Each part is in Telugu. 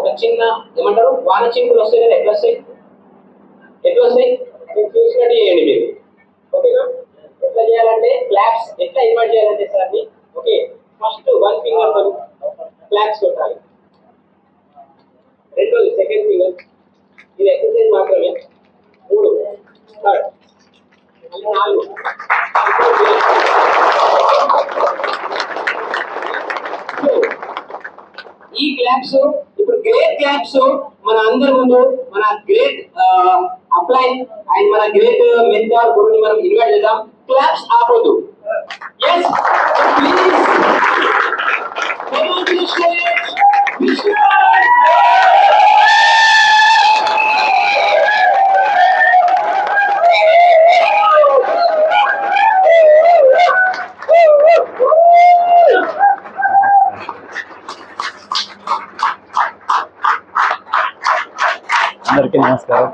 ఒక చిన్న ఏమంటారు వాన చింకులు వస్తాయి కదా, ఎట్లా వస్తాయి మీరు చూసినట్టు చేయండి మీరు. ఓకేనా? ఎట్లా చేయాలంటే క్లాప్స్ ఎట్లా ఇన్వైట్ చేయాలంటే సార్ ఓకే, ఫస్ట్ 1 ఫింగర్ తో క్లాప్స్ కొట్టాలి. రెండోది సెకండ్ ఫింగర్, ఇది ఎక్సర్సైజ్ మాత్రమే. 3 థర్డ్, 4. ఈ క్లాప్స్ ఇప్పుడు గ్రేట్ క్లాప్స్ మన అందరి ముందు మన గ్రేట్ అప్లైన్ అండ్ మన గ్రేట్ మెంటర్ గురుని మనం ఇన్వైట్ చేద్దాం. Claps ఆపొద్దు. yes please come on to the stage. అందరికీ నమస్కారం.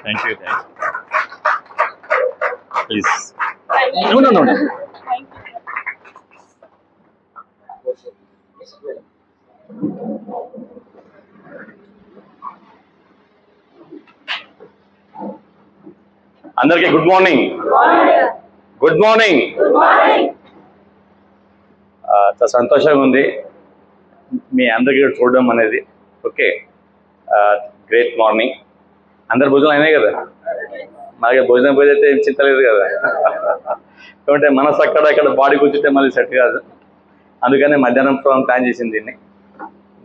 Thank you. Please. No. అందరికీ గుడ్ మార్నింగ్. చాలా సంతోషంగా ఉంది మీ అందరికీ చూడడం అనేది. Okay, great morning. అందరు భోజనం అయినాయి కదా? మాకే భోజనం పోయితే ఏం చింత లేదు కదా. ఎందుకంటే మనసు అక్కడ బాడీ కూర్చుంటే మళ్ళీ సెట్ కాదు. అందుకనే మధ్యాహ్నం ప్రోగ్రామ్ ప్లాన్ చేసింది దీన్ని.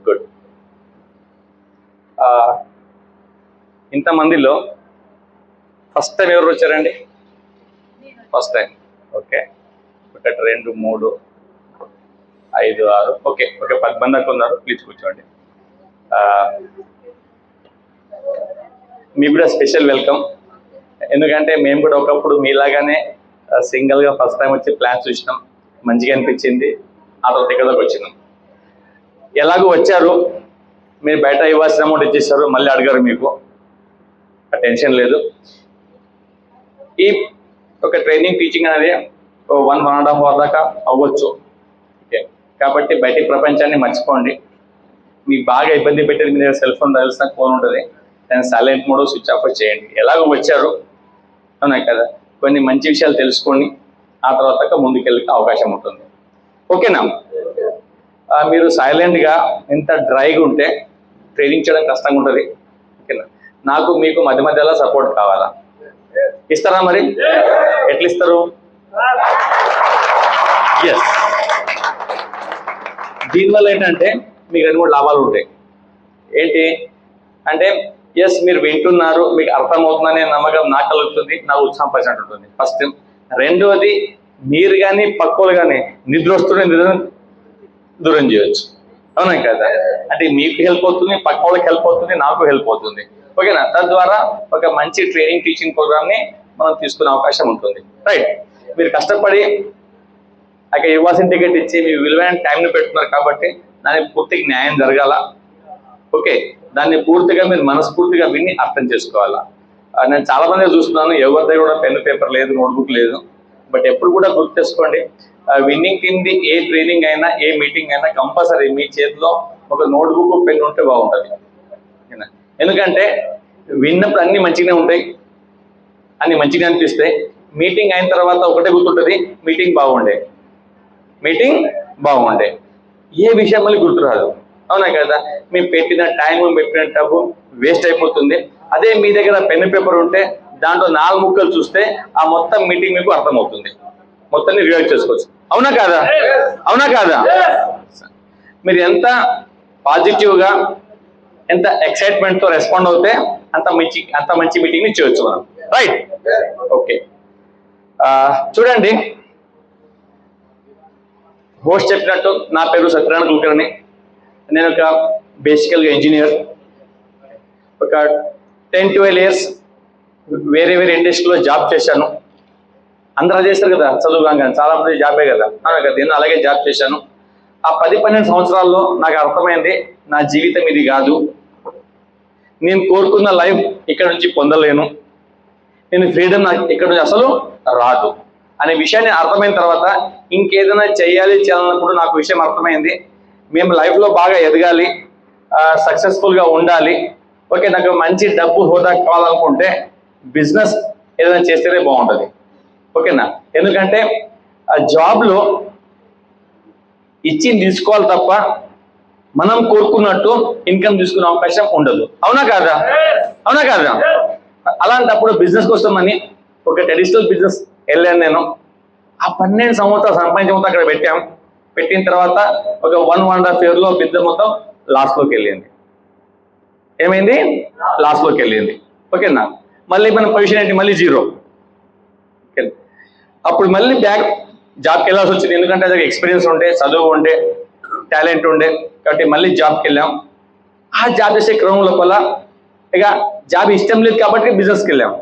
గుడ్. ఇంతమందిలో ఫస్ట్ టైం ఎవరు వచ్చారండి? First time. ఓకే, 1 2 3 5 6 ఓకే 10 మంది దాకా ఉన్నారు. ప్లీజ్ కూర్చోండి. మీకు కూడా స్పెషల్ వెల్కమ్. ఎందుకంటే మేము కూడా ఒకప్పుడు మీలాగానే సింగిల్గా ఫస్ట్ టైం వచ్చి ప్లాన్ చూసినాం, మంచిగా అనిపించింది. ఆ తర్వాత ఇక్కడికి వచ్చినాం. ఎలాగో వచ్చారు, మీరు బయట ఇవ్వాల్సిన అమౌంట్ ఇచ్చేసారు, మళ్ళీ అడిగారు. మీకు టెన్షన్ లేదు. ఈ ఒక ట్రైనింగ్ టీచింగ్ అనేది 1.5 hour దాకా అవ్వచ్చు. ఓకే, కాబట్టి బయట ప్రపంచాన్ని మర్చిపోండి. మీకు బాగా ఇబ్బంది పెట్టేది మీ దగ్గర సెల్ ఫోన్ తెలిసిన ఫోన్ ఉంటుంది, దాన్ని సైలెంట్ మోడ్ స్విచ్ ఆఫ్ చేయండి. ఎలాగో వచ్చారు అవునా కదా, కొన్ని మంచి విషయాలు తెలుసుకోండి. ఆ తర్వాత ముందుకెళ్ళే అవకాశం ఉంటుంది. ఓకేనా? మీరు సైలెంట్గా ఎంత డ్రైగా ఉంటే ట్రైనింగ్ చేయడం కష్టంగా ఉంటుంది. ఓకేనా? నాకు మీకు మధ్య మధ్యలో సపోర్ట్ కావాలా? ఇస్తారా? మరి ఎట్లా ఇస్తారు? ఎస్. దీనివల్ల ఏంటంటే మీకు 2-3 లాభాలు ఉంటాయి. ఏంటి అంటే, ఎస్ మీరు వింటున్నారు, మీకు అర్థమవుతుందనే నమ్మకం నాకు కలుగుతుంది, నాకు ఉత్సాహం పరిచినట్టు ఉంటుంది. ఫస్ట్. రెండవది, మీరు కానీ పక్కోళ్ళు కానీ నిద్ర వస్తుంటే నిద్ర దూరం చేయొచ్చు. అవునా కదా? అంటే మీకు హెల్ప్ అవుతుంది, పక్క వాళ్ళకి హెల్ప్ అవుతుంది, నాకు హెల్ప్ అవుతుంది. ఓకేనా? తద్వారా ఒక మంచి ట్రైనింగ్ టీచింగ్ ప్రోగ్రామ్ని మనం తీసుకునే అవకాశం ఉంటుంది. రైట్. మీరు కష్టపడి అక్కడ ఇవ్వాల్సిన టికెట్ ఇచ్చి మీ విలువైన టైంని పెడుతున్నారు కాబట్టి దానికి పూర్తిగా న్యాయం జరగాల. ఓకే, దాన్ని పూర్తిగా మీరు మనస్ఫూర్తిగా విని అర్థం చేసుకోవాలా. నేను చాలా మంది చూస్తున్నాను, ఎవరి దగ్గర కూడా పెన్ పేపర్ లేదు, నోట్బుక్ లేదు. బట్ ఎప్పుడు కూడా గుర్తు చేసుకోండి, విన్నింగ్ టీమ్ది ఏ ట్రైనింగ్ అయినా ఏ మీటింగ్ అయినా కంపల్సరీ మీ చేతిలో ఒక నోట్బుక్ పెన్ ఉంటే బాగుంటుంది. ఎందుకంటే విన్నప్పుడు అన్ని మంచిగానే ఉంటాయి, అన్ని మంచిగా అనిపిస్తాయి. మీటింగ్ అయిన తర్వాత ఒకటే గుర్తుంటుంది, మీటింగ్ బాగుండే ఏ విషయం మళ్ళీ గుర్తురాదు. అవునా కదా? మేము పెట్టిన టైం పెట్టిన డబ్బు వేస్ట్ అయిపోతుంది. అదే మీ దగ్గర పెన్ పేపర్ ఉంటే దాంట్లో 4 ముక్కలు చూస్తే ఆ మొత్తం మీటింగ్ మీకు అర్థమవుతుంది, మొత్తాన్ని రివైవ్ చేసుకోవచ్చు. అవునా కాదా? మీరు ఎంత పాజిటివ్గా ఎంత ఎక్సైట్మెంట్తో రెస్పాండ్ అవుతే అంత మంచి మీటింగ్ని చేయొచ్చు మనం. రైట్. ఓకే, చూడండి, హోస్ట్ చెప్పినట్టు నా పేరు సత్యనారాయణ కులకర్ణి. నేను ఒక బేసికల్గా ఇంజనీర్. ఒక 10-12 years వేరే వేరే ఇండస్ట్రీలో జాబ్ చేశాను. అందరూ చేస్తారు కదా చదువు కాగానే, చాలా మంది జాబే కదా, నేను అలాగే జాబ్ చేశాను. ఆ 10-12 సంవత్సరాల్లో నాకు అర్థమైంది నా జీవితం ఇది కాదు, నేను కోరుకున్న లైఫ్ ఇక్కడ నుంచి పొందలేను, నేను ఫ్రీడమ్ నాకు ఇక్కడ నుంచి అసలు రాదు అనే విషయాన్ని అర్థమైన తర్వాత ఇంకేదైనా చేయాలన్నప్పుడు నాకు విషయం అర్థమైంది. మేము లైఫ్లో బాగా ఎదగాలి, సక్సెస్ఫుల్గా ఉండాలి, ఓకే, నాకు మంచి డబ్బు హోదా కావాలనుకుంటే బిజినెస్ ఏదైనా చేస్తేనే బాగుంటుంది, ఓకేనా. ఎందుకంటే ఆ జాబ్లో ఇచ్చి తీసుకోవాలి తప్ప మనం కోరుకున్నట్టు ఇన్కమ్ తీసుకునే అవకాశం ఉండదు. అవునా కాదా? అవునా కాదా? అలాంటప్పుడు బిజినెస్ కోసం అని ఒక ట్రెడిషనల్ బిజినెస్ వెళ్ళాను నేను. ఆ 12 సంవత్సరాలు సంపాదించే మొత్తం అక్కడ పెట్టిన తర్వాత ఒక 1.5 yearలో బిజినెస్ మొత్తం లాస్లోకి వెళ్ళింది. ఏమైంది? లాస్లోకి వెళ్ళింది, ఓకేనా. మళ్ళీ మన పొజిషన్ ఏంటి? మళ్ళీ 0. అప్పుడు మళ్ళీ బ్యాక్ జాబ్కి వెళ్ళాల్సి వచ్చింది. ఎందుకంటే అది ఎక్స్పీరియన్స్ ఉండే, చదువు ఉండే, టాలెంట్ ఉండే, కాబట్టి మళ్ళీ జాబ్కి వెళ్ళాం. ఆ జాబ్ చేసే క్రమం లోపల ఇక జాబ్ ఇష్టం లేదు కాబట్టి బిజినెస్కి వెళ్ళాం.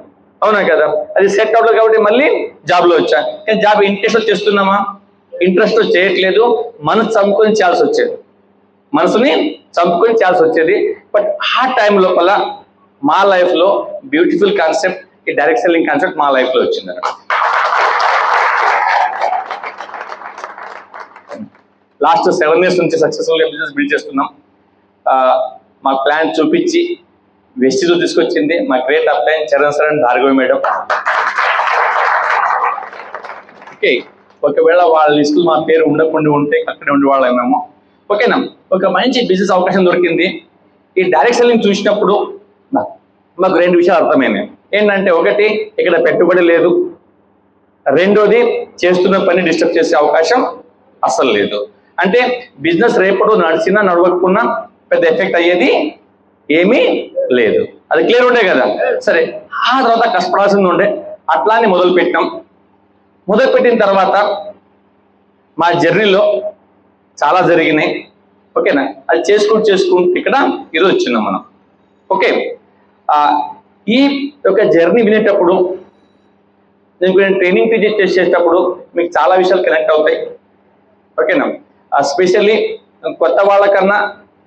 అవునా కదా? అది సెట్ అవ్వలేదు కాబట్టి మళ్ళీ జాబ్లో వచ్చా. కానీ జాబ్ ఇంట్రెస్ట్ చేస్తున్నామా? ఇంట్రెస్ట్ చేయట్లేదు, మనసు చంపుకొని చేయాల్సి వచ్చేది, మనసుని చంపుకొని చేయాల్సి వచ్చేది. బట్ ఆ టైం లోపల మా లైఫ్లో బ్యూటిఫుల్ కాన్సెప్ట్, ఈ డైరెక్ట్ సెల్లింగ్ కాన్సెప్ట్ మా లైఫ్లో వచ్చింది. లాస్ట్ 7 years నుంచి సక్సెస్ఫుల్గా బిజినెస్ బిల్డ్ చేస్తున్నాం. మా ప్లాన్ చూపించి వెస్టిలో తీసుకొచ్చింది మా great upline Charan sir and Bhargavi madam. Okay, ఒకవేళ వాళ్ళ లిస్టులో మా పేరు ఉండకుండా ఉంటే అక్కడే ఉండేవాళ్ళం మేము, ఓకేనా. ఒక మంచి బిజినెస్ అవకాశం దొరికింది. ఈ డైరెక్ట్ సెల్లింగ్ చూసినప్పుడు మాకు 2 విషయాలు అర్థమైనాయి. ఏంటంటే, ఒకటి, ఇక్కడ పెట్టుబడి లేదు, రెండోది చేస్తున్న పని డిస్టర్బ్ చేసే అవకాశం అస్సలు లేదు. అంటే బిజినెస్ రేపటి నడిచినా నడవకుండా పెద్ద ఎఫెక్ట్ అయ్యేది ఏమీ లేదు. అది క్లియర్ ఉండే కదా? సరే, ఆ తర్వాత కష్టపడాల్సింది ఉండే, అట్లానే మొదలుపెట్టిన తర్వాత మా జర్నీలో చాలా జరిగినాయి, ఓకేనా. అది చేసుకుంటూ ఇక్కడ ఈరోజు వచ్చినాం మనం, ఓకే. ఈ యొక్క జర్నీ వినేటప్పుడు నేను ట్రైనింగ్ టీచర్ చేసేటప్పుడు మీకు చాలా విషయాలు కనెక్ట్ అవుతాయి, ఓకేనా. స్పెషల్లీ కొత్త వాళ్ళకన్నా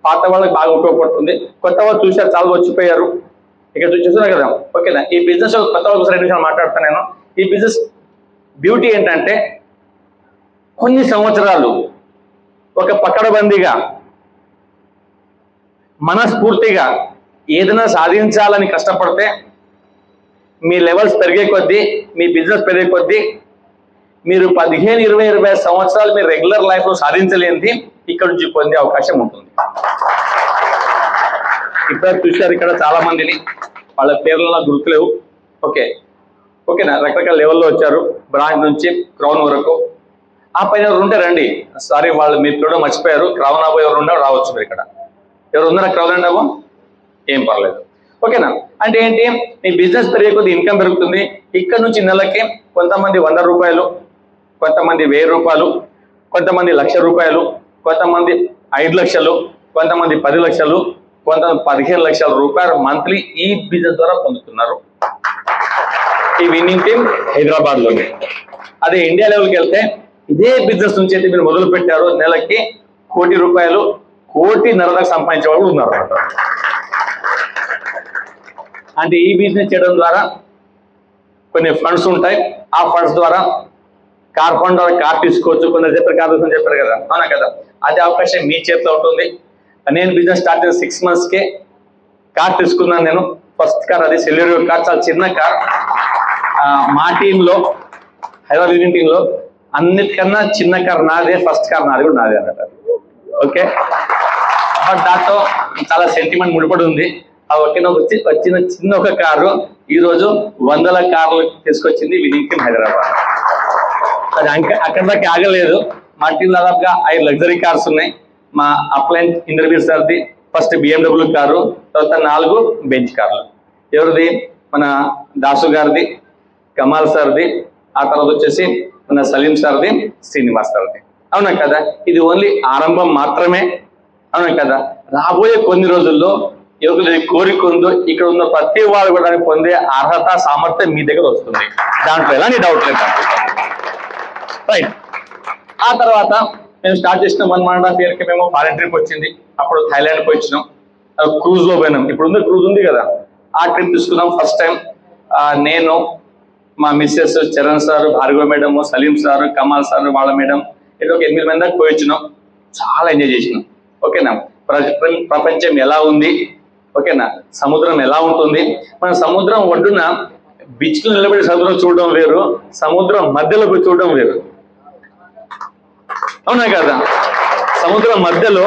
పాత వాళ్ళకి బాగా ఉపయోగపడుతుంది. కొత్త వాళ్ళు చూసారు, చాలా వచ్చిపోయారు, ఇక్కడ చూస్తున్నారు కదా, ఓకేనా. ఈ బిజినెస్ కొత్త వాళ్ళ కోసం 2 నిమిషాలు మాట్లాడతాను నేను. ఈ బిజినెస్ బ్యూటీ ఏంటంటే, కొన్ని సంవత్సరాలు ఒక పకడ్బందీగా మనస్ఫూర్తిగా ఏదైనా సాధించాలని కష్టపడితే మీ లెవెల్స్ పెరిగే కొద్దీ, మీ బిజినెస్ పెరిగే కొద్దీ మీరు 15, 20, 25 సంవత్సరాలు మీరు రెగ్యులర్ లైఫ్లో సాధించలేనిది ఇక్కడ నుంచి పొందే అవకాశం ఉంటుంది. ఇప్పుడు చూశారు ఇక్కడ చాలా మందిని, వాళ్ళ పేర్లలో గుర్తులేవు, ఓకేనా. రకరకాల లెవెల్లో వచ్చారు, బ్రాంచ్ నుంచి క్రౌన్ వరకు. ఆ పైన ఎవరు ఉంటే రండి. సారీ, వాళ్ళు మీరు కూడా మర్చిపోయారు, క్రౌన్ అబో ఎవరు ఉన్నారో రావచ్చు మీరు ఇక్కడ. ఎవరు ఉన్నారా క్రౌన్ అండ్ అబో? ఏం పర్లేదు, ఓకేనా. అంటే ఏంటి, మీ బిజినెస్ పెరిగే కొద్ది ఇన్కమ్ పెరుగుతుంది. ఇక్కడ నుంచి నెలకి కొంతమంది 100 రూపాయలు, కొంతమంది 1000 రూపాయలు, కొంతమంది 1,00,000 రూపాయలు, కొంతమంది 5 లక్షలు, కొంతమంది 10 లక్షలు, కొంతమంది 15 లక్షల రూపాయలు మంత్లీ ఈ బిజినెస్ ద్వారా పొందుతున్నారు. ఈ విన్నింగ్ టీమ్ హైదరాబాద్లోనే. అదే ఇండియా లెవెల్కి వెళ్తే ఇదే బిజినెస్ నుంచి అయితే మీరు మొదలు పెట్టారు, నెలకి 1 కోటి రూపాయలు, 1.5 కోటి సంపాదించే వాళ్ళు ఉన్నారు. అంటే ఈ బిజినెస్ చేయడం ద్వారా కొన్ని ఫండ్స్ ఉంటాయి, ఆ ఫండ్స్ ద్వారా కార్ ఫండ్ ద్వారా కార్ తీసుకోవచ్చు. కొందరు చెప్పారు కదా, అవునా కదా? అదే అవకాశం మీ చేతిలో ఉంటుంది. నేను బిజినెస్ స్టార్ట్ చేసిన 6 monthsకే కార్ తీసుకున్నాను నేను. ఫస్ట్ కార్ అది సెల్యూరియో కార్, చాలా చిన్న కార్. మా టీంలో, హైదరాబాద్ యూనియన్ టీంలో అన్నిటికన్నా చిన్న కార్ నాదే, ఫస్ట్ కార్ నాది కూడా నాదే అన్నమాట, ఓకే. బట్ దాంతో చాలా సెంటిమెంట్ ముడిపడి ఉంది. వచ్చిన చిన్న ఒక కారు ఈరోజు 100 కార్లు తీసుకొచ్చింది విన్నింగ్ టీమ్ హైదరాబాద్. అది అక్కడ దాకా ఆగలేదు. మా టీం దాదాపుగా 5 లగ్జరీ కార్స్ ఉన్నాయి. మా అప్లైన్ ఇంటర్వ్యూ సార్ది ఫస్ట్ BMW కారు, తర్వాత 4 బెంచ్ కార్లు. ఎవరిది? మన దాసు గారిది, కమాల్ సార్ది, ఆ తర్వాత వచ్చేసి మన సలీం సార్ది, శ్రీనివాస్ సార్ది. అవునా కదా? ఇది ఓన్లీ ఆరంభం మాత్రమే. అవునా కదా? రాబోయే కొన్ని రోజుల్లో ఎవరికి కోరిక ఉందో ఇక్కడ ఉన్న ప్రతి వాడు కూడా దాన్ని పొందే అర్హత సామర్థ్యం మీ దగ్గర వస్తుంది. దాంట్లో ఎలాంటి డౌట్ లేదు. రైట్. ఆ తర్వాత మేము స్టార్ట్ చేసిన 1.5 year మేము ఫారెన్ ట్రిప్ వచ్చింది. అప్పుడు థైలాండ్కి వచ్చినాం, క్రూజ్ లో పోయినాం. ఇప్పుడు క్రూజ్ ఉంది కదా, ఆ ట్రిప్ తీసుకున్నాం ఫస్ట్ టైం. నేను, మా missus, Charan sir, Bhargava madam, Salim sir, Kamal sir, వాళ్ళ మేడం, ఇట్లా ఒక 8 మంది దాకా పోయి వచ్చినాం. చాలా ఎంజాయ్ చేసినాం. ఓకేనా? ప్రపంచం ఎలా ఉంది, ఓకేనా, సముద్రం ఎలా ఉంటుంది. మన సముద్రం ఒడ్డున బీచ్లో నిలబడి సముద్రం చూడడం వేరు, సముద్రం మధ్యలో పోయి చూడడం వేరు. అవునా కదా? సముద్రం మధ్యలో,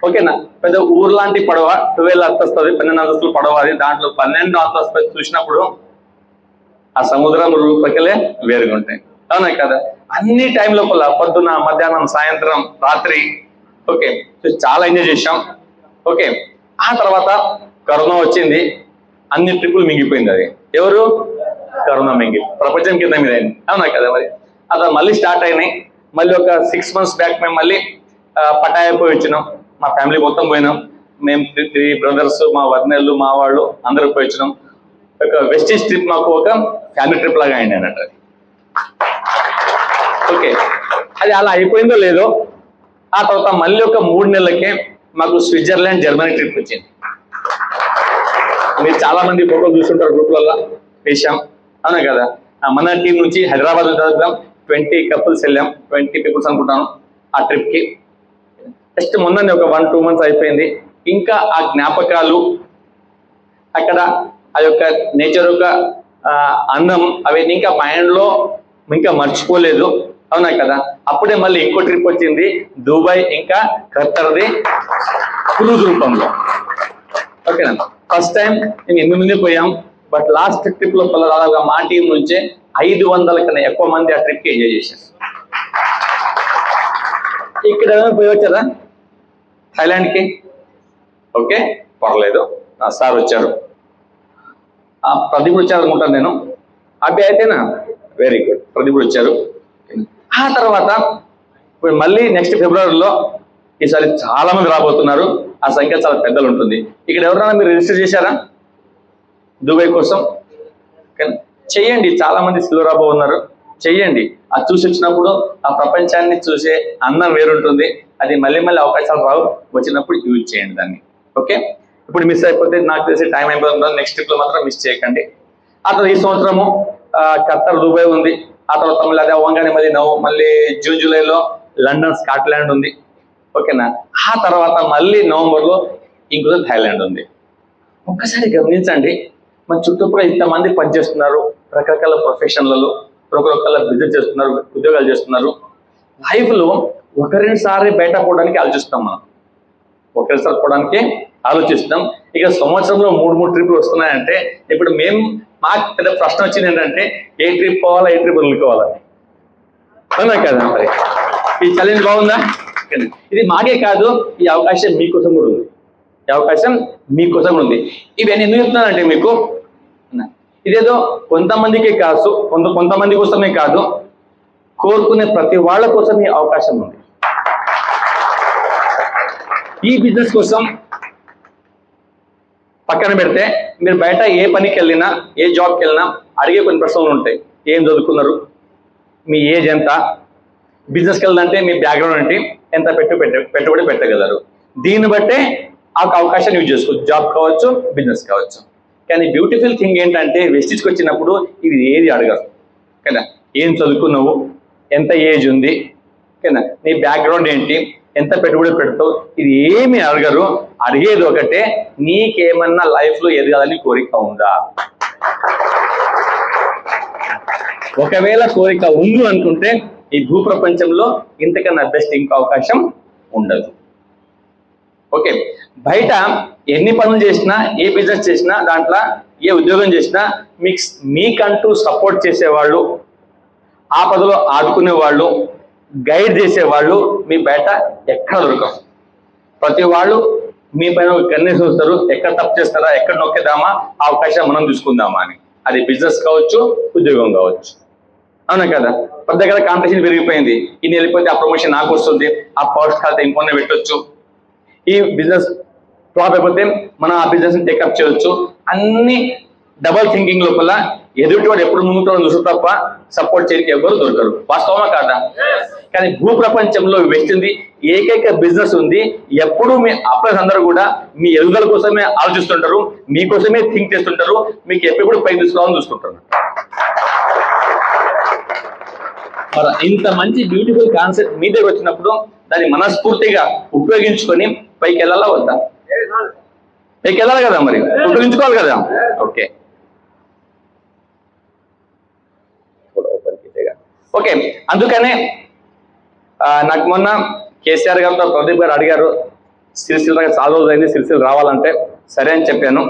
ఓకేనా, పెద్ద ఊరు లాంటి పడవ, 12 అంతస్తుది, 12 అంతస్తుల పడవ అది. దాంట్లో 12 అంతస్తు చూసినప్పుడు ఆ సముద్రం రూపకలే వేరుగా ఉంటాయి. అవునా కదా? అన్ని టైం లోపల, పొద్దున, మధ్యాహ్నం, సాయంత్రం, రాత్రి, ఓకే, చాలా ఎంజాయ్ చేశాం. ఓకే. ఆ తర్వాత కరోనా వచ్చింది, అన్ని ట్రిప్పులు మింగిపోయింది. అది ఎవరు? కరోనా మింగి ప్రపంచం కింద మీద అయింది. అవునా కదా? మరి అతను మళ్ళీ స్టార్ట్ అయినాయి. మళ్ళీ ఒక 6 months బ్యాక్ మేము మళ్ళీ పటాయా పోయి వచ్చినాం. మా ఫ్యామిలీ మొత్తం పోయినాం. మేము 3 brothers, మా వదినలు, మా వాళ్ళు అందరూ పోయి వచ్చినాం. ఒక వెస్టీజ్ ట్రిప్ మాకు ఒక ఫ్యామిలీ ట్రిప్ లాగా అయింది అన్నట్టు. ఓకే. అది అలా అయిపోయిందో లేదో, ఆ తర్వాత మళ్ళీ ఒక 3 నెలలకే మాకు స్విట్జర్లాండ్, జర్మనీ ట్రిప్ వచ్చింది. మీరు చాలా మంది ఫోటోలు చూస్తుంటారు గ్రూప్లలో వేసాం. అవునా కదా? మన టీం నుంచి హైదరాబాద్ 20 couples వెళ్ళాం, 20 people అనుకుంటాను ఆ ట్రిప్కి. జస్ట్ మొన్ననే ఒక 1-2 months అయిపోయింది. ఇంకా ఆ జ్ఞాపకాలు, అక్కడ ఆ యొక్క నేచర్ యొక్క అందం, అవన్నీ ఇంకా మైండ్లో ఇంకా మర్చిపోలేదు. అవునా కదా? అప్పుడే మళ్ళీ ఇంకో ట్రిప్ వచ్చింది, దుబాయ్ ఇంకా ఖత్తర్ది క్రూజ్ రూపంలో. ఓకేనా? ఫస్ట్ టైం మేము 8 మంది పోయాం. బట్ లాస్ట్ ట్రిప్ లో దాదాపుగా మా టీం నుంచే 500 కన్నా ఎక్కువ మంది ఆ ట్రిప్ కి ఎంజాయ్ చేశారు. ఇక్కడ పోయి వచ్చారా థైలాండ్కి? ఓకే, పర్లేదు. నా సార్ వచ్చారు, ప్రదీప్ వచ్చారు అనుకుంటాను నేను. అబ్బాయి అయితేనా? వెరీ గుడ్, ప్రదీప్ వచ్చారు. ఆ తర్వాత ఇప్పుడు మళ్ళీ నెక్స్ట్ ఫిబ్రవరిలో ఈసారి చాలా మంది రాబోతున్నారు. ఆ సంఖ్య చాలా పెద్దలు ఉంటుంది. ఇక్కడ ఎవరైనా మీరు రిజిస్టర్ చేశారా దుబాయ్ కోసం? చెయ్యండి. చాలా మంది సిల్వర్ రాబో ఉన్నారు, చెయ్యండి. అది చూసి వచ్చినప్పుడు ఆ ప్రపంచాన్ని చూసే అందం వేరుంటుంది. అది మళ్ళీ మళ్ళీ అవకాశాలు రావు, వచ్చినప్పుడు యూజ్ చేయండి దాన్ని. ఓకే. ఇప్పుడు మిస్ అయిపోతే నాకు తెలిసి టైం అయిపోతుంది. నెక్స్ట్ ట్రిప్ లో మాత్రం మిస్ చేయకండి. ఆ తర్వాత ఈ సంవత్సరము ఖత్తర్, దుబాయ్ ఉంది. ఆ తర్వాత మళ్ళీ అదే అవ్వగానే మళ్ళీ జూన్ జూలైలో లండన్, స్కాట్లాండ్ ఉంది. ఓకేనా? ఆ తర్వాత మళ్ళీ నవంబర్లో ఇంకొక థైలాండ్ ఉంది. ఒక్కసారి గమనించండి, మన చుట్టుపక్కల ఇంతమంది పనిచేస్తున్నారు, రకరకాల ప్రొఫెషన్లలో, రకరకాల బిజినెస్ చేస్తున్నారు, ఉద్యోగాలు చేస్తున్నారు. లైఫ్లో 1-2 బయట పోవడానికి ఆలోచిస్తాం. మనం 1 పోవడానికి ఆలోచిస్తాం. ఇక సంవత్సరంలో 3 ట్రిప్లు వస్తున్నాయంటే, ఇప్పుడు మాకు పెద్ద ప్రశ్న వచ్చింది ఏంటంటే, ఏ ట్రిప్ పోవాలా, ఏ ట్రిప్ వదులుకోవాలని. అవునా కదా? మరి ఈ ఛాలెంజ్ బాగుందా? ఇది మాకే కాదు, ఈ అవకాశం మీకోసం కూడా ఉంది. ఈ అవకాశం మీకోసం ఉంది. ఇవన్నీ ఎందుకు చెప్తున్నానంటే, మీకు ఇదేదో కొంతమందికే కాదు, కొంతమంది కోసమే కాదు, కోరుకునే ప్రతి వాళ్ళ కోసం ఈ అవకాశం ఉంది. ఈ బిజినెస్ కోసం పక్కన పెడితే, మీరు బయట ఏ పనికి వెళ్ళినా, ఏ జాబ్కి వెళ్ళినా అడిగే కొన్ని ప్రశ్నలు ఉంటాయి. ఏం చదువుకున్నారు, మీ ఏజ్ ఎంత, బిజినెస్కి వెళ్ళాలంటే మీ బ్యాక్గ్రౌండ్ ఏంటి, ఎంత పెట్టుబడి పెట్టగలరు. దీన్ని బట్టే ఆ అవకాశాన్ని యూజ్ చేసుకోవచ్చు, జాబ్ కావచ్చు, బిజినెస్ కావచ్చు. కానీ బ్యూటిఫుల్ థింగ్ ఏంటంటే, వెస్టీజ్కి వచ్చినప్పుడు ఇది ఏది అడగరు కదా. ఏం చదువుకున్నావు, ఎంత ఏజ్ ఉంది, ఓకేనా, నీ బ్యాక్గ్రౌండ్ ఏంటి, ఎంత పెట్టుబడి పెడతావు, ఇది ఏమి అడగరు. అడిగేది ఒకటే, నీకేమన్నా లైఫ్లో ఎదగాలని కోరిక ఉందా? ఒకవేళ కోరిక ఉంది అనుకుంటే, ఈ భూప్రపంచంలో ఇంతకన్నా బెస్ట్ ఇంకో అవకాశం ఉండదు. ఓకే. బయట ఎన్ని పనులు చేసినా, ఏ బిజినెస్ చేసినా, దాంట్లో ఏ ఉద్యోగం చేసినా మీకంటూ సపోర్ట్ చేసేవాళ్ళు, ఆపదలో ఆదుకునే వాళ్ళు, గైడ్ చేసేవాళ్ళు మీ బయట ఎక్కడ దొరకరు. ప్రతి వాళ్ళు మీ పైన కన్నేసి చూస్తారు, ఎక్కడ తప్పు చేస్తారా, ఎక్కడ నొక్కేద్దామా, అవకాశం మనం తీసుకుందామా అని. అది బిజినెస్ కావచ్చు, ఉద్యోగం కావచ్చు. అవునా కదా? పెద్ద దగ్గర కాంపిటీషన్ పెరిగిపోయింది. ఇన్ని వెళ్ళిపోతే ఆ ప్రమోషన్ నాకు వస్తుంది, ఆ పోస్ట్ కాల్తే ఇంకొన్ని పెట్టొచ్చు, ఈ బిజినెస్ ఫ్లాప్ అయిపోతే మనం ఆ బిజినెస్ టేకప్ చేయొచ్చు. అన్ని డబల్ థింకింగ్ లోపల ఎదుటివాడు ఎప్పుడు ముందుతో చూసు తప్ప సపోర్ట్ చేయడానికి ఎవరు దొరకరు. వాస్తవమా కాదా? కానీ భూ ప్రపంచంలో వ్యక్తింది ఏకైక బిజినెస్ ఉంది. ఎప్పుడు మీ అప్లైస్ అందరూ కూడా మీ ఎదుగుదల కోసమే ఆలోచిస్తుంటారు, మీకోసమే థింక్ చేస్తుంటారు, మీకు ఎప్పుడు పైకి తీసుకోవాలని చూసుకుంటారు. మరి ఇంత మంచి బ్యూటిఫుల్ కాన్సెప్ట్ మీ దగ్గర వచ్చినప్పుడు దాన్ని మనస్ఫూర్తిగా ఉపయోగించుకొని పైకి వెళ్ళాలా వద్దా? పైకి వెళ్ళాలి కదా, మరి ఉపయోగించుకోవాలి కదా. ఓకే ఓకే అందుకనే నాకు మొన్న కేసీఆర్ గారితో ప్రదీప్ గారు అడిగారు, సిరిసిల్ల చాలా రోజులు అయింది సిరిసిల్ల రావాలంటే, సరే అని చెప్పాను.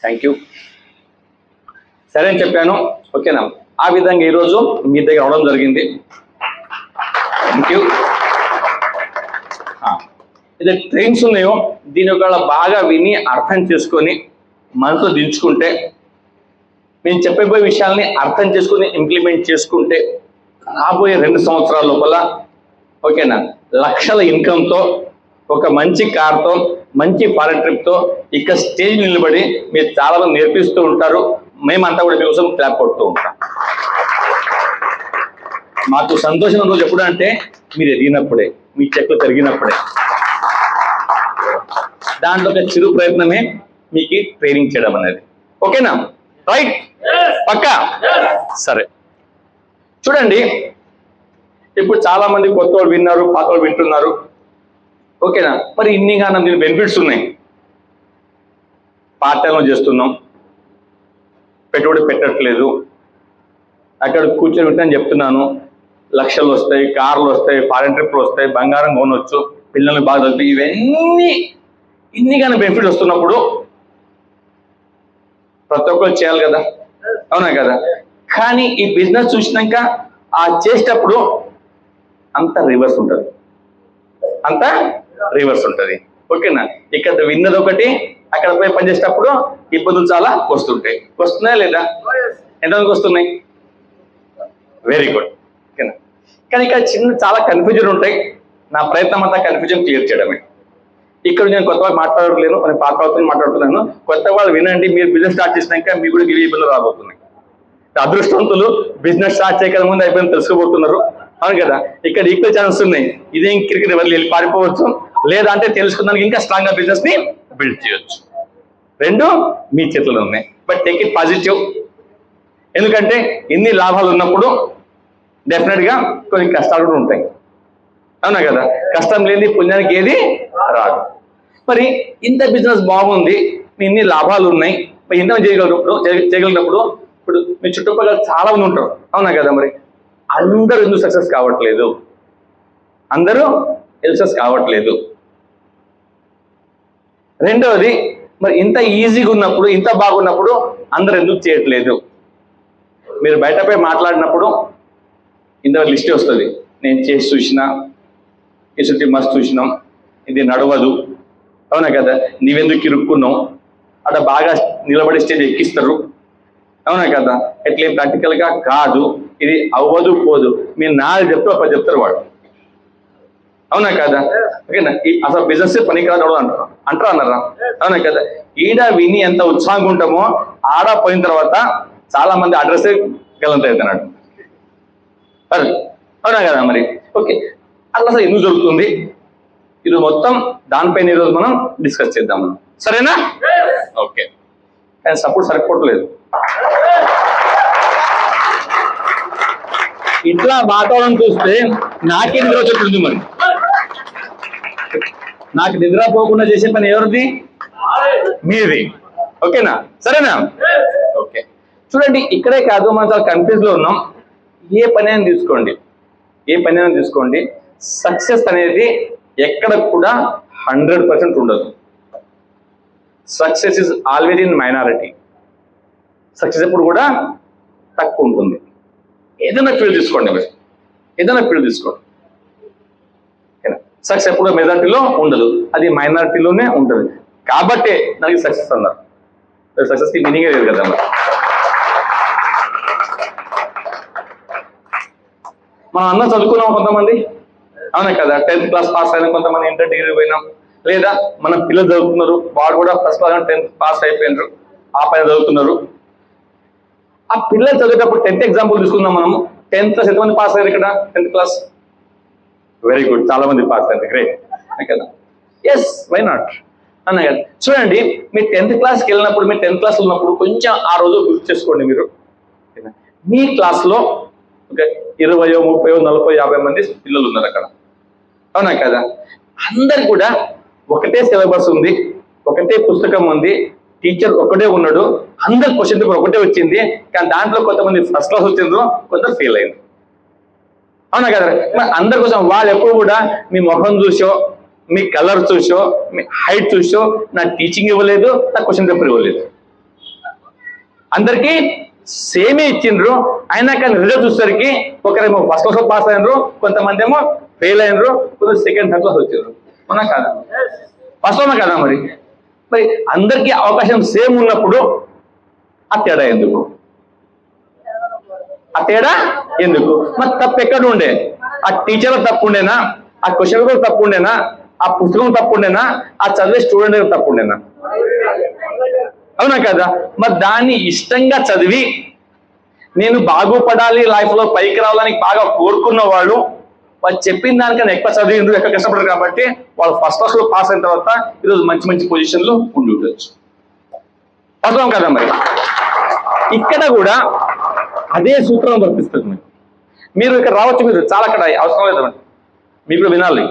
థ్యాంక్ యూ, సరే అని చెప్పాను. ఓకేనా? ఆ విధంగా ఈరోజు మీ దగ్గర అవడం జరిగింది. Thank you. ఇది ట్రైన్స్ ఉన్నాయో దీని ఒకవేళ బాగా విని అర్థం చేసుకొని మనసులో దించుకుంటే, నేను చెప్పబోయే విషయాల్ని అర్థం చేసుకుని ఇంప్లిమెంట్ చేసుకుంటే రాబోయే 2 సంవత్సరాల లోపల ఓకేనా లక్షల ఇన్కమ్తో, ఒక మంచి కార్తో, మంచి ఫారెన్ ట్రిప్తో ఇక్కడ స్టేజ్ నిలబడి మీరు చాలా మంది నేర్పిస్తూ ఉంటారు. మేమంతా కూడా మీకోసం క్లాప్ కొడుతూ ఉంటాం. మాకు సంతోషం రోజు ఎప్పుడు అంటే మీరు ఎదిగినప్పుడే, మీ చెట్లు పెరిగినప్పుడే. దాంట్లో ఒక చిరు ప్రయత్నమే మీకు ట్రైనింగ్ చేయడం అనేది. ఓకేనా? రైట్? పక్కా? సరే చూడండి, ఇప్పుడు చాలా మంది కొత్త వాళ్ళు విన్నారు, పాత వాళ్ళు వింటున్నారు. ఓకేనా? మరి ఇన్ని గానం దీని బెనిఫిట్స్ ఉన్నాయి. పార్ట్ టైంలో చేస్తున్నాం, పెట్టుబడి పెట్టట్లేదు, అక్కడ కూర్చొని వింటాను చెప్తున్నాను. లక్షలు వస్తాయి, కార్లు వస్తాయి, ఫారెన్ ట్రిప్లు వస్తాయి, బంగారం కొనవచ్చు, పిల్లల్ని బాగా చదివి, ఇవన్నీ ఇన్ని కానీ బెనిఫిట్ వస్తున్నప్పుడు ప్రతి ఒక్కరు చేయాలి కదా, అవునా కదా? కానీ ఈ బిజినెస్ చూసినాక ఆ చేసేటప్పుడు అంత రివర్స్ ఉంటుంది, అంత రివర్స్ ఉంటుంది. ఓకేనా? ఇక్కడ విన్నది ఒకటి, అక్కడ పోయి పనిచేసేటప్పుడు ఇబ్బందులు చాలా వస్తుంటాయి. వస్తున్నాయా లేదా? ఎంతమందికి వస్తున్నాయి? Very good. ఓకేనా? కానీ ఇక్కడ చాలా కన్ఫ్యూజన్ ఉంటాయి. నా ప్రయత్నం అంతా కన్ఫ్యూజన్ క్లియర్ చేయడమే. ఇక్కడ నేను కొత్త వాళ్ళు మాట్లాడలేను, నేను పాత వాళ్ళతో మాట్లాడుతున్నాను. కొత్త వాళ్ళు వినండి, మీరు బిజినెస్ స్టార్ట్ చేసినాక మీకు కూడా ఇవి ఇబ్బందులు రాబోతున్నాయి. అదృష్టవంతులు బిజినెస్ స్టార్ట్ చేయక ముందు అయిపోయింది తెలుసుకోబోతున్నారు, అవును కదా? ఇక్కడ ఈక్వల్ ఛాన్స్ ఉన్నాయి. ఇదేం క్రికెట్ వెళ్ళి పారిపోవచ్చు, లేదా అంటే తెలుసుకున్నానికి ఇంకా స్ట్రాంగ్ గా బిజినెస్ ని బిల్డ్ చేయొచ్చు. రెండు మీ చేతుల్లో ఉన్నాయి. But take it positive. ఎందుకంటే ఇన్ని లాభాలు ఉన్నప్పుడు డెఫినెట్ గా కొన్ని కష్టాలు కూడా ఉంటాయి, అవునా కదా? కష్టం లేని పుణ్యానికి ఏది రాదు. మరి ఇంత బిజినెస్ బాగుంది, మీ ఇన్ని లాభాలు ఉన్నాయి, మరి ఇంత చేయగలిగినప్పుడు ఇప్పుడు మీ చుట్టుపక్కల చాలా మంది ఉంటారు, అవునా కదా? మరి అందరూ ఎందుకు సక్సెస్ కావట్లేదు? అందరూ సక్సెస్ కావట్లేదు. రెండవది, మరి ఇంత ఈజీగా ఉన్నప్పుడు, ఇంత బాగున్నప్పుడు అందరు ఎందుకు చేయట్లేదు? మీరు బయటపై మాట్లాడినప్పుడు ఇంత లిస్ట్ వస్తుంది. నేను చేసి చూసినా, ఇసుటి మస్తు చూసినాం, ఇది నడవదు, అవునా కదా? నీవెందుకు ఇరుక్కున్నావు, అక్కడ బాగా నిలబడి స్టేజ్ ఎక్కిస్తారు, అవునా కదా? ఎట్లా ప్రాక్టికల్ గా కాదు, ఇది అవ్వదు పోదు, మీరు 4 చెప్తారు 10 చెప్తారు వాడు, అవునా కదా? ఓకేనా? అసలు బిజినెస్ పనికిరాదు అంటారా అన్నారా? అవునా కదా? ఈడ విని ఎంత ఉత్సాహంగా ఉంటామో ఆడ పోయిన తర్వాత చాలా మంది అడ్రస్ గలంత అవుతున్నాడు, అవునా కదా? మరి ఓకే, అట్లా అసలు ఎందుకు జరుగుతుంది ఇది మొత్తం దానిపైన ఈరోజు మనం డిస్కస్ చేద్దాం, సరేనా? ఓకే, కానీ సపోర్ట్ సరిపోవట్లేదు. ఇట్లా వాతావరణం చూస్తే నాకే నిద్ర వచ్చేట్టుంది. మరి నాకు నిద్ర పోకుండా చేసే పని ఎవరిది? మీది. ఓకేనా? సరేనా? ఓకే, చూడండి, ఇక్కడే కాదు, మనం చాలా కన్ఫ్యూజ్ లో ఉన్నాం. ఏ పని అయినా తీసుకోండి, సక్సెస్ అనేది ఎక్కడ కూడా 100% ఉండదు. Success is always in minority. Success ఎప్పుడు కూడా తక్కువ ఉంటుంది. ఏదైనా ఫీల్డ్ తీసుకోండి, మీరు ఏదైనా ఫీల్డ్ తీసుకోండి, సక్సెస్ ఎప్పుడు మెజారిటీలో ఉండదు, అది మైనారిటీలోనే ఉంటుంది. కాబట్టే నాకు సక్సెస్ అన్నారు. సక్సెస్కి మీనింగే లేదు కదా మరి. మనం అందరం చదువుకున్నాం కొంతమంది, అవునా కదా? 10th క్లాస్ పాస్ అయినా, కొంతమంది ఇంటర్ డిగ్రీ పోయినాం, లేదా మన పిల్లలు చదువుతున్నారు, వాడు కూడా ఫస్ట్ క్లాస్ 10th పాస్ అయిపోయినారు, ఆ పైన చదువుతున్నారు. ఆ పిల్లలు చదివేటప్పుడు 10th ఎగ్జాంపుల్ తీసుకుందాం మనము. 10th క్లాస్ ఎంతమంది పాస్ అయ్యారు ఇక్కడ? 10th క్లాస్ వెరీ గుడ్, చాలా మంది పాస్ అయ్యారు, గ్రేట్ కదా. ఎస్, వై నాట్ అన్నా కదా. చూడండి, మీరు 10th క్లాస్కి వెళ్ళినప్పుడు, మీరు 10th క్లాస్ ఉన్నప్పుడు కొంచెం ఆ రోజు గుర్తు చేసుకోండి. మీరు మీ క్లాస్లో ఒక 20, 30, 40, 50 మంది పిల్లలు ఉన్నారు అక్కడ, అవునా కదా? అందరు కూడా ఒకటే సిలబస్ ఉంది, ఒకటే పుస్తకం ఉంది, టీచర్ ఒకటే ఉన్నాడు, అందరు క్వశ్చన్ పేపర్ ఒకటే వచ్చింది. కానీ దాంట్లో కొంతమంది ఫస్ట్ క్లాస్ వచ్చిండ్రు, కొందరు ఫెయిల్ అయింది, అవునా కదా? మరి అందరి కోసం వాళ్ళు ఎప్పుడు కూడా మీ ముఖం చూసో, మీ కలర్ చూసో, మీ హైట్ చూసో నా టీచింగ్ ఇవ్వలేదు, నా క్వశ్చన్ పేపర్ ఇవ్వలేదు. అందరికీ సేమే ఇచ్చిండ్రు. అయినా కానీ రిజల్ట్ చూసేసరికి ఒకరేమో ఫస్ట్ క్లాస్ పాస్ అయినరు, కొంతమంది ఏమో ఫెయిల్ అయినరు, కొంచెం సెకండ్, థర్డ్ క్లాస్ వచ్చారు, అవునా కదా? వాస్తవమే కదా? మరి మరి అందరికీ అవకాశం సేమ్ ఉన్నప్పుడు ఆ తేడా ఎందుకు? ఆ తేడా ఎందుకు? మరి తప్పు ఎక్కడ ఉండే? ఆ టీచర్ తప్పు ఉండేనా? ఆ క్వశ్చన్ పేపర్ తప్పు ఉండేనా? ఆ పుస్తకం తప్పు ఉండేనా? ఆ చదివే స్టూడెంట్ తప్పు ఉండేనా? అవునా కదా? మరి దాన్ని ఇష్టంగా చదివి నేను బాగుపడాలి, లైఫ్ లో పైకి రావాలని బాగా కోరుకున్న వాళ్ళు చెప్పిన దానికన్నా ఎక్కువ చదివిండ్రు, ఎక్కువ కష్టపడరు, కాబట్టి వాళ్ళు ఫస్ట్ క్లాస్ లో పాస్ అయిన తర్వాత ఈరోజు మంచి మంచి పొజిషన్ లో ఉండి ఉండొచ్చు. అర్థం కదా? మరి ఇక్కడ కూడా అదే సూత్రం వర్తిస్తుంది. మీరు ఇక్కడ రావచ్చు, మీరు చాలా అక్కడ అవసరం లేదండి, మీకు కూడా వినాలి.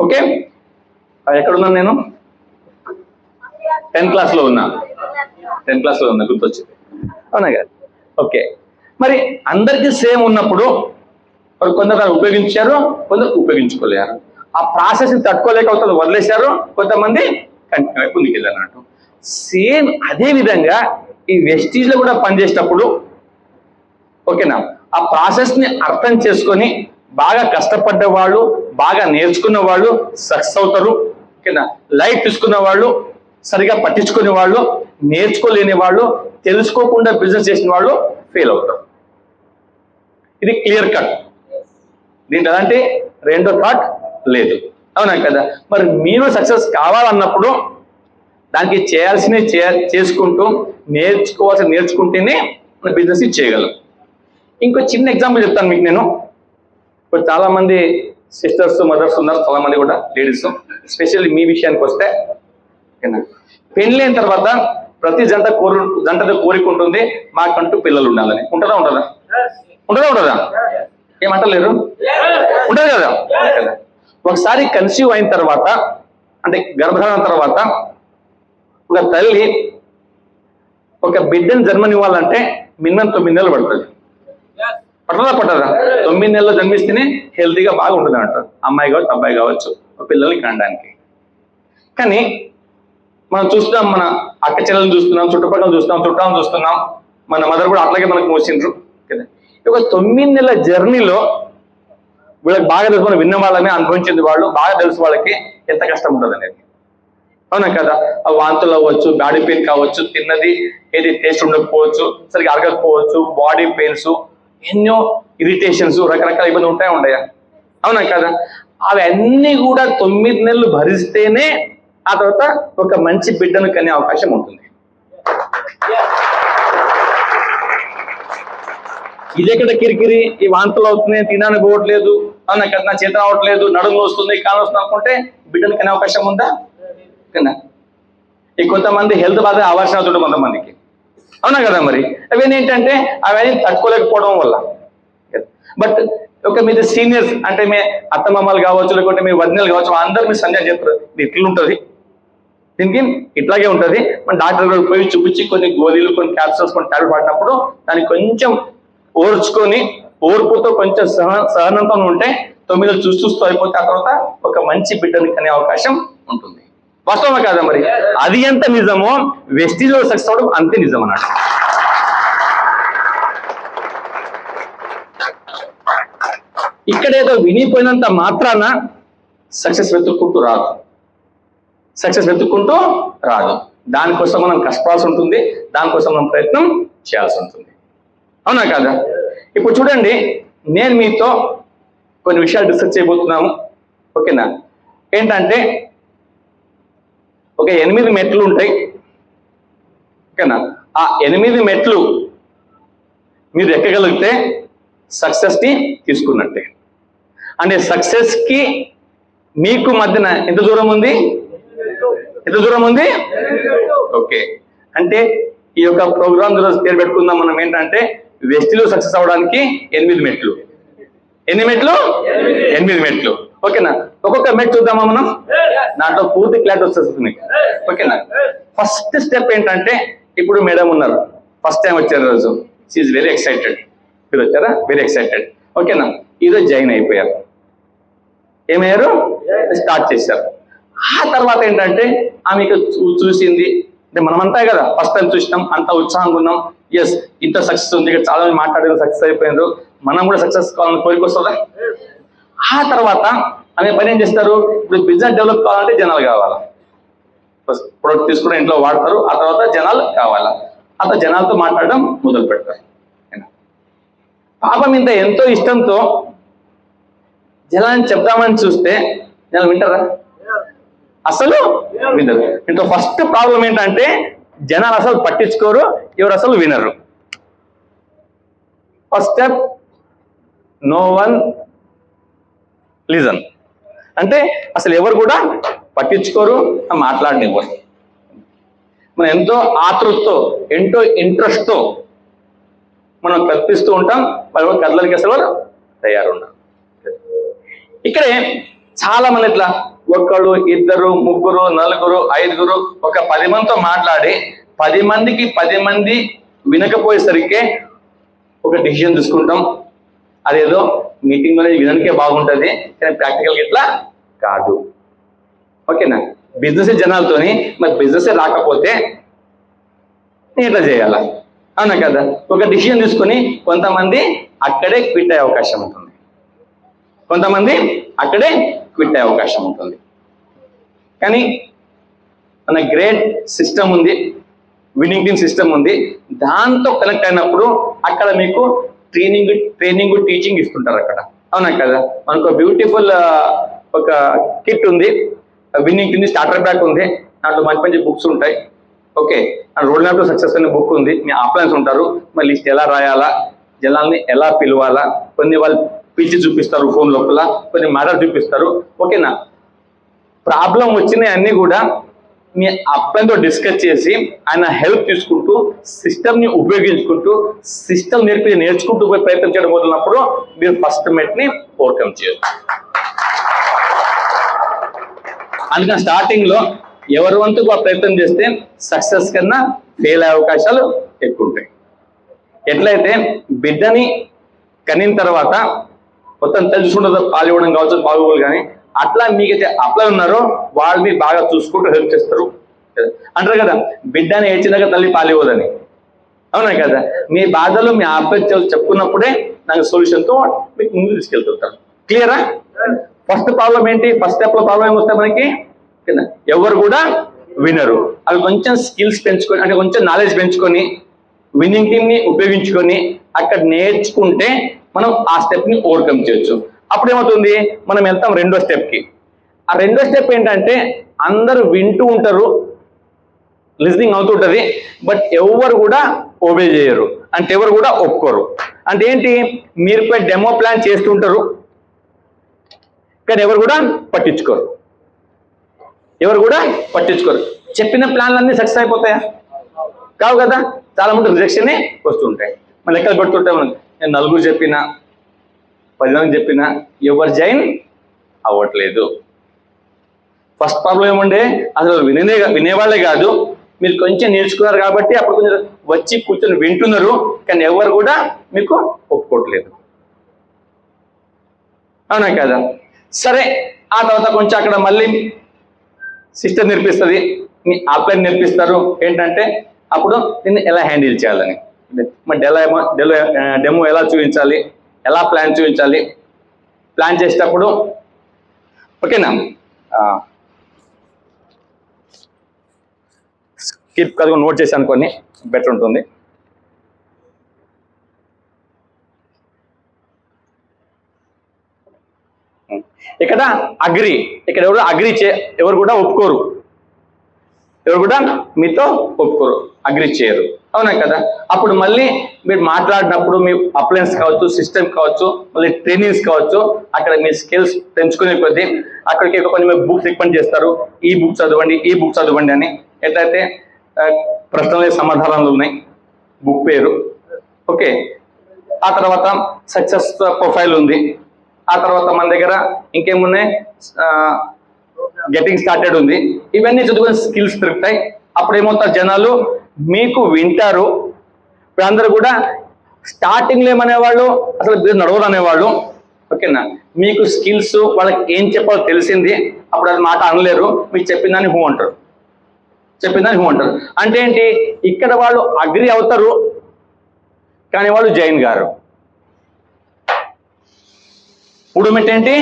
ఓకే, ఎక్కడున్నాను నేను? 10th క్లాస్లో ఉన్నా, 10th క్లాస్లో ఉన్నా, గుర్తొచ్చింది, అవునా కదా? ఓకే, మరి అందరికీ సేమ్ ఉన్నప్పుడు కొందరు దాన్ని ఉపయోగించారు, కొందరు ఉపయోగించుకోలేరు. ఆ ప్రాసెస్ని తట్టుకోలేక వదిలేశారు, కొంతమంది కంటిన్యూ ముందుకెళ్ళారు అన్నట్టు. సేమ్ అదే విధంగా ఈ వెస్టీజ్లో కూడా పనిచేసేటప్పుడు, ఓకేనా, ఆ ప్రాసెస్ని అర్థం చేసుకొని బాగా కష్టపడ్డ వాళ్ళు, బాగా నేర్చుకున్న వాళ్ళు సక్సెస్ అవుతారు, ఓకేనా. లైట్ తీసుకున్న వాళ్ళు, సరిగా పట్టించుకునే వాళ్ళు, నేర్చుకోలేని వాళ్ళు, తెలుసుకోకుండా బిజినెస్ చేసిన వాళ్ళు ఫెయిల్ అవుతారు. ఇది క్లియర్ కట్. దీంట్లో అంటే రెండో థాట్ లేదు, అవునా కదా? మరి మీరు సక్సెస్ కావాలన్నప్పుడు దానికి చేయాల్సినవి చేసుకుంటూ, నేర్చుకుంటేనే మన బిజినెస్ చేయగలం. ఇంకో చిన్న ఎగ్జాంపుల్ చెప్తాను మీకు నేను. ఇప్పుడు చాలా మంది సిస్టర్స్, మదర్స్ ఉన్నారు, చాలా మంది కూడా లేడీస్. స్పెషల్లీ మీ విషయానికి వస్తే, పెళ్ళైన తర్వాత ప్రతి జంటతో కోరిక ఉంటుంది, మాకంటూ పిల్లలు ఉండాలని. ఉంటుందా? ఉంటుందా? ఏమంటలేరు? ఉంటుంది కదా? ఒకసారి కన్సీవ్ అయిన తర్వాత, అంటే గర్భధారణ తర్వాత, ఒక తల్లి ఒక బిడ్డను జన్మనివ్వాలంటే మినిమం 9 నెలలు పడుతుంది. పట్టదా? 9 నెలలు జన్మిస్తేనే హెల్తీగా బాగా ఉంటుంది అంటారు, అమ్మాయి కావచ్చు, అబ్బాయి కావచ్చు, పిల్లల్ని కనడానికి. కానీ మనం చూస్తున్నాం, మన అక్క చెల్లెలను చూస్తున్నాం, చుట్టుపక్కల చూస్తున్నాం, చుట్టాలను చూస్తున్నాం, మన మదర్ కూడా అట్లాగే మనకు మోసిండ్రు కదా. ఒక 9 నెలల జర్నీలో వీళ్ళకి బాగా తెలుసు, మనం విన్న వాళ్ళని, అనుభవించింది వాళ్ళు, బాగా తెలుసు వాళ్ళకి ఎంత కష్టం ఉంటుంది అనేది, అవునా కదా? ఆ వాంతులు అవ్వచ్చు, బాడీ పెయిన్ కావచ్చు, తిన్నది ఏది టేస్ట్ ఉండకపోవచ్చు, సరిగ్గా అరగకపోవచ్చు, బాడీ పెయిన్స్, ఎన్నో ఇరిటేషన్స్, రకరకాల ఇబ్బందులు ఉంటాయా, అవునా కదా? అవన్నీ కూడా 9 నెలలు భరిస్తేనే ఆ తర్వాత ఒక మంచి బిడ్డను కనే అవకాశం ఉంటుంది. ఇదెక్కడ కిరికిరి, ఈ వాంతులు అవుతున్నాయి, తినడానికి పోవట్లేదు, అవునా కదా, నా చేత రావట్లేదు, నడుము వస్తుంది, కాలు వస్తుంది అనుకుంటే బిడ్డను కనే అవకాశం ఉందా? కదా. ఈ కొంతమంది హెల్త్ బాధ అవసరం అవుతుంది కొంతమందికి, అవునా కదా? మరి అవన్నీ ఏంటంటే అవన్నీ తట్టుకోలేకపోవడం వల్ల. బట్ ఒక మీద సీనియర్స్ అంటే మీ అత్తమామలు కావచ్చు, లేకుంటే మీ వదినలు కావచ్చు, అందరూ మీ సంజయ్ చెప్తారు, ఇది ఇట్లుంటుంది, దీనికి ఇట్లాగే ఉంటుంది. మన డాక్టర్ గారు పోయి చూపించి కొన్ని గోళీలు, కొన్ని క్యాప్సూల్స్, కొన్ని టాబ్లెట్ పడినప్పుడు దాన్ని కొంచెం ఓర్చుకొని, ఓర్పుతో కొంచెం సహనంతో ఉంటే 9 చూస్తూ అయిపోతే ఆ తర్వాత ఒక మంచి బిడ్డని కనే అవకాశం ఉంటుంది. వాస్తవమే కాదా? మరి అది ఎంత నిజమో వెస్టీజ్లో సక్సెస్ అవడం అంతే నిజం అన్నాడు. ఇక్కడ ఏదో వినిపోయినంత మాత్రాన సక్సెస్ వెతుక్కుంటూ రాదు. సక్సెస్ వెతుక్కుంటూ రాదు. దానికోసం మనం కష్టపడాల్సి ఉంటుంది, దానికోసం మనం ప్రయత్నం చేయాల్సి ఉంటుంది. అవునా కాదా? ఇప్పుడు చూడండి, నేను మీతో కొన్ని విషయాలు డిస్కస్ చేయబోతున్నాము. ఓకేనా? ఏంటంటే ఒక 8 మెట్లు ఉంటాయి. ఓకేనా? ఆ 8 మెట్లు మీరు ఎక్కగలిగితే సక్సెస్ని తీసుకున్నట్టే. అంటే సక్సెస్కి మీకు మధ్యన ఎంత దూరం ఉంది? ఓకే. అంటే ఈ యొక్క ప్రోగ్రామ్ రోజు పేరు పెట్టుకుందాం మనం ఏంటంటే వెస్టిలో సక్సెస్ అవ్వడానికి 8 మెట్లు. ఎన్ని మెట్లు? 8 మెట్లు. ఓకేనా? ఒక్కొక్క మెట్ చూద్దామా మనం? దాంట్లో పూర్తి క్లారిటీ వస్తుంది మీకు. ఓకేనా? ఫస్ట్ స్టెప్ ఏంటంటే, ఇప్పుడు మేడం ఉన్నారు, ఫస్ట్ టైం వచ్చారు రోజు, షీఈ్ వెరీ ఎక్సైటెడ్. మీరు వచ్చారా? Very excited. ఓకేనా? ఈరోజు జాయిన్ అయిపోయారు. ఏమయ్యారు? స్టార్ట్ చేశారు. ఆ తర్వాత ఏంటంటే ఆమెకు చూసింది, అంటే మనమంతా కదా ఫస్ట్ టైం చూసినాం, అంత ఉత్సాహంగా ఉన్నాం, ఎస్ ఇంత సక్సెస్ ఉంది, ఇక్కడ చాలా మంది మాట్లాడిన సక్సెస్ అయిపోయినారు, మనం కూడా సక్సెస్ కావాలని కోరిక వస్తుందా? ఆ తర్వాత ఆమె పని ఏం చేస్తారు? ఇప్పుడు బిజినెస్ డెవలప్ కావాలంటే జనాలు కావాలా, ప్రొడక్ట్ తీసుకుని ఇంట్లో వాడతారు, ఆ తర్వాత జనాలు కావాలా, ఆ తర్వాత జనాలతో మాట్లాడడం మొదలు పెడతారు. పాపం ఇంత ఎంతో ఇష్టంతో జనాన్ని చెప్దామని చూస్తే జనాలు వింటారా? అసలు వినరు. ఇంట్లో ఫస్ట్ ప్రాబ్లం ఏంటంటే జనాలు అసలు పట్టించుకోరు, ఎవరు అసలు వినరు. First step, no one listen. అంటే అసలు ఎవరు కూడా పట్టించుకోరు, మాట్లాడనివ్వరు. మనం ఎంతో ఆతృతతో, ఎంతో ఇంట్రెస్ట్తో మనం కల్పిస్తూ ఉంటాం, వాళ్ళు కదలకి అసలు తయారుంటారు. ఇక్కడే చాలా మంది ఇట్లా ఒక్కడు, ఇద్దరు, ముగ్గురు, నలుగురు, ఐదుగురు, ఒక 10 మందితో మాట్లాడి 10 మందికి 10 మంది వినకపోయేసరికి ఒక డిసిజన్ తీసుకుంటాం. అదేదో మీటింగ్ అనేది వినడానికే బాగుంటుంది, కానీ ప్రాక్టికల్గా ఇట్లా కాదు. ఓకేనా? బిజినెస్ జనాలతోని, మరి బిజినెస్ రాకపోతే నేను ఎట్లా చేయాలా? అవునా కదా? ఒక డిసిజన్ తీసుకొని కొంతమంది అక్కడే క్విట్ అయ్యే అవకాశం ఉంటుంది, కొంతమంది అక్కడే క్విట్ అయ్యే అవకాశం ఉంటుంది. కానీ మన గ్రేట్ సిస్టమ్ ఉంది, విన్నింగ్ టీమ్ సిస్టమ్ ఉంది, దాంతో కనెక్ట్ అయినప్పుడు అక్కడ మీకు ట్రైనింగ్ టీచింగ్ ఇస్తుంటారు అక్కడ. అవునా కదా? మనకు బ్యూటిఫుల్ ఒక కిట్ ఉంది, విన్నింగ్ టీమ్ స్టార్టర్ ప్యాక్ ఉంది, దాంట్లో మంచి మంచి బుక్స్ ఉంటాయి. Okay, road map to success అనే బుక్ ఉంది, మీ ఆఫ్లైన్స్ ఉంటారు, మరి లిస్ట్ ఎలా రాయాలా, జనాల్ని ఎలా పిలవాలా, కొన్ని వాళ్ళు పిలిచి చూపిస్తారు ఫోన్ లోపల, కొన్ని మ్యాటర్ చూపిస్తారు. ఓకేనా? ప్రాబ్లం వచ్చినాయి అన్ని కూడా మీ అప్లైన్తో డిస్కస్ చేసి ఆయన హెల్ప్ తీసుకుంటూ సిస్టమ్ని ఉపయోగించుకుంటూ సిస్టమ్ నేర్చుకుంటూ పోయి ప్రయత్నం చేయడం మొదలైనప్పుడు మీరు ఫస్ట్ మెట్ని ఓవర్కమ్ చేయొచ్చు. అందుకని స్టార్టింగ్లో ఎవరి వంతుకు ఆ ప్రయత్నం చేస్తే సక్సెస్ కన్నా ఫెయిల్ అయ్యే అవకాశాలు ఎక్కువ ఉంటాయి. ఎట్లయితే బిడ్డని కనిన తర్వాత మొత్తం తెలుసుకుంటుందో పాలు ఇవ్వడం కావచ్చు, బాగోగులు, కానీ అట్లా మీకైతే అప్లై ఉన్నారో వాళ్ళు మీరు బాగా చూసుకుంటూ హెల్ప్ చేస్తారు. అంటారు కదా, బిడ్డని ఏడ్చినాక తల్లి పాలు ఇవ్వదని. అవునా కదా? మీ బాధలు మీ అప్లై చెప్పుకున్నప్పుడే నాకు సొల్యూషన్తో మీకు ముందు తీసుకెళ్తుంటారు. క్లియరా? ఫస్ట్ ప్రాబ్లం ఏంటి? ఫస్ట్ స్టెప్లో ప్రాబ్లం ఏమొస్తాయి మనకి? ఎవరు కూడా వినరు. అవి కొంచెం స్కిల్స్ పెంచుకొని, అంటే కొంచెం నాలెడ్జ్ పెంచుకొని విన్నింగ్ టీమ్ని ఉపయోగించుకొని అక్కడ నేర్చుకుంటే మనం ఆ స్టెప్ని ఓవర్కమ్ చేయొచ్చు. అప్పుడు ఏమవుతుంది? మనం వెళ్తాం రెండో స్టెప్కి. ఆ రెండో స్టెప్ ఏంటంటే అందరూ వింటూ ఉంటారు, లిజనింగ్ అవుతుంటుంది, బట్ ఎవరు కూడా ఓబే చేయరు, అంటే ఎవరు కూడా ఒప్పుకోరు. అంటే ఏంటి? మీరు పోయి డెమో ప్లాన్ చేస్తుంటారు, కానీ ఎవరు కూడా పట్టించుకోరు, చెప్పిన ప్లాన్లన్నీ సక్సెస్ అయిపోతాయా? కావు కదా? చాలా మంది రిజెక్షనే వస్తుంటాయి. మన లెక్కలు పెడుతుంటాం, నేను 4 చెప్పినా 10 మంది చెప్పినా ఎవరు జాయిన్ అవ్వట్లేదు. ఫస్ట్ ప్రాబ్లం ఏముండే? అసలు వినేవాళ్ళే కాదు, మీరు కొంచెం నేర్చుకున్నారు కాబట్టి అప్పుడు కొంచెం వచ్చి కూర్చొని వింటున్నారు, కానీ ఎవరు కూడా మీకు ఒప్పుకోవట్లేదు. అవునా కదా? సరే, ఆ తర్వాత కొంచెం అక్కడ మళ్ళీ సిస్టమ్ నేర్పిస్తుంది, మీ ఆప్లైన్ నేర్పిస్తారు. ఏంటంటే అప్పుడు దీన్ని ఎలా హ్యాండిల్ చేయాలని, మరి డెమో ఎలా చూపించాలి, ఎలా ప్లాన్ చూపించాలి, ప్లాన్ చేసేటప్పుడు ఓకేనా కీప్ కదా నోట్ చేసి అనుకోని బెటర్ ఉంటుంది. ఇక్కడ అగ్రి, ఇక్కడ ఎవరు అగ్రి ఎవరు కూడా ఒప్పుకోరు, ఎవరు కూడా మీతో ఒప్పుకోరు, అగ్రి చేయరు, అవునా కదా. అప్పుడు మళ్ళీ మీరు మాట్లాడినప్పుడు మీ అప్లయన్స్ కావచ్చు, సిస్టమ్ కావచ్చు, మళ్ళీ ట్రైనింగ్స్ కావచ్చు, అక్కడ మీ స్కిల్స్ పెంచుకునే కొద్దీ అక్కడికి కొన్ని బుక్స్ రికమెండ్ చేస్తారు, ఈ బుక్ చదవండి, ఈ బుక్ చదవండి అని. ఎట్లయితే ప్రశ్నలే సమాధానాలు ఉన్నాయి, బుక్ పేరు, ఓకే. ఆ తర్వాత సక్సెస్ ప్రొఫైల్ ఉంది. ఆ తర్వాత మన దగ్గర ఇంకేమున్నాయి, గెటింగ్ స్టార్టెడ్ ఉంది. ఇవన్నీ చదువుకుని స్కిల్స్ పెరుగుతాయి. అప్పుడు ఏమవుతారు, జనాలు మీకు వింటారు. ఇప్పుడు అందరూ కూడా స్టార్టింగ్లో ఏమనేవాళ్ళు, అసలు బిజినెస్ నడవదు అనేవాళ్ళు, ఓకేనా. మీకు స్కిల్స్, వాళ్ళకి ఏం చెప్పాలో తెలిసింది, అప్పుడు అది మాట అనలేరు, మీకు చెప్పిందని హూ అంటారు, చెప్పిందని హూ అంటారు. అంటే ఏంటి, ఇక్కడ వాళ్ళు అగ్రి అవుతారు కానీ వాళ్ళు జైన్ గారు. ఇప్పుడు ఏంటి,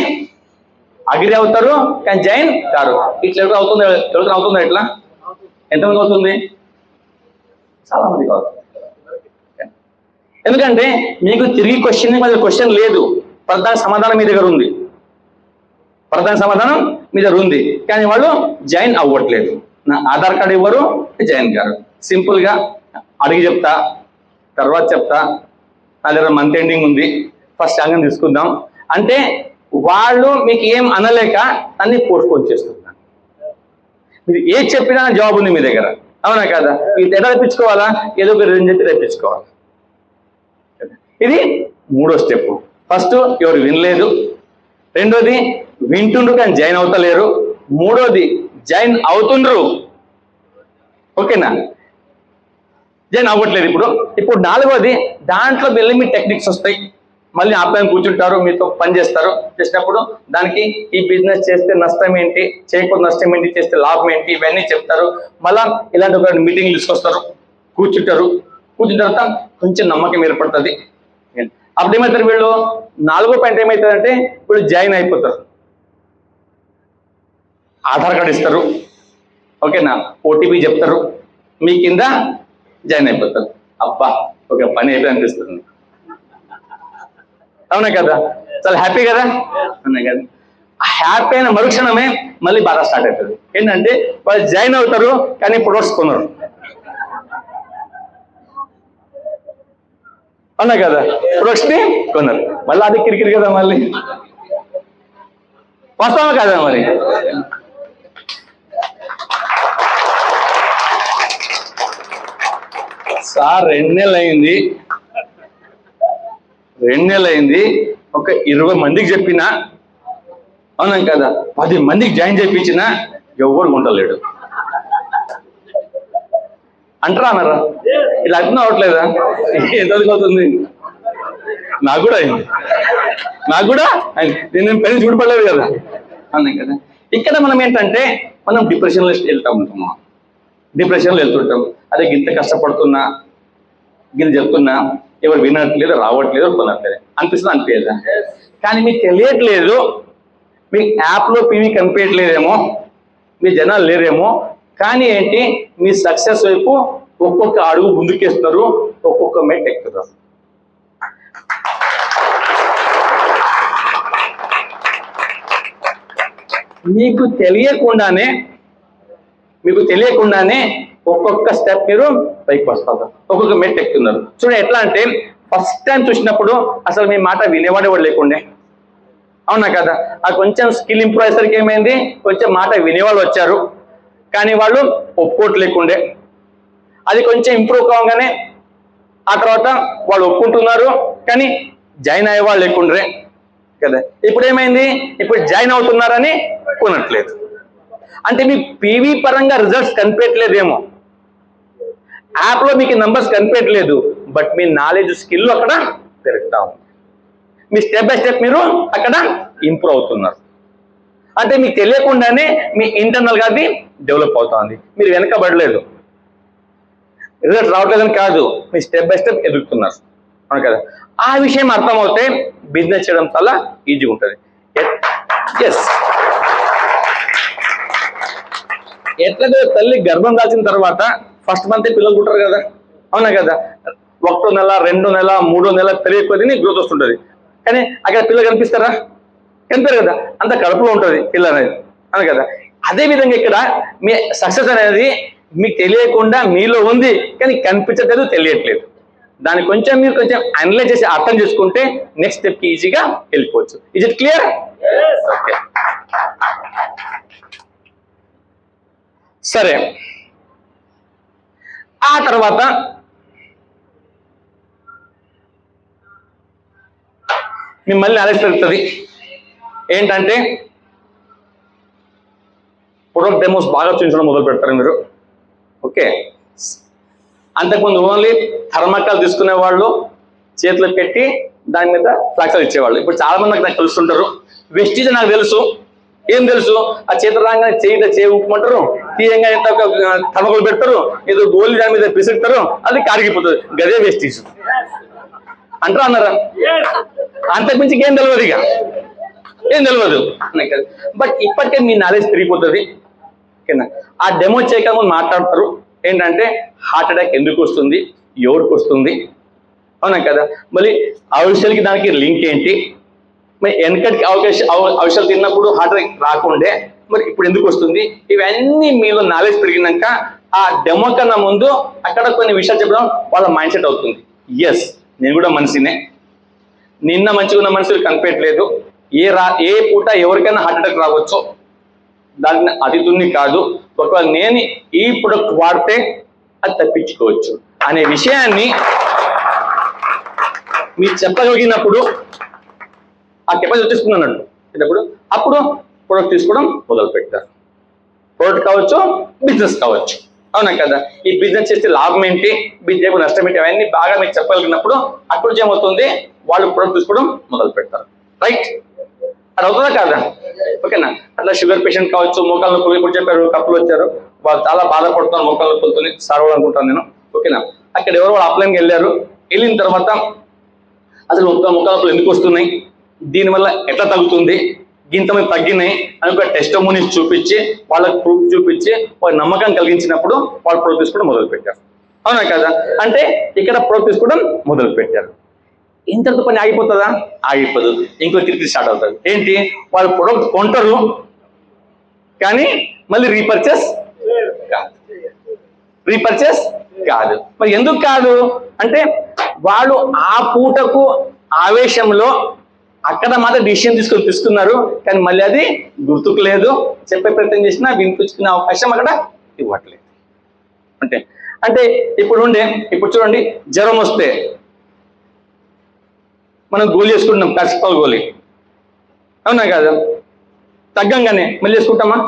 అగ్రి అవుతారు కానీ జైన్ గారు. ఇట్లా ఎవరు అవుతుంది, ఎవరికి అవుతుందా, ఇట్లా ఎంతమంది అవుతుంది, చాలా మందికి అవుతుంది. ఎందుకంటే మీకు తిరిగి క్వశ్చన్ లేదు, ప్రధాన సమాధానం మీ దగ్గర ఉంది, ప్రధాన సమాధానం మీ దగ్గర ఉంది, కానీ వాళ్ళు జాయిన్ అవ్వట్లేదు. నా ఆధార్ కార్డు ఇవ్వరు, జాయిన్ గారు. సింపుల్ గా అడిగి చెప్తా, తర్వాత చెప్తా, నా దగ్గర మంత్ ఎండింగ్ ఉంది, ఫస్ట్ అంగం తీసుకుందాం అంటే వాళ్ళు మీకు ఏం అనలేక అన్ని పోస్ట్పోన్ చేస్తున్నారు. మీరు ఏది చెప్పినా జవాబు ఉంది మీ దగ్గర, అవునా కదా. ఇది ఎలా తెప్పించుకోవాలా, ఏదో ఒక రీజన్ చెప్పి తెప్పించుకోవాలి. ఇది మూడో స్టెప్. ఫస్ట్ ఎవరు వినలేదు, రెండోది వింటుండ్రు కానీ జాయిన్ అవుతలేరు, మూడోది జాయిన్ అవుతుండ్రు, ఓకేనా, జాయిన్ అవ్వట్లేదు. ఇప్పుడు నాలుగోది, దాంట్లో వెళ్ళి మీ టెక్నిక్స్ వస్తాయి, మళ్ళీ ఆప్యాయం కూర్చుంటారు, మీతో పని చేస్తారు. చేసినప్పుడు దానికి ఈ బిజినెస్ చేస్తే నష్టం ఏంటి, చేయకపోతే నష్టం ఏంటి, చేస్తే లాభం ఏంటి, ఇవన్నీ చెప్తారు. మళ్ళా ఇలాంటి ఒక మీటింగ్ తీసుకొస్తారు, కూర్చుంటారు. కూర్చున్న తర్వాత కొంచెం నమ్మకం ఏర్పడుతుంది. అప్పుడు ఏమవుతారు వీళ్ళు, నాలుగో పాయింట్ ఏమవుతుందంటే వీళ్ళు జాయిన్ అయిపోతారు. ఆధార్ కార్డు ఇస్తారు, ఓకేనా, ఓటీపీ చెప్తారు, మీ కింద జాయిన్ అయిపోతారు. అబ్బా ఒక పని అయిపోయి అనిపిస్తుంది, అవునా కదా, చాలా హ్యాపీ కదా, అవునా కదా. ఆ హ్యాపీ అయిన మరుక్షణమే మళ్ళీ బాగా స్టార్ట్ అవుతుంది. ఏంటంటే వాళ్ళు జాయిన్ అవుతారు కానీ ప్రొడక్ట్స్ కొనరు, అవునా కదా, ప్రొడక్ట్స్ ని కొనరు, మళ్ళీ అది కిరికిరి కదా, మళ్ళీ వాస్తవా కదా. మరి సార్ 2 నెలలు అయింది, ఒక 20 మందికి చెప్పినా, అవునా కదా, 10 మందికి జాయిన్ చేయించిన ఎవరు ఉండలేడు అంటారా అన్నారా. ఇలా అర్థం అవట్లేదా, ఎంత అవుతుంది, నాకు కూడా అయింది, నేను పెళ్లి చూడపడలేదు కదా, అవునా కదా. ఇక్కడ మనం ఏంటంటే మనం డిప్రెషన్లో వెళ్తుంటాం. అదే ఇంత కష్టపడుతున్నా, గిన్నె చెప్తున్నా, ఎవరు వినట్లేదు, రావట్లేదు, కొనట్లేదు అనిపించలేదా. కానీ మీకు తెలియట్లేదు, మీ యాప్లో పీవీ కనిపించట్లేదేమో, మీ జనాలు లేరేమో, కానీ ఏంటి, మీ సక్సెస్ వైపు ఒక్కొక్క అడుగు ముందుకేస్తున్నారు, ఒక్కొక్క మెట్ ఎక్కుతున్నారు. మీకు తెలియకుండానే ఒక్కొక్క స్టెప్ మీరు పైకి వస్తారు, ఒక్కొక్క మెట్ ఎక్కుతున్నారు. చూడండి ఎట్లా అంటే, ఫస్ట్ టైం చూసినప్పుడు అసలు మీ మాట వినేవాడేవాడు లేకుండే, అవునా కదా. ఆ కొంచెం స్కిల్ ఇంప్రూవ్ అయ్యేసరికి ఏమైంది, కొంచెం మాట వినేవాళ్ళు వచ్చారు కానీ వాళ్ళు ఒప్పుకోవట్లేకుండే. అది కొంచెం ఇంప్రూవ్ కాగానే ఆ తర్వాత వాళ్ళు ఒప్పుకుంటున్నారు కానీ జాయిన్ అయ్యేవాళ్ళు లేకుండ్రే కదా. ఇప్పుడు ఏమైంది, ఇప్పుడు జాయిన్ అవుతున్నారని కొనట్లేదు. అంటే మీ పీవీ పరంగా రిజల్ట్స్ కనిపెట్టలేదేమో, యాప్లో మీకు నంబర్స్ కనిపెట్టలేదు, బట్ మీ నాలెడ్జ్ స్కిల్ అక్కడ పెరుగుతా ఉంది. మీ స్టెప్ బై స్టెప్ మీరు అక్కడ ఇంప్రూవ్ అవుతున్నారు. అంటే మీకు తెలియకుండానే మీ ఇంటర్నల్ గా అది డెవలప్ అవుతుంది. మీరు వెనకబడలేదు, రిజల్ట్ రావట్లేదని కాదు, మీ స్టెప్ బై స్టెప్ ఎదుగుతున్నారు, అవును కదా. ఆ విషయం అర్థమవుతే బిజినెస్ చేయడం చాలా ఈజీగా ఉంటుంది. ఎస్, ఎట్లయితే తల్లి గర్భం దాల్చిన తర్వాత ఫస్ట్ మంత్ పిల్లలు పుట్టారు కదా, అవునా కదా? 1వ నెల 2వ నెల 3వ నెల పెరిగే కొద్దిని గ్రోత్ వస్తుంటది. కానీ అక్కడ పిల్లలు కనిపిస్తారా? కనిపారు కదా, అంత కడుపులో ఉంటుంది పిల్ల అనేది, అవును కదా? అదే విధంగా ఇక్కడ మీ సక్సెస్ అనేది మీకు తెలియకుండా మీలో ఉంది, కానీ కనిపించట్లేదు, తెలియట్లేదు. దాన్ని మీరు కొంచెం అనలైజ్ చేసి అర్థం చేసుకుంటే నెక్స్ట్ స్టెప్ కి ఈజీగా వెళ్ళిపోవచ్చు. Is it clear? ఓకే, సరే. ఆ తర్వాత మిమ్మల్ని నాలెడ్జ్ పెరుగుతుంది. ఏంటంటే ప్రొడక్ట్ డెమోస్ బాగా చూపించడం మొదలు పెడతారు మీరు. ఓకే, అంతకుముందు ఓన్లీ థర్మాకాల్ తీసుకునే వాళ్ళు చేతిలో పెట్టి దాని మీద ఫ్లాక్సలు ఇచ్చేవాళ్ళు. ఇప్పుడు చాలా మంది నాకు తెలుస్తుంటారు. వెస్టీజ్ నాకు తెలుసు, ఏం తెలుసు? ఆ చేతి రాగానే చేయి ఉప్పుమంటారు, తీయంగా ఎంత థర్మాకోల్ పెడతారు, ఏదో గోలి దాని మీద పిసుకుతారు, అది కారిగిపోతుంది. గదే వెస్టీజ్ అంటారా? అన్నారా? అంతకుమించి ఏం తెలియదు, ఇక ఏం తెలియదు. బట్ ఇప్పటికే మీ నాలెడ్జ్ పెరిగిపోతుంది. ఓకేనా? ఆ డెమో చేయక ముందు మాట్లాడతారు ఏంటంటే హార్ట్ అటాక్ ఎందుకు వస్తుంది, ఎవరికి వస్తుంది, అవునా కదా? మళ్ళీ ఔషధాలకి దానికి లింక్ ఏంటి, మరి వెనకటికి ఔషధాలు తిన్నప్పుడు హార్ట్ అటాక్ రాకుండే మరి ఇప్పుడు ఎందుకు వస్తుంది, ఇవన్నీ మీలో నాలెడ్జ్ పెరిగినాక ఆ డెమో కన్నా ముందు అక్కడ కొన్ని విషయాలు చెప్పడం వాళ్ళ మైండ్ సెట్ అవుతుంది. ఎస్, నేను కూడా మనిషినే, నిన్న మంచిగా ఉన్న మనుషులు కనిపించట్లేదు, ఏ పూట ఎవరికైనా హార్ట్ అటాక్ రావచ్చు, దాన్ని అతిథుని కాదు, ఒకవేళ నేను ఈ ప్రొడక్ట్ వాడితే అది తప్పించుకోవచ్చు అనే విషయాన్ని మీరు చెప్పగలిగినప్పుడు ఆ కెపాసిటీ వచ్చేస్తుంది అన్నట్టు. అప్పుడు ప్రొడక్ట్ తీసుకోవడం మొదలు పెడతారు. ప్రొడక్ట్ కావచ్చు, బిజినెస్ కావచ్చు, అవునా కదా? ఈ బిజినెస్ చేస్తే లాభం ఏంటి, బిజినెస్ నష్టం ఏంటి, అవన్నీ బాగా మీకు చెప్పగలిగినప్పుడు అక్కడ నుంచి ఏమవుతుంది, వాళ్ళు ప్రొడక్ట్ తీసుకోవడం మొదలు పెడతారు. రైట్? అది అవుతుందా కాదా? ఓకేనా? అట్లా షుగర్ పేషెంట్ కావచ్చు, మోకాళ్ళ నొప్పులు ఇప్పుడు చెప్పారు, కప్పులు వచ్చారు, వాళ్ళు చాలా బాధపడుతున్నారు మోకాళ్ళ నొప్పులతో, సర్వ్ అనుకుంటాను నేను. ఓకేనా? అక్కడ ఎవరో వాళ్ళు ఆఫ్లైన్కి వెళ్ళారు, వెళ్ళిన తర్వాత అసలు మోకాళ్ళ నొప్పులు ఎందుకు వస్తున్నాయి, దీనివల్ల ఎట్లా తగ్గుతుంది, ఇంతమంది తగ్గినాయి అని ఒక టెస్టిమోనీస్ చూపించి వాళ్ళకి ప్రూఫ్ చూపించి వాళ్ళ నమ్మకం కలిగించినప్పుడు వాళ్ళు ప్రొడక్ట్ తీసుకోవడం మొదలు పెట్టారు, అవునా కదా? అంటే ఇక్కడ ప్రొడక్ట్ తీసుకోవడం మొదలు పెట్టారు. ఇంతటితో పని ఆగిపోతుందా? ఆగిపోదు, ఇంకో తిరిగి స్టార్ట్ అవుతుంది. ఏంటి? వాళ్ళు ప్రొడక్ట్ కొంటారు కానీ మళ్ళీ రీపర్చేస్ కాదు. మరి ఎందుకు కాదు అంటే వాళ్ళు ఆ పూటకు ఆవేశంలో అక్కడ మాత్రం డిసిషన్ తీసుకున్నారు, కానీ మళ్ళీ అది గుర్తుకు లేదు, చెప్పే ప్రయత్నం చేసినా వినిపించుకునే అవకాశం అక్కడ ఇవ్వట్లేదు. అంటే ఇప్పుడు చూడండి, జ్వరం వస్తే మనం గోళీ వేసుకుంటున్నాం, పారాసిటమాల్ గోళీ, అవునా కాదు? తగ్గంగానే మళ్ళీ వేసుకుంటామా?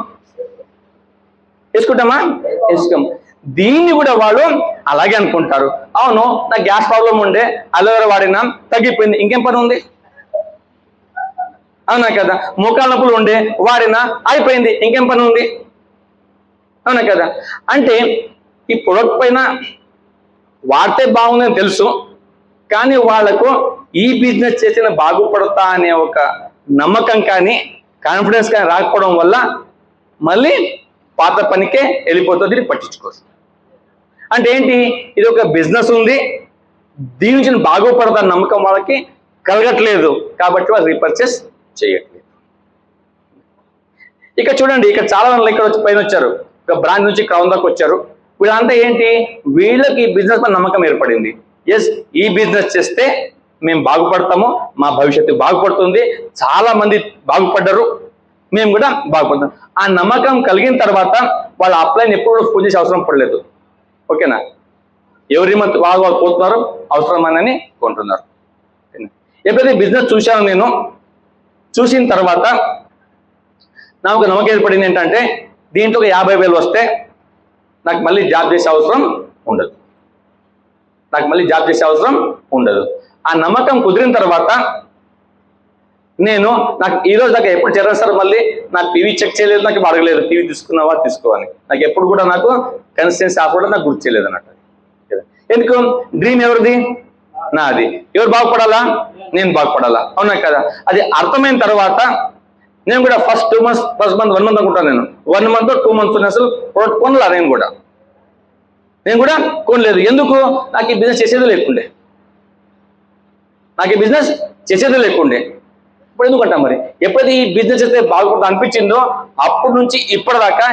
వేసుకోం. దీన్ని కూడా వాళ్ళు అలాగే అనుకుంటారు. అవును, నాకు గ్యాస్ ప్రాబ్లం ఉండే, అలోవెరా వాడినా తగ్గిపోయింది, ఇంకేం పని ఉంది, అవునా కదా? మోకాళ్ళ నొప్పులు ఉండే, వాడినా అయిపోయింది, ఇంకేం పని ఉంది, అవునా కదా? అంటే ఈ ప్రొడక్ట్ పైన వాడితే బాగుందని తెలుసు, కానీ వాళ్లకు ఈ బిజినెస్ చేసిన బాగుపడతా అనే ఒక నమ్మకం కానీ కాన్ఫిడెన్స్ కానీ రాకపోవడం వల్ల మళ్ళీ పాత పనికే వెళ్ళిపోతుంది, పట్టించుకోరు. అంటే ఏంటి? ఇది ఒక బిజినెస్ ఉంది, దీని నుంచి బాగుపడతా నమ్మకం వాళ్ళకి కలగట్లేదు, కాబట్టి వాళ్ళు రీపర్చేస్ చేయట్లేదు. ఇక చూడండి, ఇక్కడ చాలా మంది ఇక్కడ వచ్చి పైన వచ్చారు, ఒక బ్రాంచ్ నుంచి క్రౌన్ దాకా వచ్చారు. వీళ్ళంతా ఏంటి? వీళ్ళకి ఈ బిజినెస్ పైన నమ్మకం ఏర్పడింది. ఎస్, ఈ బిజినెస్ చేస్తే మేము బాగుపడతాము, మా భవిష్యత్తు బాగుపడుతుంది, చాలా మంది బాగుపడ్డారు, మేము కూడా బాగుపడతాం. ఆ నమ్మకం కలిగిన తర్వాత వాళ్ళ అప్లైన్ ఎప్పుడు కూడా ఫోన్ చేసే అవసరం పడలేదు. ఓకేనా? ఎవరి వాళ్ళు పోతున్నారు, అవసరమని కొంటున్నారు. ఎప్పుడైతే బిజినెస్ చూశాను నేను, చూసిన తర్వాత నాకు ఒక నమ్మకం ఏర్పడింది ఏంటంటే దీంట్లో ఒక 50,000 వస్తే నాకు మళ్ళీ జాబ్ చేసే అవసరం ఉండదు. ఆ నమ్మకం కుదిరిన తర్వాత నాకు ఈ రోజు దాకా ఎప్పుడు చేరారు సార్, మళ్ళీ నాకు టీవీ చెక్ చేయలేదు, నాకు అడగలేదు టీవీ తీసుకున్నావా తీసుకోవాలి, నాకు ఎప్పుడు కూడా నాకు కన్సిస్టెన్సీ ఆఫ్ కూడా నాకు గుర్తు చేయలేదు అన్నట్టు. ఎందుకు? డ్రీమ్ ఎవరిది? నాది. ఎవరు బాగుపడాలా? నేను బాగుపడాలా, అవునా కదా? అది అర్థమైన తర్వాత నేను కూడా ఫస్ట్ 2 months 1 month అనుకుంటాను. నేను 1 month 2 months అసలు ప్రొడక్ట్ కొనలా. నేను నేను కూడా కొనలేదు. ఎందుకు? నాకు ఈ బిజినెస్ చేసేది లేకుండే, ఇప్పుడు ఎందుకు అంటాం మరి? ఎప్పుడైతే ఈ బిజినెస్ అయితే బాగుపడుతుంది అనిపించిందో అప్పటి నుంచి ఇప్పటిదాకా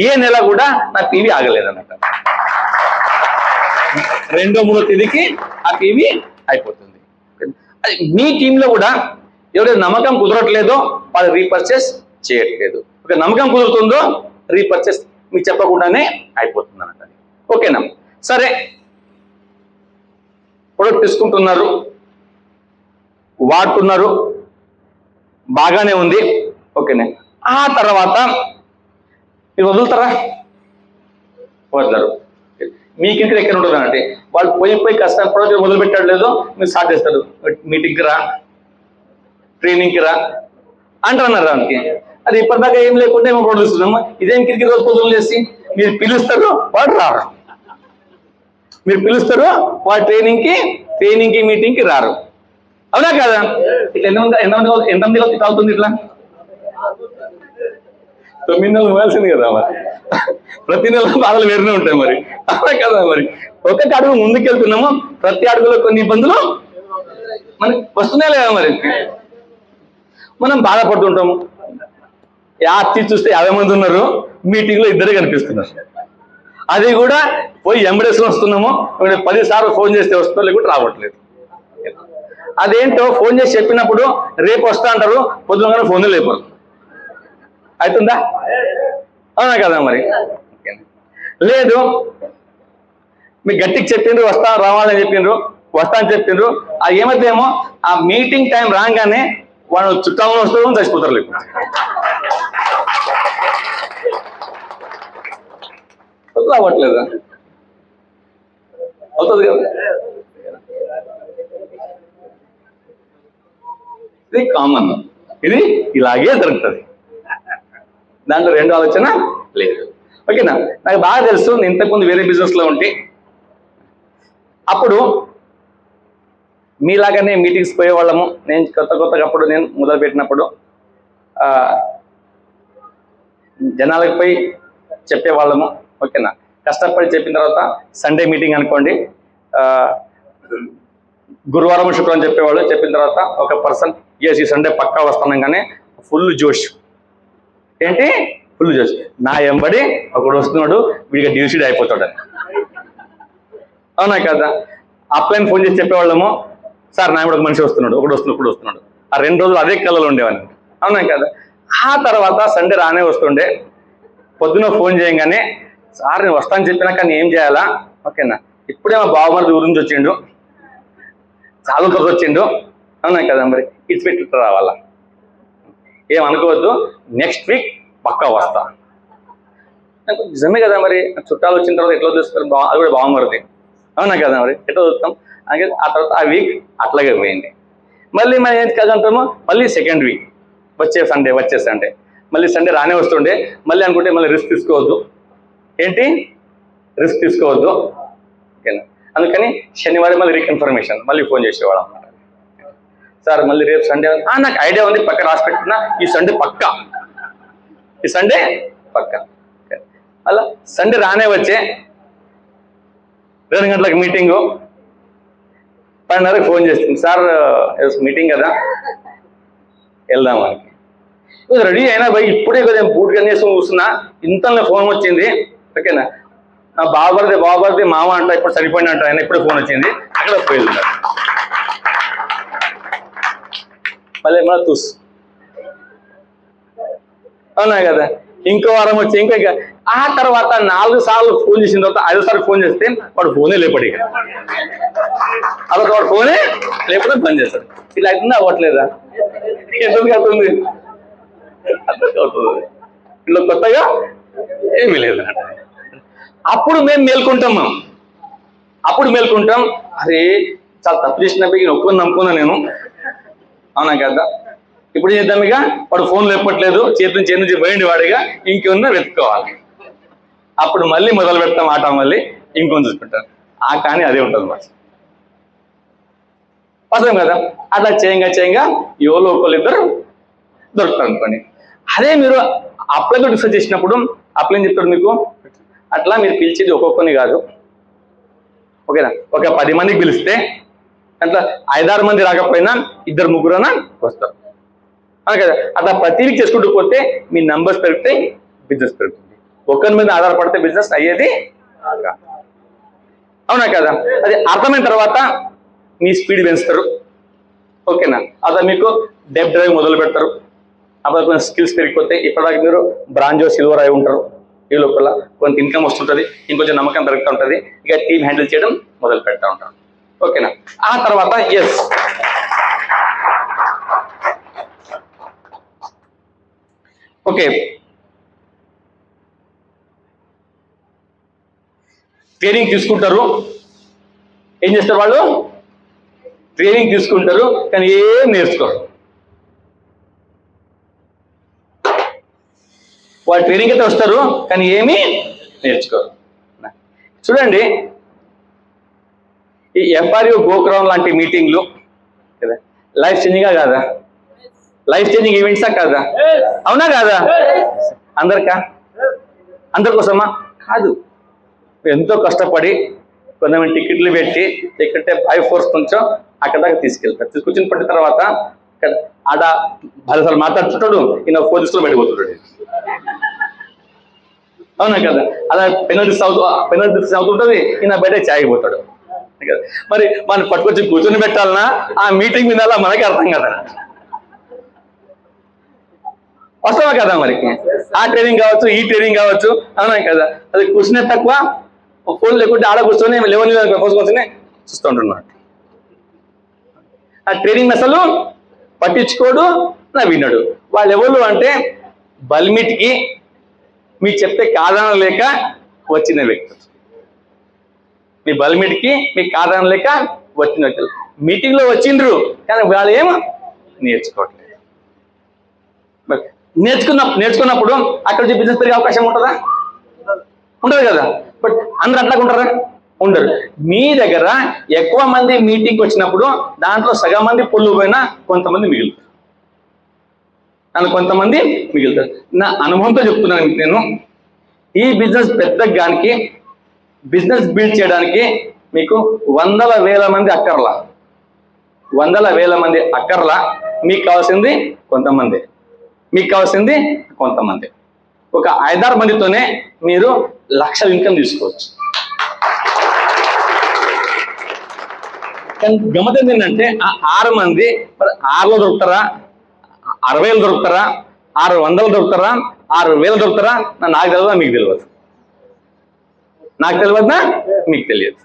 ఏ నెల కూడా నా టీవీ ఆగలేదన్నమాట. 2వ 3వ తేదీకి ఆ టీవీ అయిపోతుంది. అది మీ టీంలో కూడా ఎవరైతే నమ్మకం కుదరట్లేదో వాళ్ళు రీపర్చేస్ చేయట్లేదు. ఒక నమ్మకం కుదురుతుందో రీపర్చేస్ మీకు చెప్పకుండానే అయిపోతుంది అన్నట్టు. ఓకేనా? సరే, ప్రొడక్ట్ తీసుకుంటున్నారు, వాడుతున్నారు, బాగానే ఉంది. ఓకేనా? ఆ తర్వాత మీరు వదులుతారా? వదలరు. మీకు ఇంకా ఎక్కడ ఉంటుంది అంటే వాళ్ళు పోయి కష్టం ప్రొడక్ట్ మొదలు పెట్టాడు లేదో మీరు స్టార్ట్ చేస్తారు. మీటింగ్కి రా, ట్రైనింగ్కి రా అంటున్నారు. దానికి అది ఇప్పటిదాకా ఏం లేకుండా ఏమో ప్రొడ్యూస్తున్నాము. ఇదేం కిరికి రోజు పొద్దులు చేసి మీరు పిలుస్తారు, వాడు రారు. మీరు పిలుస్తారు, వాడు ట్రైనింగ్కి మీటింగ్కి రారు. అవునా కదా? ఇట్లా ఎంతమంది అవుతుంది? ఇట్లా 9 నెలలు ఇవ్వాల్సింది కదా మరి. ప్రతి నెల బాధలు వేరునే ఉంటాయి మరి. అవునా కదా? మరి ఒక్కొక్క అడుగు ముందుకెళ్తున్నాము, ప్రతి అడుగులో కొన్ని ఇబ్బందులు మనకి వస్తున్నాయి లేదా? మరి మనం బాధపడుతుంటాము. యాత్రి చూస్తే 50 మంది ఉన్నారు, మీటింగ్లో 2 కనిపిస్తున్నారు. అది కూడా పోయి ఎంబడేస్లో వస్తున్నాము, 10 సార్లు ఫోన్ చేస్తే వస్తున్నారు, లేకుంటే రావట్లేదు. అదేంటో ఫోన్ చేసి చెప్పినప్పుడు రేపు వస్తా అంటారు, పొద్దునగానే ఫోన్లు లేపారు. అవుతుందా? అవునా కదా? మరి లేదు, మీకు గట్టికి చెప్పిండ్రు రావాలని చెప్పిండ్రు, వస్తా అని చెప్పిండ్రు. అది ఏమైతేమో ఆ మీటింగ్ టైం రాగానే వాళ్ళు చుట్టాలను వస్తారు, చచ్చిపోతారు. లేకుండా రావట్లేదా? అవుతుంది కదా? ఇది కామన్, ఇది ఇలాగే జరుగుతుంది. దాంట్లో 2 ఆలోచన లేదు. ఓకేనా? నాకు బాగా తెలుసు, నేను ఇంతకుముందు వేరే బిజినెస్లో ఉంటే అప్పుడు మీలాగానే మీటింగ్స్ పోయేవాళ్ళము. నేను కొత్తగా అప్పుడు నేను మొదలు పెట్టినప్పుడు జనాలకు పోయి చెప్పేవాళ్ళము. ఓకేనా? కష్టపడి చెప్పిన తర్వాత సండే మీటింగ్ అనుకోండి, గురువారం శుక్రవారం చెప్పేవాళ్ళు. చెప్పిన తర్వాత ఒక పర్సన్ ఈ సండే పక్కా వస్తున్నాగానే ఫుల్ జోష్. ఏంటి? ఫుల్ జోష్. నా ఎంబడి ఒకడు వస్తున్నాడు, వీడికి డ్యూసీడ్ అయిపోతాడు. అవునా కదా? అప్లైన్ ఫోన్ చేసి చెప్పేవాళ్ళము, సార్ నా ఒక మనిషి వస్తున్నాడు, ఒకడు వస్తున్నాడు. ఆ 2 రోజులు అదే కళలో ఉండేవాడిని. అవునా కదా? ఆ తర్వాత సండే రానే వస్తుండే, పొద్దున ఫోన్ చేయగానే సార్ నేను వస్తాను చెప్పినాక నేను ఏం చేయాలా? ఓకేనా? ఇప్పుడే మా బావమరిది ఊరి నుంచి వచ్చిండు, చాలా త్వరగా వచ్చిండు. అవునా కదా? మరి ఇటు రావాలా? ఏమనుకోవద్దు, నెక్స్ట్ వీక్ పక్కా వస్తా. నిజమే కదా? మరి చుట్టాలు వచ్చిన తర్వాత ఎట్లా చూస్తారు? అది కూడా బావమరిది. అవునా కదా? మరి ఎట్లా చూస్తాం? అలాగే ఆ తర్వాత ఆ వీక్ అట్లాగే పోయింది. మళ్ళీ మనం ఏంటి కదంటామో, మళ్ళీ సెకండ్ వీక్ వచ్చే సండే మళ్ళీ సండే రానే వస్తుండే. మళ్ళీ అనుకుంటే మళ్ళీ రిస్క్ తీసుకోవద్దు. ఏంటి? రిస్క్ తీసుకోవద్దు. ఓకేనా? అందుకని శనివారం మళ్ళీ రీకన్ఫర్మేషన్ మళ్ళీ ఫోన్ చేసేవాడు అన్నమాట. సార్ మళ్ళీ రేపు సండే నాకు ఐడియా ఉంది, పక్క రాసి పెట్టుకున్నా, ఈ సండే పక్కా అలా సండే రానే వచ్చే 2 గంటలకు మీటింగు, 10:30కి ఫోన్ చేస్తుంది, సార్ మీటింగ్ కదా వెళ్దామని. రెడీ అయినా పోయి ఇప్పుడే కదా బూట్ కనేసి కూర్చున్నా, ఇంతలో ఫోన్ వచ్చింది. ఓకేనా? బాబర్ది మామ అంట, ఇప్పుడు సరిపోయినట్టు ఆయన ఇప్పుడే ఫోన్ వచ్చింది, అక్కడ పోయింది. మళ్ళీ ఏమన్నా చూసు. అవునా కదా? ఇంకో వారం వచ్చి ఇంకా ఆ తర్వాత 4 సార్లు ఫోన్ చేసిన తర్వాత 5వ సార్లు ఫోన్ చేస్తే వాడు ఫోనే లేపడి, అదొక వాడు ఫోనే లేకపోతే బంద్ చేస్తాడు. ఇలా అవుతుందా? అవ్వట్లేదా? ఎందుకు అవుతుంది? అవుతుంది. ఇలా కొత్తగా ఏమీ లేదు. అప్పుడు మేము మేల్కొంటాం. అరే చాలా తప్పు చేసినప్పుడు ఒప్పుకొని నమ్ముకున్నా నేను. అవునా కదా? ఇప్పుడు చేద్దాం, ఇక వాడు ఫోన్ లేపట్లేదు, చేతి నుంచి పోయింది వాడిగా, ఇంకేమన్నా వెతుక్కోవాలి. అప్పుడు మళ్ళీ మొదలు పెడతాం ఆట, మళ్ళీ ఇంకొని చూసుకుంటాం. ఆ కానీ అదే ఉంటుంది మరి. అర్థం కదా? అట్లా చేయంగా ఎవరో ఒకళ్ళిద్దరు దొరుకుతారు అనుకోండి. అదే మీరు అప్లైతో డిస్కస్ చేసినప్పుడు అప్లై చెప్తాడు మీకు, అట్లా మీరు పిలిచేది ఒక్కొక్కరిని కాదు, ఓకేనా. ఒక 10 మందికి పిలిస్తే అట్లా 5-6 మంది రాకపోయినా 2-3 వస్తారు అవును కదా. అట్లా ప్రతి వీక్ చేసుకుంటూ పోతే మీ నంబర్స్ పెరుగుతాయి, బిజినెస్ పెరుగుతుంది. ఒకరి మీద ఆధారపడితే బిజినెస్ అయ్యేది అవునా కదా. అది అర్థమైన తర్వాత మీ స్పీడ్ పెంచుతారు ఓకేనా. అలా మీకు డెబ్ డ్రైవ్ మొదలు పెడతారు. అప్పుడు స్కిల్స్ పెరిగిపోతే ఇప్పటిదాకా మీరు బ్రాంజో సిల్వర్ అయి ఉంటారు. ఈ లోపల కొంత ఇన్కమ్ వస్తుంటుంది, ఇంకొంచెం నమ్మకం పెరుగుతూ ఉంటుంది. ఇక టీమ్ హ్యాండిల్ చేయడం మొదలు పెడతా ఉంటారు ఓకేనా. ఆ తర్వాత ఎస్ ఓకే ట్రైనింగ్ తీసుకుంటారు. ఏం చేస్తారు వాళ్ళు? ట్రైనింగ్ తీసుకుంటారు కానీ ఏం నేర్చుకోరు. వాళ్ళు ట్రైనింగ్ అయితే వస్తారు కానీ ఏమీ నేర్చుకోరు. చూడండి ఈ FRU గోక్రౌన్ లాంటి మీటింగ్లు కదా లైఫ్ చేంజింగా కాదా? లైఫ్ చేంజింగ్ ఈవెంట్సా కాదా? అవునా కాదా? అందరి కోసమా? కాదు. ఎంతో కష్టపడి కొంతమంది టికెట్లు పెట్టి ఎక్కడంటే బై ఫోర్స్ కొంచెం అక్కడ దాకా తీసుకెళ్తారు. తీసుకొచ్చిన పట్టిన తర్వాత ఆడ 10 సార్లు మాట్లాడుతుంటాడు, ఈయన 4 తీసుకుని పెట్టిపోతుంటాడు. అవునా కదా. అలా పెనల్టీస్ అవుతుంటుంది, ఈయన బయట చాయిపోతాడు. మరి మనం పట్టుకొచ్చి కూర్చొని పెట్టాలన్నా ఆ మీటింగ్ వినాలా మనకి అర్థం కదా. వస్తావా కదా మరి ఆ ట్రైనింగ్ కావచ్చు ఈ ట్రైనింగ్ కావచ్చు అవునా కదా. అది కూర్చునే తక్కువ ఫోన్ లేకుంటే ఆడ కూర్చొని కూర్చొని చూస్తూ ఉంటున్నాడు. ఆ ట్రైనింగ్ అసలు పట్టించుకోడు, నా విన్నాడు. వాళ్ళు ఎవరు అంటే బల్మిట్కి మీకు చెప్తే కాదనం లేక వచ్చిన వ్యక్తులు. మీ బల్మిట్కి మీకు కాదనం లేక వచ్చిన వ్యక్తులు మీటింగ్లో వచ్చిండ్రు కానీ వాళ్ళు ఏమో నేర్చుకోవట్లేదు. నేర్చుకున్నప్పుడు అక్కడ నుంచి బిజినెస్ పెరిగే అవకాశం ఉంటుందా? ఉండదు కదా. బట్ అందరూ అట్లా ఉంటారా? ఉండరు. మీ దగ్గర ఎక్కువ మంది మీటింగ్కి వచ్చినప్పుడు దాంట్లో సగం మంది పొల్లు పోయినా కొంతమంది మిగులుతారు. కొంతమంది మిగులుతారు. నా అనుభవంతో చెప్తున్నాను నేను. ఈ బిజినెస్ పెద్దగానికి బిజినెస్ బిల్డ్ చేయడానికి మీకు 100,000 మంది అక్కర్లా. 100,000 మంది అక్కర్లా. మీకు కావాల్సింది కొంతమంది. ఒక 5-6 మందితోనే మీరు లక్షల ఇన్కమ్ తీసుకోవచ్చు. కానీ గమ్మతం ఏంటంటే ఆ 6 మంది మరి 6లో దొరుకుతారా, 60,000 దొరుకుతారా, 600 దొరుకుతారా, 6,000 దొరుకుతారా? నాకు తెలియదా? మీకు తెలియదు. నాకు తెలియదా? మీకు తెలియదు.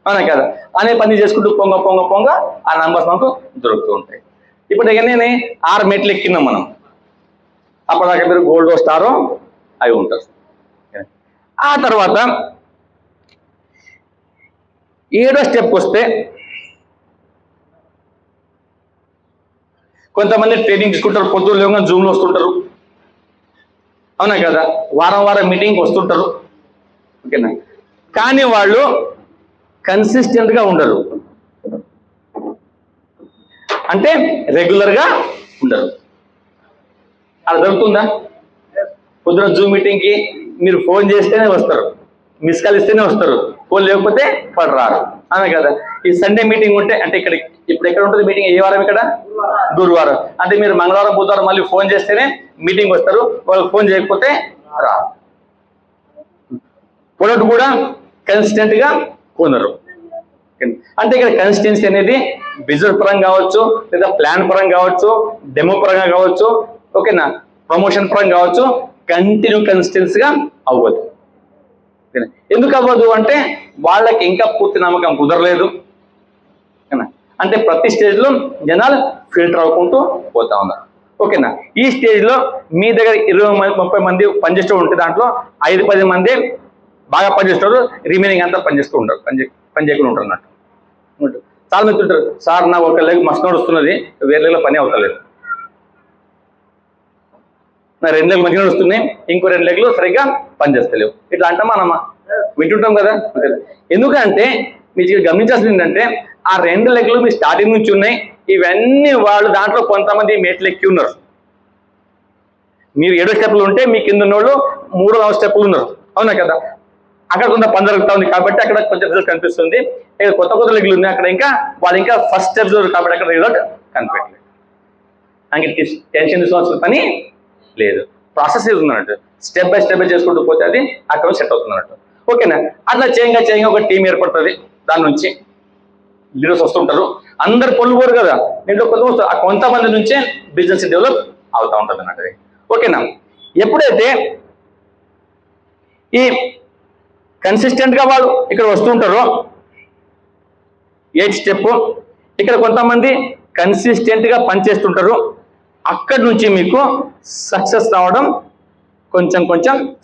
అవునా కదా. అనే పని చేసుకుంటూ పొంగ ఆ నంబర్స్ మనకు దొరుకుతూ ఉంటాయి. ఇప్పుడు నేను 6 మెట్లు ఎక్కినాం మనం. అప్పటిదాకా మీరు గోల్డ్ స్టారో అవి ఉంటారు. ఆ తర్వాత 7వ స్టెప్కి వస్తే కొంతమంది ట్రైనింగ్ తీసుకుంటారు, పొద్దున్న జూమ్లో వస్తుంటారు అవునా కదా. వారం మీటింగ్కి వస్తుంటారు ఓకేనా. కానీ వాళ్ళు కన్సిస్టెంట్గా ఉండరు, అంటే రెగ్యులర్గా ఉండరు. అది దొరుకుతుందా? పొద్దున జూమ్ మీటింగ్కి మీరు ఫోన్ చేస్తేనే వస్తారు, మిస్ కాల్ ఇస్తేనే వస్తారు, ఫోన్ లేకపోతే వాళ్ళు రారు అవునా కదా. ఈ సండే మీటింగ్ ఉంటే అంటే ఇప్పుడు ఎక్కడ ఉంటుంది మీటింగ్? ఏ వారం? ఇక్కడ గురువారం. అంటే మీరు మంగళవారం బుధవారం మళ్ళీ ఫోన్ చేస్తేనే మీటింగ్ వస్తారు, వాళ్ళు ఫోన్ చేయకపోతే రారు. ప్రొడక్ట్ కూడా కన్సిస్టెంట్గా కొనరు. అంటే ఇక్కడ కన్సిస్టెన్సీ అనేది బిజినెస్ పరంగా కావచ్చు, లేదా ప్లాన్ పరంగా కావచ్చు, డెమో పరంగా కావచ్చు ఓకేనా, ప్రమోషన్ పరంగా కావచ్చు, కంటిన్యూ కన్సిస్టెన్సీగా అవ్వదు. ఎందుకు అవ్వదు అంటే వాళ్ళకి ఇంకా పూర్తి నమ్మకం కుదరలేదు. అంటే ప్రతి స్టేజ్లో జనాలు ఫిల్టర్ అవ్వకుంటూ పోతా ఉన్నారు ఓకేనా. ఈ స్టేజ్లో మీ దగ్గర 20-30 మంది పనిచేస్తూ ఉంటే దాంట్లో 5-10 మంది బాగా పనిచేస్తారు, రిమైనింగ్ అంతా పనిచేస్తూ ఉంటారు, పని చేయకుండా ఉంటారు అన్నట్టు. చాలా మంది ఉంటారు, సార్ నాకు ఒక లెగ్ మస్తు వస్తున్నది, వేరే లెగ్లో పని అవుతలేదు, నా 2 లెగ్లు మంచిగా వస్తున్నాయి, ఇంకో 2 లెగ్లు సరిగ్గా పనిచేస్తలేవు. ఇట్లా అంటామా అన్నమా? వింటుంటాం కదా. ఎందుకంటే మీరు గమనించాల్సింది ఏంటంటే ఆ 2 లెగ్లు మీ స్టార్టింగ్ నుంచి ఉన్నాయి, ఇవన్నీ వాళ్ళు దాంట్లో కొంతమంది మెట్లు ఎక్కి ఉన్నారు. మీరు 7వ స్టెప్లు ఉంటే మీ కింద ఉన్నోళ్ళు 3వ స్టెప్లు ఉన్నారు అవునా కదా. అక్కడ కొంత పని జరుగుతూ ఉంది కాబట్టి అక్కడ కొంచెం రిజల్ట్ కనిపిస్తుంది. ఇక్కడ కొత్త లెగ్లు ఉన్నాయి, అక్కడ ఇంకా వాళ్ళు ఇంకా ఫస్ట్ స్టెప్స్ కాబట్టి అక్కడ రిజల్ట్ కనిపించలేదు. అంటే టెన్షన్ తీసుకోవాల్సిన పని లేదు, ప్రాసెస్ ఉందన్నట్టు. స్టెప్ బై స్టెప్ చేసుకుంటూ పోతే అది అక్కడ సెట్ అవుతుందన్నట్టు. ఓకేనా? అట్లా చేయంగా ఒక టీం ఏర్పడుతుంది. దాని నుంచి లీడర్స్ వస్తుంటారు, అందరు పనులు పోరు కదా, దీంట్లో కొంతమంది నుంచే బిజినెస్ డెవలప్ అవుతూ ఉంటుంది అన్నట్టు. ఓకేనా? ఎప్పుడైతే ఈ కన్సిస్టెంట్గా వాళ్ళు ఇక్కడ వస్తుంటారో 8th స్టెప్, ఇక్కడ కొంతమంది కన్సిస్టెంట్గా పనిచేస్తుంటారు, అక్కడి నుంచి మీకు సక్సెస్ రావడం కొంచెం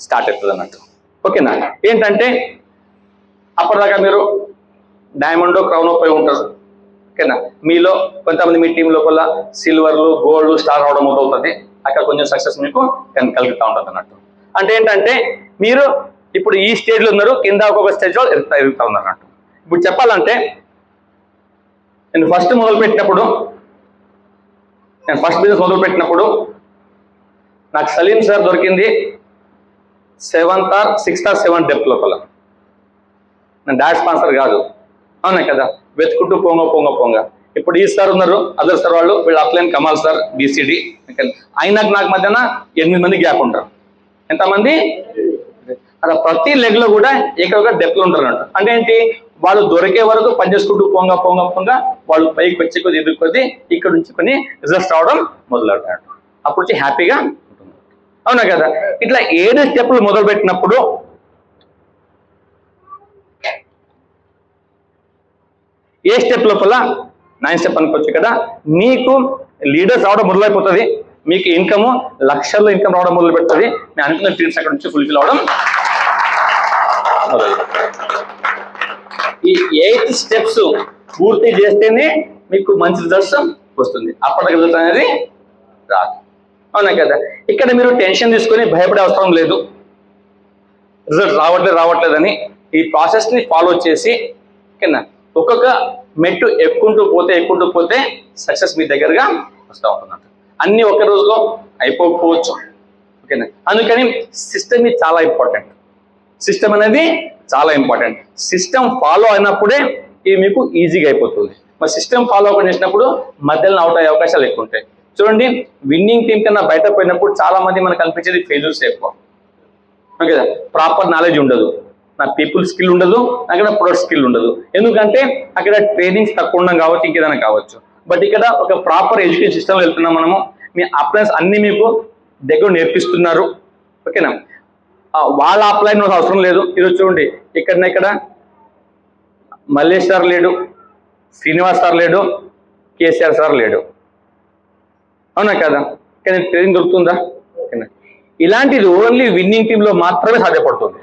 స్టార్ట్ అవుతుంది అన్నట్టు. ఓకేనా? ఏంటంటే అప్పటిదాకా మీరు డైమండ్ క్రౌన్ పోయి ఉంటారు. ఓకేనా? మీలో కొంతమంది మీ టీం లోపల సిల్వర్లు గోల్డ్ స్టార్ రావడం అవుతుంది. అక్కడ కొంచెం సక్సెస్ మీకు కలుగుతూ ఉంటుంది అన్నట్టు. అంటే ఏంటంటే మీరు ఇప్పుడు ఈ స్టేజ్లో ఉన్నారు, కింద ఒక్కొక్క స్టేజ్లో ఎదుగుతూ ఉన్నారు అన్నట్టు. ఇప్పుడు చెప్పాలంటే నేను ఫస్ట్ బిజినెస్ మొదలుపెట్టినప్పుడు నాకు సలీం సార్ దొరికింది 7th or 6th or 7th depth లోపల. నేను డాష్ స్పాన్సర్ కాదు, అవునా కదా, వెతుకుంటూ పోంగ. ఇప్పుడు ఈ సార్ ఉన్నారు, అదర్ సార్ వాళ్ళు, వీళ్ళు అప్లైన్ కమాల్ సార్ BCD. అయినాక నాకు మధ్యన 8 మంది గ్యాప్ ఉంటారు. ఎంతమంది? అలా ప్రతి లెగ్ లో కూడా ఏకైక డెప్త్లో ఉంటారు అన్నట్టు. అంటే ఏంటి, వాళ్ళు దొరికే వరకు పనిచేసుకుంటూ పోంగ వాళ్ళు పైకి వచ్చి కొద్ది ఎదుర్కొద్ది ఇక్కడ నుంచి కొన్ని రిజల్ట్స్ రావడం మొదలవుతాడు. అప్పుడు నుంచి హ్యాపీగా ఉంటుంది, అవునా కదా. ఇట్లా 7 స్టెప్లు మొదలు పెట్టినప్పుడు ఏ స్టెప్ లోపల 9th స్టెప్ అనుకోవచ్చు కదా, మీకు లీడర్స్ రావడం మొదలైపోతుంది, మీకు ఇన్కమ్ లక్షల్లో ఇన్కమ్ రావడం మొదలు పెడుతుంది. నేను అనుకున్న డ్రీమ్స్ అక్కడ నుంచి ఫుల్ఫిల్ అవడం మొదలు. ఈ 8 స్టెప్స్ పూర్తి చేస్తేనే మీకు మంచి రిజల్ట్స్ వస్తుంది, అప్పటికి రిజల్ట్ అనేది రాదు, అవునా కదా. ఇక్కడ మీరు టెన్షన్ తీసుకొని భయపడే అవసరం లేదు. రిజల్ట్ రావట్లేదని ఈ ప్రాసెస్ని ఫాలో చేసి ఓకేనా, ఒక్కొక్క మెట్టు ఎక్కుంటూ పోతే సక్సెస్ మీ దగ్గరగా వస్తూ ఉంటున్నట్టు. అన్నీ ఒక రోజులో అయిపోకపోవచ్చు, ఓకేనా. అందుకని సిస్టమ్ ఇది చాలా ఇంపార్టెంట్. సిస్టమ్ అనేది చాలా ఇంపార్టెంట్. సిస్టమ్ ఫాలో అయినప్పుడే ఇది మీకు ఈజీగా అయిపోతుంది. మరి సిస్టమ్ ఫాలో అవ్వకుండా చేసినప్పుడు మధ్యలో అవుట్ అయ్యే అవకాశాలు ఎక్కువ ఉంటాయి. చూడండి, విన్నింగ్ టీం కన్నా బయట పోయినప్పుడు చాలా మంది మనకు కనిపించేది ఫెయిల్యూర్స్ ఎక్కువ, ఓకే. ప్రాపర్ నాలెడ్జ్ ఉండదు, నా పీపుల్ స్కిల్ ఉండదు, అక్కడ ప్రొడక్ట్ స్కిల్ ఉండదు. ఎందుకంటే అక్కడ ట్రైనింగ్స్ తక్కువ ఉండడం కావచ్చు, ఇంకేదైనా కావచ్చు. బట్ ఇక్కడ ఒక ప్రాపర్ ఎడ్యుకేషన్ సిస్టమ్లో వెళ్తున్నాం మనము. మీ అప్లైన్స్ అన్ని మీకు దగ్గర నేర్పిస్తున్నారు, ఓకేనా. వాళ్ళ అప్లైన్ అవసరం లేదు. ఈరోజు చూడండి, ఇక్కడ మల్లేష్ సార్ లేడు, శ్రీనివాస్ సార్ లేడు, కేసీఆర్ సార్ లేడు, అవునా కదా. కానీ ట్రైనింగ్ దొరుకుతుందా? ఓకేనా. ఇలాంటిది ఓన్లీ విన్నింగ్ టీంలో మాత్రమే సాధ్యపడుతుంది.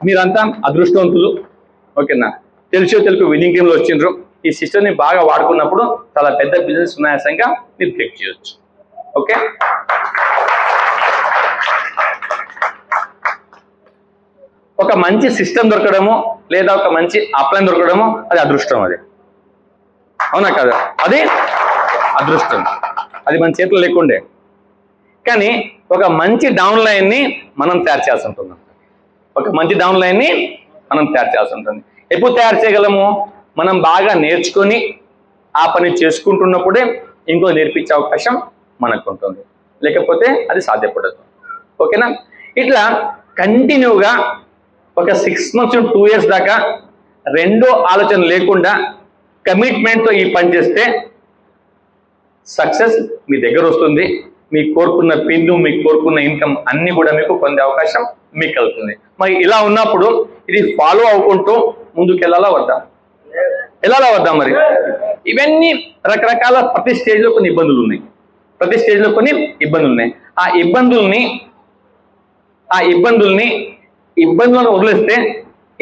మీరంతా అదృష్టవంతులు, ఓకేనా. తెలుగు విన్నింగ్ టీంలో వచ్చిండ్రు. ఈ సిస్టమ్ని బాగా వాడుకున్నప్పుడు చాలా పెద్ద బిజినెస్ సునాయాసంగా మీరు క్లిక్ చేయొచ్చు, ఓకే. ఒక మంచి సిస్టమ్ దొరకడము లేదా ఒక మంచి అప్లైన్ దొరకడము అది అదృష్టం, అది అవునా కదా. అది అదృష్టం, అది మన చేతిలో లేకుండే. కానీ ఒక మంచి డౌన్ లైన్ని మనం తయారు చేయాల్సి ఉంటుంది. ఒక మంచి డౌన్ లైన్ని మనం తయారు చేయాల్సి ఉంటుంది. ఎప్పుడు తయారు చేయగలము? మనం బాగా నేర్చుకొని ఆ పని చేసుకుంటున్నప్పుడే ఇంకో నేర్పించే అవకాశం మనకు ఉంటుంది, లేకపోతే అది సాధ్యపడదు, ఓకేనా. ఇట్లా కంటిన్యూగా ఒక 6 months to 2 years దాకా రెండో ఆలోచన లేకుండా కమిట్మెంట్తో ఈ పని చేస్తే సక్సెస్ మీ దగ్గర వస్తుంది. మీకు కోరుకున్న పిన్ను, మీకు కోరుకున్న ఇన్కమ్ అన్ని కూడా మీకు పొందే అవకాశం మీకు కలుగుతుంది. మరి ఇలా ఉన్నప్పుడు ఇది ఫాలో అవ్వకుంటూ ముందుకు వెళ్ళాలా వద్దా? మరి ఇవన్నీ రకరకాల ప్రతి స్టేజ్లో కొన్ని ఇబ్బందులు ఉన్నాయి. ఆ ఇబ్బందులను వదిలేస్తే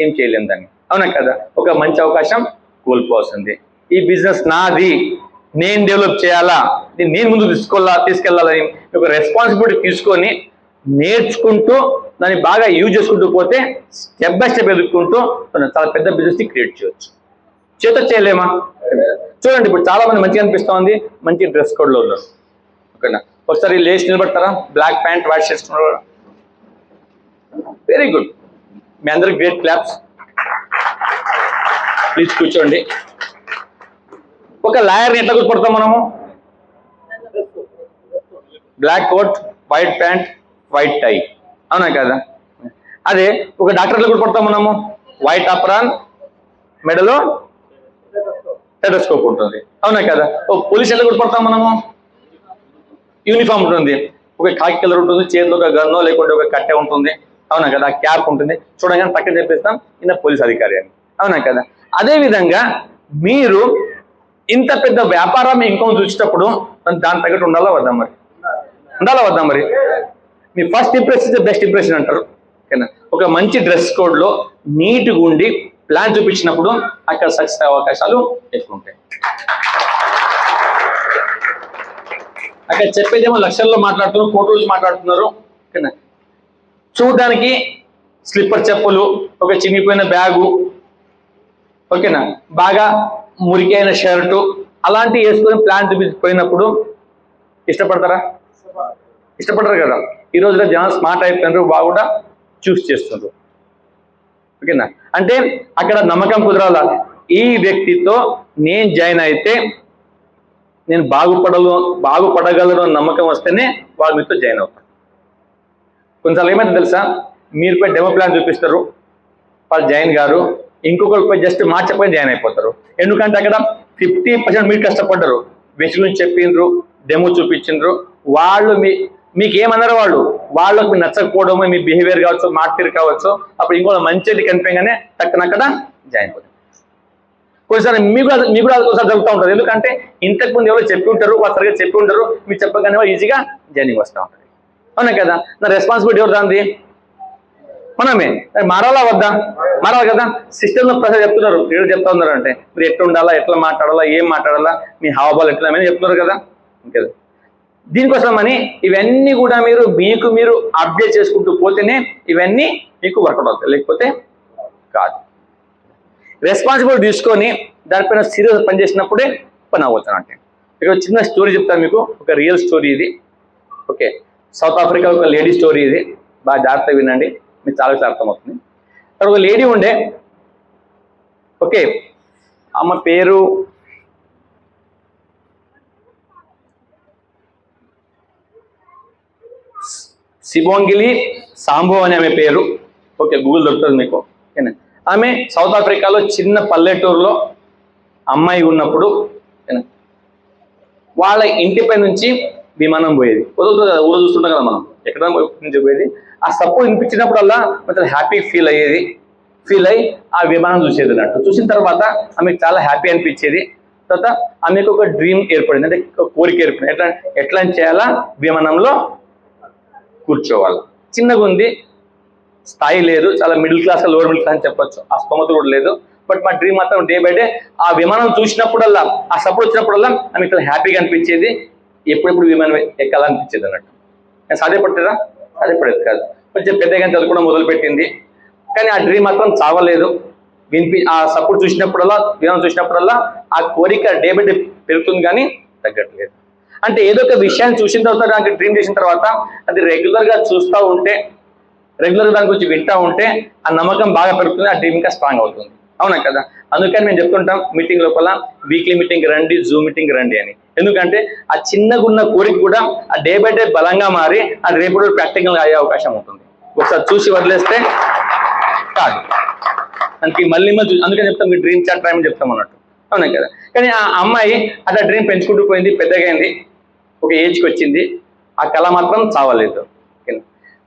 ఏం చేయలేం దాన్ని, అవునా కదా. ఒక మంచి అవకాశం కోల్పోవాల్సింది. ఈ బిజినెస్ నాది, నేను డెవలప్ చేయాలా, నేను ముందు తీసుకెళ్ళాలని ఒక రెస్పాన్సిబిలిటీ తీసుకొని నేర్చుకుంటూ దాన్ని బాగా యూజ్ చేసుకుంటూ పోతే స్టెప్ బై స్టెప్ ఎదుర్కొంటూ చాలా పెద్ద బిజినెస్ని క్రియేట్ చేయొచ్చు. చేయలేమా? చూడండి, ఇప్పుడు చాలా మంది మంచిగా అనిపిస్తూ ఉంది, మంచి డ్రెస్ కోడ్లో ఉన్నారు, ఓకేనా. ఒకసారి లేచి నిలబడతారా? Black pant white shirts. Very good. మీ అందరికి గ్రేట్ క్లాప్స్. ప్లీజ్ కూర్చోండి. ఒక లాయర్ని ఎట్లా గుర్తుపడతాం మనము? Black coat, white pant, white tie, అవునా కదా? అదే ఒక డాక్టర్ ఎట్లా గుర్తుపడతాం మనము? వైట్ అప్రాన్, మెడలో స్టెథోస్కోప్ ఉంటుంది, అవునా కదా? ఓ పోలీస్ ఎట్లా గుర్తుపడతాం మనము? యూనిఫామ్ ఉంటుంది, ఒక కాకి కలర్ ఉంటుంది, చేతిలో ఒక గన్నో లేకుంటే ఒక కట్టె ఉంటుంది, అవునా కదా? క్యాప్ ఉంటుంది, చూడగానే పక్కన చెప్పేస్తాం ఈయన పోలీస్ అధికారి అని, అవునా కదా? అదే విధంగా మీరు ఇంత పెద్ద వ్యాపారం ఇంకో చూసేటప్పుడు దాని తగ్గట్టు ఉండాలా వద్దా మరి? ఉండాలా వద్దా మరి? మీ first impression is best impression అంటారు, ఓకేనా? ఒక మంచి డ్రెస్ కోడ్లో నీట్గా ఉండి ప్లాన్ చూపించినప్పుడు అక్కడ సక్సెస్ అవకాశాలు ఎక్కువ ఉంటాయి. అక్కడ చెప్పేదేమో లక్షల్లో మాట్లాడుతున్నారు, కోట్ల మాట్లాడుతున్నారు, ఓకేనా? చూడడానికి స్లిప్పర్ చెప్పులు, ఒక చినిగిపోయిన బ్యాగు, ఓకేనా, బాగా మురికైన షర్టు అలాంటివి వేసుకొని ప్లాన్ చూపించిపోయినప్పుడు ఇష్టపడతారా? ఇష్టపడరు కదా. ఈ రోజులో జనం స్మార్ట్ అయిపోయినారు, బాగా చూస్ చేస్తున్నారు, ఓకేనా? అంటే అక్కడ నమ్మకం కుదరాల. ఈ వ్యక్తితో నేను జాయిన్ అయితే నేను బాగుపడగలను నమ్మకం వస్తేనే వాళ్ళు మీతో జాయిన్ అవుతారు. కొన్నిసార్లు ఏమైతే తెలుసా, మీరు పోయి డెమో ప్లాన్ చూపిస్తారు, వాళ్ళు జాయిన్ గారు, ఇంకొకరు పోయి జస్ట్ మార్చపోయి జాయిన్ అయిపోతారు. ఎందుకంటే అక్కడ 50% మీరు కష్టపడ్డారు, బెస్ట్ గురించి చెప్పిండ్రు, డెమో చూపించిండ్రు, వాళ్ళు మీకు ఏమన్నారు, వాళ్ళకు మీరు నచ్చకపోవడము, మీ బిహేవియర్ కావచ్చు, మాట తీరు కావచ్చు, అప్పుడు ఇంకో మంచిది కనిపించగానే టక్కన అక్కడ జాయిన్ అవుతారు. కొన్నిసారి మీకు కూడా ఒకసారి జరుగుతూ ఉంటుంది. ఎందుకంటే ఇంతకుముందు ఎవరో చెప్పి ఉంటారు, వాళ్ళు సరిగ్గా చెప్పి ఉంటారు, మీరు చెప్పగానే ఈజీగా జాయినింగ్ వస్తూ ఉంటుంది, అవునా కదా? నా రెస్పాన్సిబిలిటీ ఎవరు దాంది? మనమే. మారాలా వద్దా? మారాలి కదా. సిస్టంలో ప్రజలు చెప్తున్నారు, ఏదో చెప్తా ఉన్నారు అంటే మీరు ఎట్లా ఉండాలా, ఎట్లా మాట్లాడాలా, ఏం మాట్లాడాలా, మీ హావభావాలు ఎట్లా అని చెప్తున్నారు కదా. ఇంకా దీనికోసం అని ఇవన్నీ కూడా మీరు అప్డేట్ చేసుకుంటూ పోతేనే ఇవన్నీ మీకు వర్కౌట్ అవుతాయి, లేకపోతే కాదు. రెస్పాన్సిబిలిటీ తీసుకొని దానిపైన సీరియస్ పనిచేసినప్పుడే పని అవ్వచ్చు. అంటే ఇక్కడ చిన్న స్టోరీ చెప్తాను మీకు, ఒక రియల్ స్టోరీ ఇది, ఓకే? సౌత్ ఆఫ్రికా ఒక లేడీ స్టోరీ ఇది, బాగా జాగ్రత్తగా వినండి, మీకు చాలా అర్థమవుతుంది. అక్కడ ఒక లేడీ ఉండే, ఓకే, ఆమె పేరు సిబోంగిలి సాంబో అని ఆమె పేరు, ఓకే, గూగుల్ దొరుకుతుంది మీకు, ఓకేనా? ఆమె సౌత్ ఆఫ్రికాలో చిన్న పల్లెటూరులో అమ్మాయి ఉన్నప్పుడు, ఓకేనా, వాళ్ళ ఇంటిపై నుంచి విమానం పోయేది. వదులుతుంది కదా, ఊరు చూస్తుంటాం కదా మనం, ఎక్కడ నుంచి పోయేది. ఆ సపోర్ట్ వినిపించినప్పుడల్లా కొంచెం హ్యాపీ ఫీల్ అయ్యి ఆ విమానం చూసేది అన్నట్టు. చూసిన తర్వాత ఆమెకు చాలా హ్యాపీ అనిపించేది. తర్వాత ఆమెకు ఒక డ్రీమ్ ఏర్పడింది, అంటే ఒక కోరిక ఏర్పడింది, ఎట్లా చేయాలా, విమానంలో కూర్చోవాలి. చిన్నగా ఉంది, స్థాయి లేదు, చాలా middle class, lower middle class అని చెప్పొచ్చు, ఆ స్తోమత కూడా లేదు. బట్ మా డ్రీమ్ మాత్రం డే బై డే ఆ విమానం చూసినప్పుడల్లా, ఆ సపోర్ట్ వచ్చినప్పుడల్లా ఆమెకు చాలా హ్యాపీగా అనిపించేది, ఎప్పుడెప్పుడు విమానం ఎక్కాలనిపించేది అన్నట్టు. సాధ్యపడుతుందా? సాధ్యపడేది కాదు. కొంచెం పెద్దగా చదువుకోవడం మొదలుపెట్టింది, కానీ ఆ డ్రీమ్ మాత్రం చావలేదు. ఆ సపోర్ట్ చూసినప్పుడల్లా, విమానం చూసినప్పుడల్లా ఆ కోరిక డే బై డే పెరుగుతుంది, కానీ తగ్గట్లేదు. అంటే ఏదో ఒక విషయాన్ని చూసిన తర్వాత, నాకు డ్రీమ్ చేసిన తర్వాత అది రెగ్యులర్గా చూస్తూ ఉంటే, రెగ్యులర్గా దాని గురించి వింటూ ఉంటే ఆ నమ్మకం బాగా పెరుగుతుంది, ఆ డ్రీమ్ ఇంకా స్ట్రాంగ్ అవుతుంది, అవునా కదా? అందుకని మేము చెప్తుంటాం మీటింగ్ లోపల, వీక్లీ మీటింగ్ రండి, జూమ్ మీటింగ్ రండి అని. ఎందుకంటే ఆ చిన్నగా ఉన్న కోరిక కూడా ఆ డే బై డే బలంగా మారి అది రేపు ప్రాక్టికల్గా అయ్యే అవకాశం ఉంటుంది. ఒకసారి చూసి వదిలేస్తే కాదు, దానికి మళ్ళీ అందుకని చెప్తాం, మీ డ్రీమ్ చాట్ రాయమని చెప్తాం అన్నట్టు, అవునా కదా? కానీ ఆ అమ్మాయి అట్లా డ్రీమ్ పెంచుకుంటూ పోయింది, పెద్దగైంది, ఒక ఏజ్కి వచ్చింది, ఆ కళ మాత్రం చావలేదు.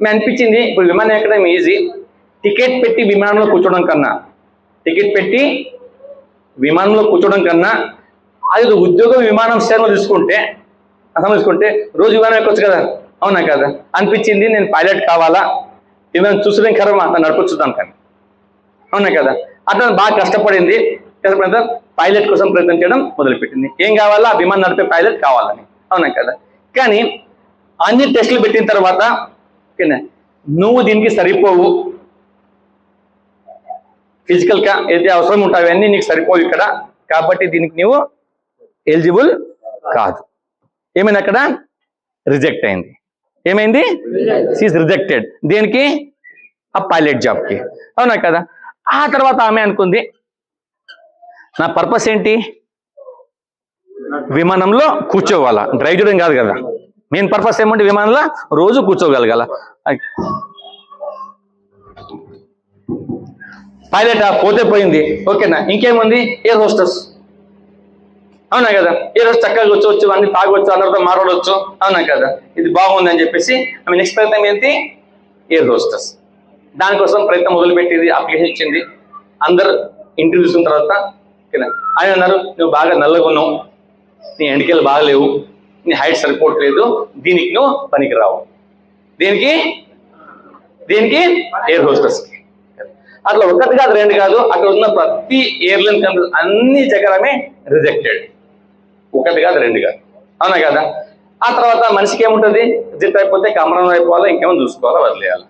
మేము అనిపించింది, ఇప్పుడు విమానం ఎక్కడం ఈజీ, టికెట్ పెట్టి విమానంలో కూర్చోవడం కన్నా అది ఉద్యోగం విమానం సేవలు తీసుకుంటే రోజు విమానం ఎక్కొచ్చు కదా, అవునా కదా? అనిపించింది, నేను పైలట్ కావాలా, విమానం చూసడం కర్మ, నన్ను నడిపొచ్చుదాం కానీ, అవునా కదా? అట్లా బాగా కష్టపడిన పైలట్ కోసం ప్రయత్నం చేయడం మొదలుపెట్టింది. ఏం కావాలా? విమానం నడిపే పైలట్ కావాలని, అవునా కదా? కానీ అన్ని టెస్టులు పెట్టిన తర్వాత, ఓకేనా, నువ్వు దీనికి సరిపోవు, ఫిజికల్గా ఏదైతే అవసరం ఉంటావు అవన్నీ నీకు సరిపోవు ఇక్కడ, కాబట్టి దీనికి నువ్వు ఎలిజిబుల్ కాదు. ఏమైనా అక్కడ రిజెక్ట్ అయింది. ఏమైంది? She's rejected. దేనికి? ఆ పైలట్ జాబ్కి. అవునా కదా? ఆ తర్వాత ఆమె అనుకుంది, నా పర్పస్ ఏంటి? విమానంలో కూర్చోవాలా, డ్రైవ్ చేయడం కాదు కదా. మెయిన్ పర్పస్ ఏమంటే విమానంలో రోజు కూర్చోగలగాల. పైలట్ పోతే పోయింది, ఓకేనా. ఇంకేముంది? Air hostess. అవునా కదా? ఏ రోజు చక్కగా కూర్చోవచ్చు, అన్ని తాగొచ్చు, అందరితో మాట్లాడవచ్చు. అవునా కదా? ఇది బాగుంది అని చెప్పేసి ఆమె నెక్స్ట్ ప్రయత్నం ఏంటి? Air hostess. దానికోసం ప్రయత్నం మొదలుపెట్టింది, అప్లికేషన్ ఇచ్చింది. అందరు ఇంటర్వ్యూ చూసిన తర్వాత ఆయన అన్నారు, నువ్వు బాగా నల్లగా ఉన్నావు, నీ ఎండికలు బాగలేవు, నీ హైట్ సరిపోవట్లేదు, దీనికి నువ్వు పనికి రావు. దేనికి? ఎయిర్ హోస్టెస్కి. అట్లా ఒకటి కాదు, రెండు కాదు, అక్కడ ఉన్న ప్రతి ఎయిర్లైన్ కంపెనీ అన్ని జగరమే రిజెక్టెడ్. ఒకటి కాదు, రెండు కాదు. అవునా కదా? ఆ తర్వాత మనిషికి ఏముంటుంది? రిజెక్ట్ అయిపోతే కమరం అయిపోవాలా, ఇంకేమో చూసుకోవాలా, వదిలేయాలి.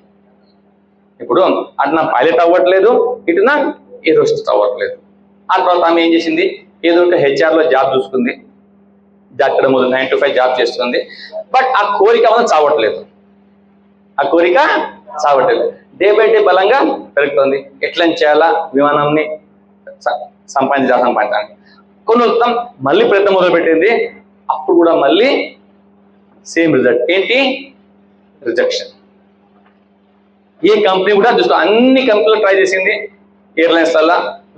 ఇప్పుడు అటు నా పైలట్ అవ్వట్లేదు, ఇటు నా ఎయిర్ హోస్టెస్ అవ్వట్లేదు. ఆ తర్వాత ఆమె ఏం చేసింది? ఏదో ఒక హెచ్ఆర్లో జాబ్ చూసుకుంది. అక్కడ 9 to 5 జాబ్ చేస్తుంది. బట్ ఆ కోరిక మనం చావట్లేదు. డే బై డే బలంగా పెరుగుతుంది. ఎట్లా చేయాలా, విమానాన్ని సంపాదించాలి. కొన్ని మళ్ళీ ప్రయత్నం మొదలుపెట్టింది. అప్పుడు కూడా మళ్ళీ సేమ్ రిజల్ట్. ఏంటి? రిజెక్షన్. ఏ కంపెనీ కూడా చూసుకో, అన్ని కంపెనీలు ట్రై చేసింది, ఎయిర్లైన్స్ వల్ల,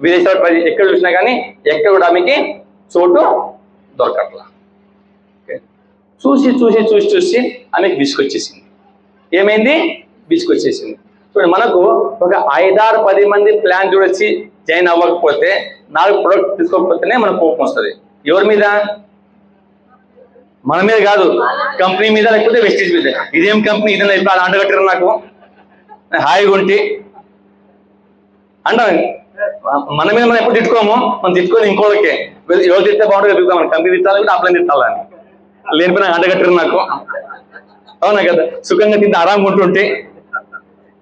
విదేశాల్లో ట్రై చేసి, ఎక్కడ చూసినా కానీ ఎక్కడ కూడా ఆమెకి చోటు దొరకట్లా. చూసి ఆమెకి విసుకొచ్చేసింది. ఏమైంది? విసుకొచ్చేసింది. చూడండి, మనకు ఒక 5-6-10 మంది ప్లాన్ చూడొచ్చి జాయిన్ అవ్వకపోతే, 4 ప్రొడక్ట్ తీసుకోకపోతేనే మనకు కోపం వస్తుంది. ఎవరి మీద? మన మీద కాదు, కంపెనీ మీద, లేకపోతే వెస్టేజ్ మీద. ఇదేం కంపెనీ, ఇదే ఇప్పుడు అండగట్టారు నాకు, హాయిగా ఉంటే అంటాం. మన మీద మనం ఎప్పుడు తిట్టుకోము, మనం తిట్టుకొని ఇంకోళ్ళకే ఎవరు తిట్టే బాగుంటుంది వెతుకుతాం. మన కంపెనీ తిట్టాలి కూడా అప్లైన్ తిట్టాలని, లేనిపోయినా అండగట్టారు నాకు. అవునా కదా? సుఖంగా తింటే ఆరాంగా ఉంటుంటే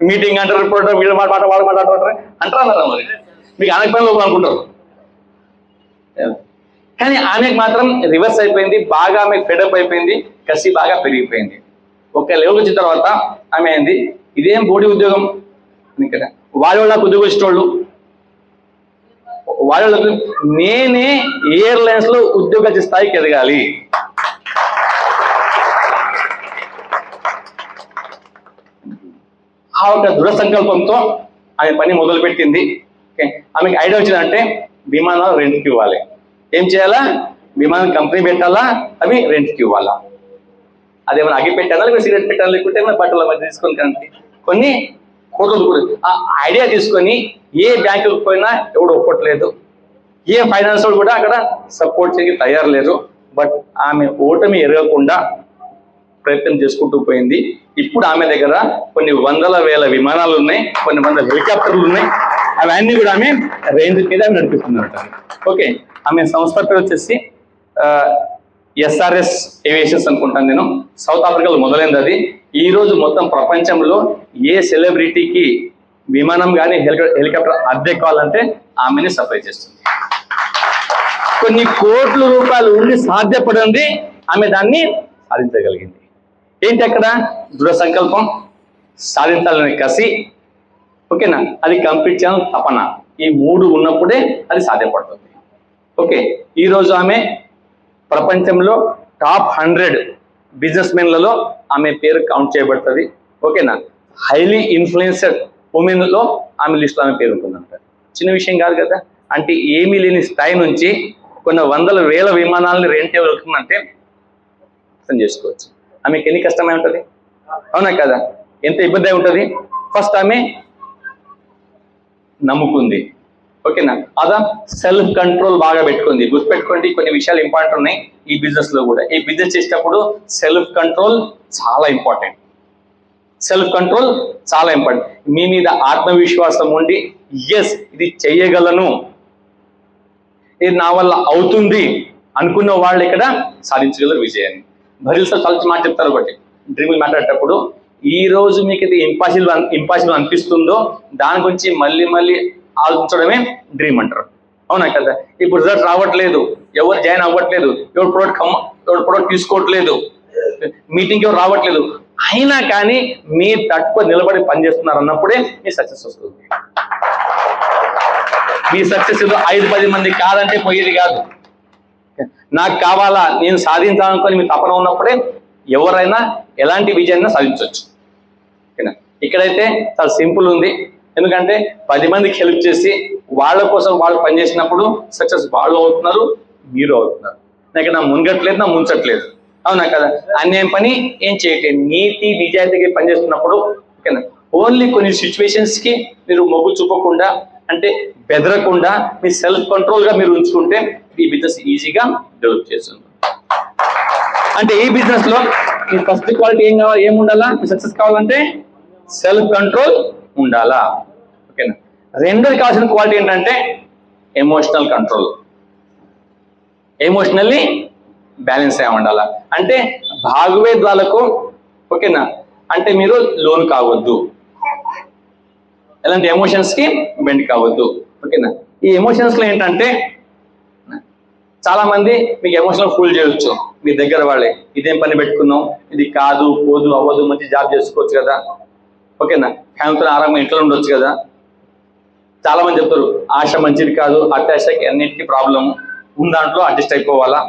మీటింగ్ అంటారు, రిపోర్ట్ వీళ్ళు మాట వాళ్ళు మాట్లాడుతుంటారు అంటారా? మరి మీకు అనకపోయిన లోపల అనుకుంటారు. కానీ ఆమెకు మాత్రం రివర్స్ అయిపోయింది. బాగా ఆమెకు ఫెడప్ అయిపోయింది, కసి బాగా పెరిగిపోయింది. ఒక లెవెల్ వచ్చిన తర్వాత ఆమె అయింది, ఇదేం బోడి ఉద్యోగం కదా, వాళ్ళు నాకు ఉద్యోగం ఇచ్చేవాళ్ళు, వాళ్ళకు నేనే ఎయిర్లైన్స్ లో ఉద్యోగ స్థాయికి ఎదగాలి. ఆ ఒక దృఢ సంకల్పంతో ఆమె పని మొదలుపెట్టింది. ఆమెకి ఐడియా వచ్చిందంటే విమానాలు రెంట్కి ఇవ్వాలి. ఏం చేయాలా? విమానం కంపెనీ పెట్టాలా, అవి రెంట్కి ఇవ్వాలా. అదేమైనా అగ్గి పెట్టాలా, లేకపోతే సిగరెట్ పెట్టాలా, లేకుంటే ఏమైనా బట్టల మధ్య తీసుకొని కానీ కొన్ని కోట్లు కూడా ఆ ఐడియా తీసుకొని ఏ బ్యాంకులకు పోయినా ఎవడు ఒప్పట్లేదు, ఏ ఫైనాన్స్ కూడా అక్కడ సపోర్ట్ చేయడానికి తయారు లేదు. బట్ ఆమె ఓటమి ఎరగకుండా ప్రయత్నం చేసుకుంటూ పోయింది. ఇప్పుడు ఆమె దగ్గర కొన్ని 100,000 విమానాలు ఉన్నాయి, కొన్ని 100 హెలికాప్టర్లు ఉన్నాయి. అవన్నీ కూడా ఆమె రేంజ్ మీద నడిపిస్తున్నట్టు. ఓకే, ఆమె సంస్థ పేరు వచ్చేసి SRS ఏవియేషన్స్ అనుకుంటాను నేను. సౌత్ ఆఫ్రికాలో మొదలైంది అది. ఈ రోజు మొత్తం ప్రపంచంలో ఏ సెలబ్రిటీకి విమానం కానీ హెలికాప్టర్ అద్దె కావాలంటే ఆమెని సప్లై చేస్తుంది. కొన్ని కోట్ల రూపాయలు ఉండి సాధ్యపడింది, ఆమె దాన్ని సాధించగలిగింది. ఏంటి అక్కడ? దృఢ సంకల్పం, సాధించాలనే కసి, ఓకేనా, అది కంప్లీట్ చేయాలని తపన. ఈ 3 ఉన్నప్పుడే అది సాధ్యపడుతుంది. ఓకే, ఈరోజు ఆమె ప్రపంచంలో టాప్ 100 బిజినెస్ మెన్లలో ఆమె పేరు కౌంట్ చేయబడుతుంది. ఓకేనా, హైలీ ఇన్ఫ్లుయెన్సెడ్ ఉమెన్ లో ఆమె లిస్టులో ఆమె పేరు ఉంటుందంట. చిన్న విషయం కాదు కదా. అంటే ఏమీ లేని స్థాయి నుంచి కొన్ని 100,000 విమానాలని రెంట్ వెళ్తుందంటే అర్థం చేసుకోవచ్చు ఆమెకి ఎన్ని కష్టమై ఉంటుంది. అవునా కదా? ఎంత ఇబ్బంది అయి ఉంటుంది. ఫస్ట్ ఆమె నమ్ముకుంది. ఓకేనా, అదా సెల్ఫ్ కంట్రోల్ బాగా పెట్టుకుంది. గుర్తుపెట్టుకోండి, కొన్ని విషయాలు ఇంపార్టెంట్ ఉన్నాయి ఈ బిజినెస్ లో కూడా. ఈ బిజినెస్ చేసేటప్పుడు సెల్ఫ్ కంట్రోల్ చాలా ఇంపార్టెంట్. మీ మీద ఆత్మవిశ్వాసం ఉండి, ఎస్ ఇది చెయ్యగలను, ఇది నా వల్ల అవుతుంది అనుకున్న వాళ్ళు ఇక్కడ సాధించగలరు విజయాన్ని. భరిస్తా చాలా మాట చెప్తారు. ఒకటి డ్రీమ్ మాట్లాడేటప్పుడు, ఈ రోజు మీకు ఇది ఇంపాసిబుల్ అనిపిస్తుందో దాని గురించి మళ్ళీ ఆలోచించడమే డ్రీమ్ అంటారు. అవునా కదా? ఇప్పుడు రిజల్ట్ రావట్లేదు, ఎవరు జాయిన్ అవ్వట్లేదు, ఎవరు ప్రొడక్ట్ తీసుకోవట్లేదు, మీటింగ్కి ఎవరు రావట్లేదు, అయినా కానీ మీరు తట్టుకొని నిలబడి పనిచేస్తున్నారు అన్నప్పుడే మీ సక్సెస్ వస్తుంది. మీ సక్సెస్ 5-10 మంది కాదంటే పోయేది కాదు. నాకు కావాలా, నేను సాధించాలనుకొని మీ తపన ఉన్నప్పుడే ఎవరైనా ఎలాంటి విజయాన్ని సాధించవచ్చు. ఓకేనా? ఇక్కడైతే చాలా సింపుల్ ఉంది. ఎందుకంటే 10 మందికి హెల్ప్ చేసి వాళ్ళ కోసం వాళ్ళు పనిచేసినప్పుడు సక్సెస్ వాళ్ళు అవుతున్నారు, మీరు అవుతున్నారు. నాకు నా మునగట్లేదు, నా ముంచట్లేదు, అవునా కదా? అన్యాయం పని ఏం చేయట్లేదు, నీతి నిజాయితీగా పనిచేస్తున్నప్పుడు. ఓకేనా? ఓన్లీ కొన్ని సిచ్యువేషన్స్ కి మీరు మొగ్గు చూపకుండా, అంటే బెదరకుండా మీ సెల్ఫ్ కంట్రోల్ గా మీరు ఉంచుకుంటే ఈ బిజినెస్ ఈజీగా డెవలప్ చేస్తుంది. అంటే ఈ బిజినెస్ లో మీ ఫస్ట్ క్వాలిటీ ఏం ఉండాలా? మీ సక్సెస్ కావాలంటే సెల్ఫ్ కంట్రోల్ ఉండాలా. ఓకేనా? రెండోది కావాల్సిన క్వాలిటీ ఏంటంటే ఎమోషనల్ కంట్రోల్. ఎమోషనల్లీ బ్యాలెన్స్ అయి ఉండాలా. అంటే భాగవేద్వాలకు, ఓకేనా, అంటే మీరు లోన్ కావద్దు, ఎలాంటి ఎమోషన్స్ కి బెండ్ కావద్దు. ఓకేనా? ఈ ఎమోషన్స్ లో ఏంటంటే చాలా మంది మీకు ఎమోషనల్ ఫూల్ చేయొచ్చు, మీ దగ్గర వాళ్ళే. ఇదేం పని పెట్టుకున్నాం, ఇది కాదు పోదు అవ్వదు, మంచి జాబ్ చేసుకోవచ్చు కదా, ఓకేనా, ఫ్యామిలీతో ఆరామంగా ఇంట్లో ఉండొచ్చు కదా. చాలా మంది చెప్తారు ఆశ మంచిది కాదు, అత్యాశకి అన్నిటికీ ప్రాబ్లమ్, దాంట్లో అడ్జస్ట్ అయిపోవాలా.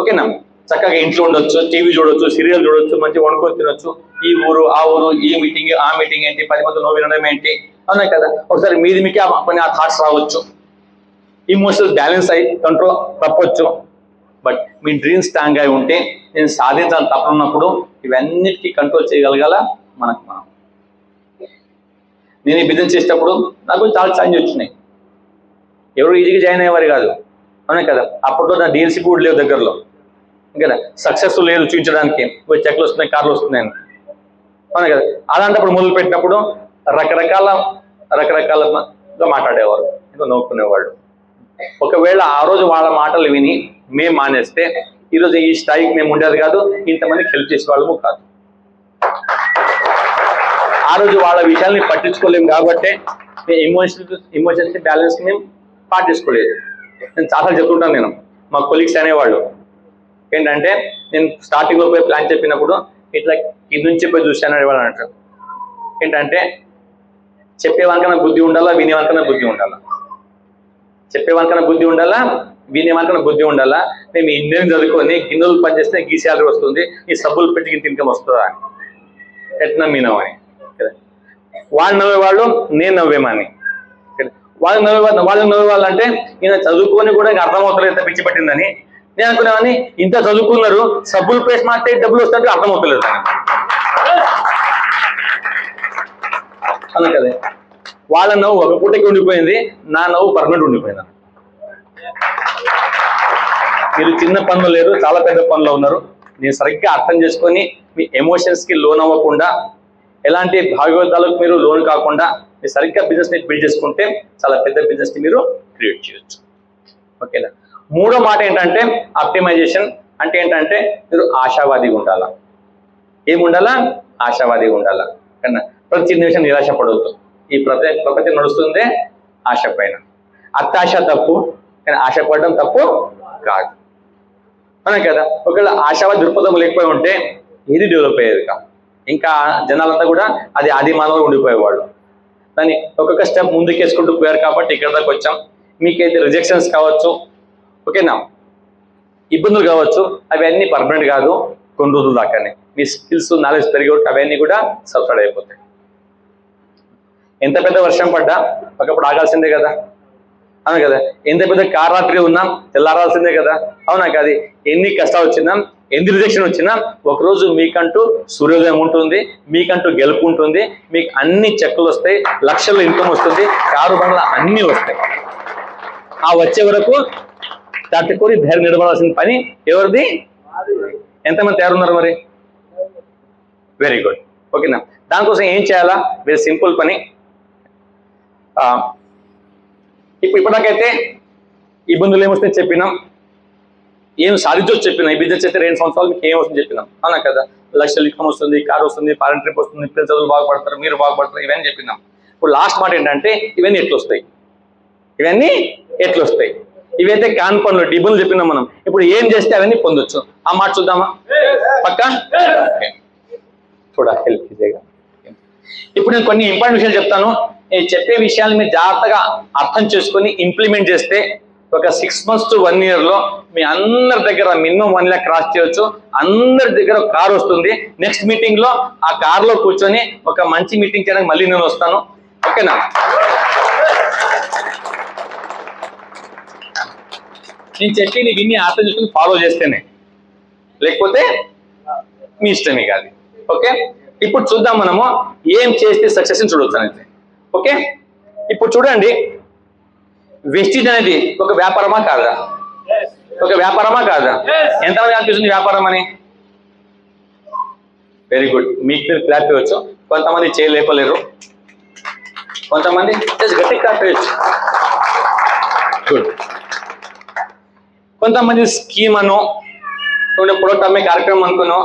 ఓకేనా? చక్కగా ఇంట్లో ఉండొచ్చు, టీవీ చూడొచ్చు, సీరియల్ చూడొచ్చు, మంచిగా వండుకొని తినొచ్చు, ఈ ఊరు ఆ ఊరు, ఈ మీటింగ్ ఆ మీటింగ్ ఏంటి, 10 మంది నో వినడం ఏంటి, అవునా కదా? ఒకసారి మీకే కొన్ని ఆ థాట్స్ రావచ్చు. ఇమోషనల్ బ్యాలెన్స్ అయి కంట్రోల్ తప్పొచ్చు. బట్ మీ డ్రీమ్ స్ట్రాంగ్ అయి ఉంటే, నేను సాధించాలని తప్పనున్నప్పుడు ఇవన్నిటికీ కంట్రోల్ చేయగలగాల మనం. నేను ఈ బిజినెస్ చేసేటప్పుడు నాకు చాలా ఛాలెంజ్ వచ్చినాయి. ఎవరు ఈజీగా జాయిన్ అయ్యేవారు కాదు, అవునా కదా? అప్పట్లో నా డీఎల్సీ కూడా లేవు దగ్గరలో, కదా, సక్సెస్ లేదు చూపించడానికి, చెక్లు వస్తున్నాయి, కార్లు వస్తున్నాయని, అవునా కదా? అలాంటప్పుడు మొదలు పెట్టినప్పుడు రకరకాలుగా మాట్లాడేవారు, ఇంకా నవ్వుకునేవాళ్ళు. ఒకవేళ ఆ రోజు వాళ్ళ మాటలు విని మేము మానేస్తే ఈరోజు ఈ స్థాయికి మేము ఉండేది కాదు, ఇంతమందికి హెల్ప్ చేసే వాళ్ళము కాదు. ఆ రోజు వాళ్ళ విషయాల్ని పట్టించుకోలేము కాబట్టి ఎమోషన్స్ బ్యాలెన్స్ మేము పాటించుకోలేదు. నేను చాలా చెప్తుంటాను. నేను మా కొలీగ్స్ అనేవాళ్ళు ఏంటంటే, నేను స్టార్టింగ్లో పోయి ప్లాన్ చెప్పినప్పుడు ఇట్లా ఇది నుంచి పోయి చూశాను అనేవాళ్ళు అంటారు. ఏంటంటే చెప్పేవానికన్నా బుద్ధి ఉండాలా, వినేవానికన్నా బుద్ధి ఉండాలా. చెప్పేవానికన్నా బుద్ధి ఉండాలా, వినేవానికన్నా బుద్ధి ఉండాలా. మేము ఇంజనీరింగ్ చదువుకొని గిన్నెలు పనిచేస్తే గీ శాలరీ వస్తుంది, ఈ సబ్బులు పెట్టి ఇంత ఇన్కమ్ వస్తుందా అని ఎట్లా మీనవని. వాళ్ళు నవ్వేవాళ్ళు, నేను నవ్వేమని. వాళ్ళు నవ్వేవాళ్ళంటే ఈయన చదువుకొని కూడా ఇంకా అర్థమవుతలేదు, పిచ్చి పట్టిందని. నేను అనుకునేవాడిని, ఇంత చదువుకున్నారు, సబ్బులు పేస్ట్ మాత్రం డబ్బులు వస్తుంటే అర్థమవుతలేదు అన్న కదా. వాళ్ళ నవ్వు ఒక పూటకి ఉండిపోయింది, నా నవ్వు పర్మనెంట్ ఉండిపోయింది. మీరు చిన్న పనులు లేరు, చాలా పెద్ద పనులు ఉన్నారు. నేను సరిగ్గా అర్థం చేసుకొని మీ ఎమోషన్స్కి లోన్ అవ్వకుండా, ఎలాంటి భాగవతాలకు మీరు లోన్ కాకుండా మీరు సరిగ్గా బిజినెస్ని బిల్డ్ చేసుకుంటే చాలా పెద్ద బిజినెస్ని మీరు క్రియేట్ చేయొచ్చు. ఓకేనా? మూడో మాట ఏంటంటే ఆప్టిమైజేషన్. అంటే ఏంటంటే మీరు ఆశావాదిగా ఉండాలా. ఏముండాలా? ఆశావాదిగా ఉండాలా. కన్నా ప్రతి చిన్న విషయం నిరాశ పడవద్దు. ఈ ప్రపంచం నడుస్తుందే ఆశ పైన. అత్యాశ తప్పు, కానీ ఆశపడడం తప్పు కాదు, అవునా కదా? ఒకవేళ ఆశావాది దృక్పథం లేకపోయి ఉంటే ఏది డెవలప్ అయ్యేది కాదు. ఇంకా జనాలంతా కూడా అది ఆది మానవులు ఉండిపోయేవాళ్ళు. దాన్ని ఒక్కొక్క స్టెప్ ముందుకేసుకుంటూ పోయారు కాబట్టి ఇక్కడ దాకా వచ్చాం. మీకైతే రిజెక్షన్స్ కావచ్చు, ఓకేనా, ఇబ్బందులు కావచ్చు, అవన్నీ పర్మనెంట్ కాదు, కొన్ని రోజుల దాకానే. మీ స్కిల్స్ నాలెడ్జ్ పెరిగి అవన్నీ కూడా సబ్సైడ్ అయిపోతాయి. ఎంత పెద్ద వర్షం పడ్డా ఒకప్పుడు ఆగాల్సిందే కదా, అవునా కదా? ఎంత పెద్ద కారాత్రి ఉన్నా తెల్లారాల్సిందే కదా, అవునా కాదు? ఎన్ని కష్టాలు వచ్చినా, ఎన్ని రిజెక్షన్ వచ్చినా ఒకరోజు మీకంటూ సూర్యోదయం ఉంటుంది, మీకంటూ గెలుపు ఉంటుంది, మీకు అన్ని చెక్కులు వస్తాయి, లక్షల్లో ఇన్కమ్ వస్తుంది, కారు బంగ్లా అన్నీ వస్తాయి. ఆ వచ్చే వరకు తట్టుకొని ధైర్యం నిలబడాల్సిన పని ఎవరిది? ఎంతమంది తయారున్నారు మరి? Very good. ఓకేనా? దానికోసం ఏం చేయాలా? వెరీ సింపుల్ పని. ఇప్పటికైతే ఇబ్బందులు ఏమొస్తాయని చెప్పినాం, ఏం సాధించవచ్చు చెప్పినా. ఈ బిజినెస్ అయితే 2 సంవత్సరాలు మీకు ఏం వస్తుంది చెప్పినాం, అవునా కదా? లక్షలు ఇన్కమ్ వస్తుంది, కారు వస్తుంది, ఫారెన్ ట్రిప్ వస్తుంది, పిల్లలు చదువులు బాగుపడతారు, మీరు బాగుపడతారు, ఇవన్నీ చెప్పినాం. ఇప్పుడు లాస్ట్ మాట ఏంటంటే ఇవన్నీ ఎట్లొస్తాయి? ఇవైతే కాని పనులు డిబుల్ చెప్పినాం మనం. ఇప్పుడు ఏం చేస్తే అవన్నీ పొందొచ్చు. ఆ మాట చూద్దామా పక్కా? చూడా హెల్ప్ ఈజీగా. ఇప్పుడు నేను కొన్ని ఇంపార్టెంట్ విషయాలు చెప్తాను. నేను చెప్పే విషయాలు మీరు జాగ్రత్తగా అర్థం చేసుకొని ఇంప్లిమెంట్ చేస్తే ఒక 6 months to 1 year లో మీ అందరి దగ్గర మినిమం 1 lakh క్రాస్ చేయొచ్చు. అందరి దగ్గర కార్ వస్తుంది. నెక్స్ట్ మీటింగ్ లో ఆ కార్ లో కూర్చొని ఒక మంచి మీటింగ్ చేయడానికి మళ్ళీ నేను వస్తాను. ఓకేనా? నేను చెప్పి నీకు ఇన్ని అర్థం చేసుకుని ఫాలో చేస్తేనే, లేకపోతే మీ ఇష్టమే కాదు. ఓకే, ఇప్పుడు చూద్దాం మనము ఏం చేస్తే సక్సెస్ చూడొచ్చు అనేది. ఓకే, ఇప్పుడు చూడండి, వెస్టీజ్ అనేది ఒక వ్యాపారమా కాదా? ఒక వ్యాపారమా కాదా? ఎంతమంది అనిపిస్తుంది వ్యాపారం అని? వెరీ గుడ్, మీకు మీరు క్లాప్ చేయవచ్చు. కొంతమంది చేయలేపలేరు, కొంతమంది గట్టి క్లాప్ చేయొచ్చు. గుడ్. కొంతమంది స్కీమ్ అనో ప్రొడక్ట్ అమ్మే కార్యక్రమం అనుకునో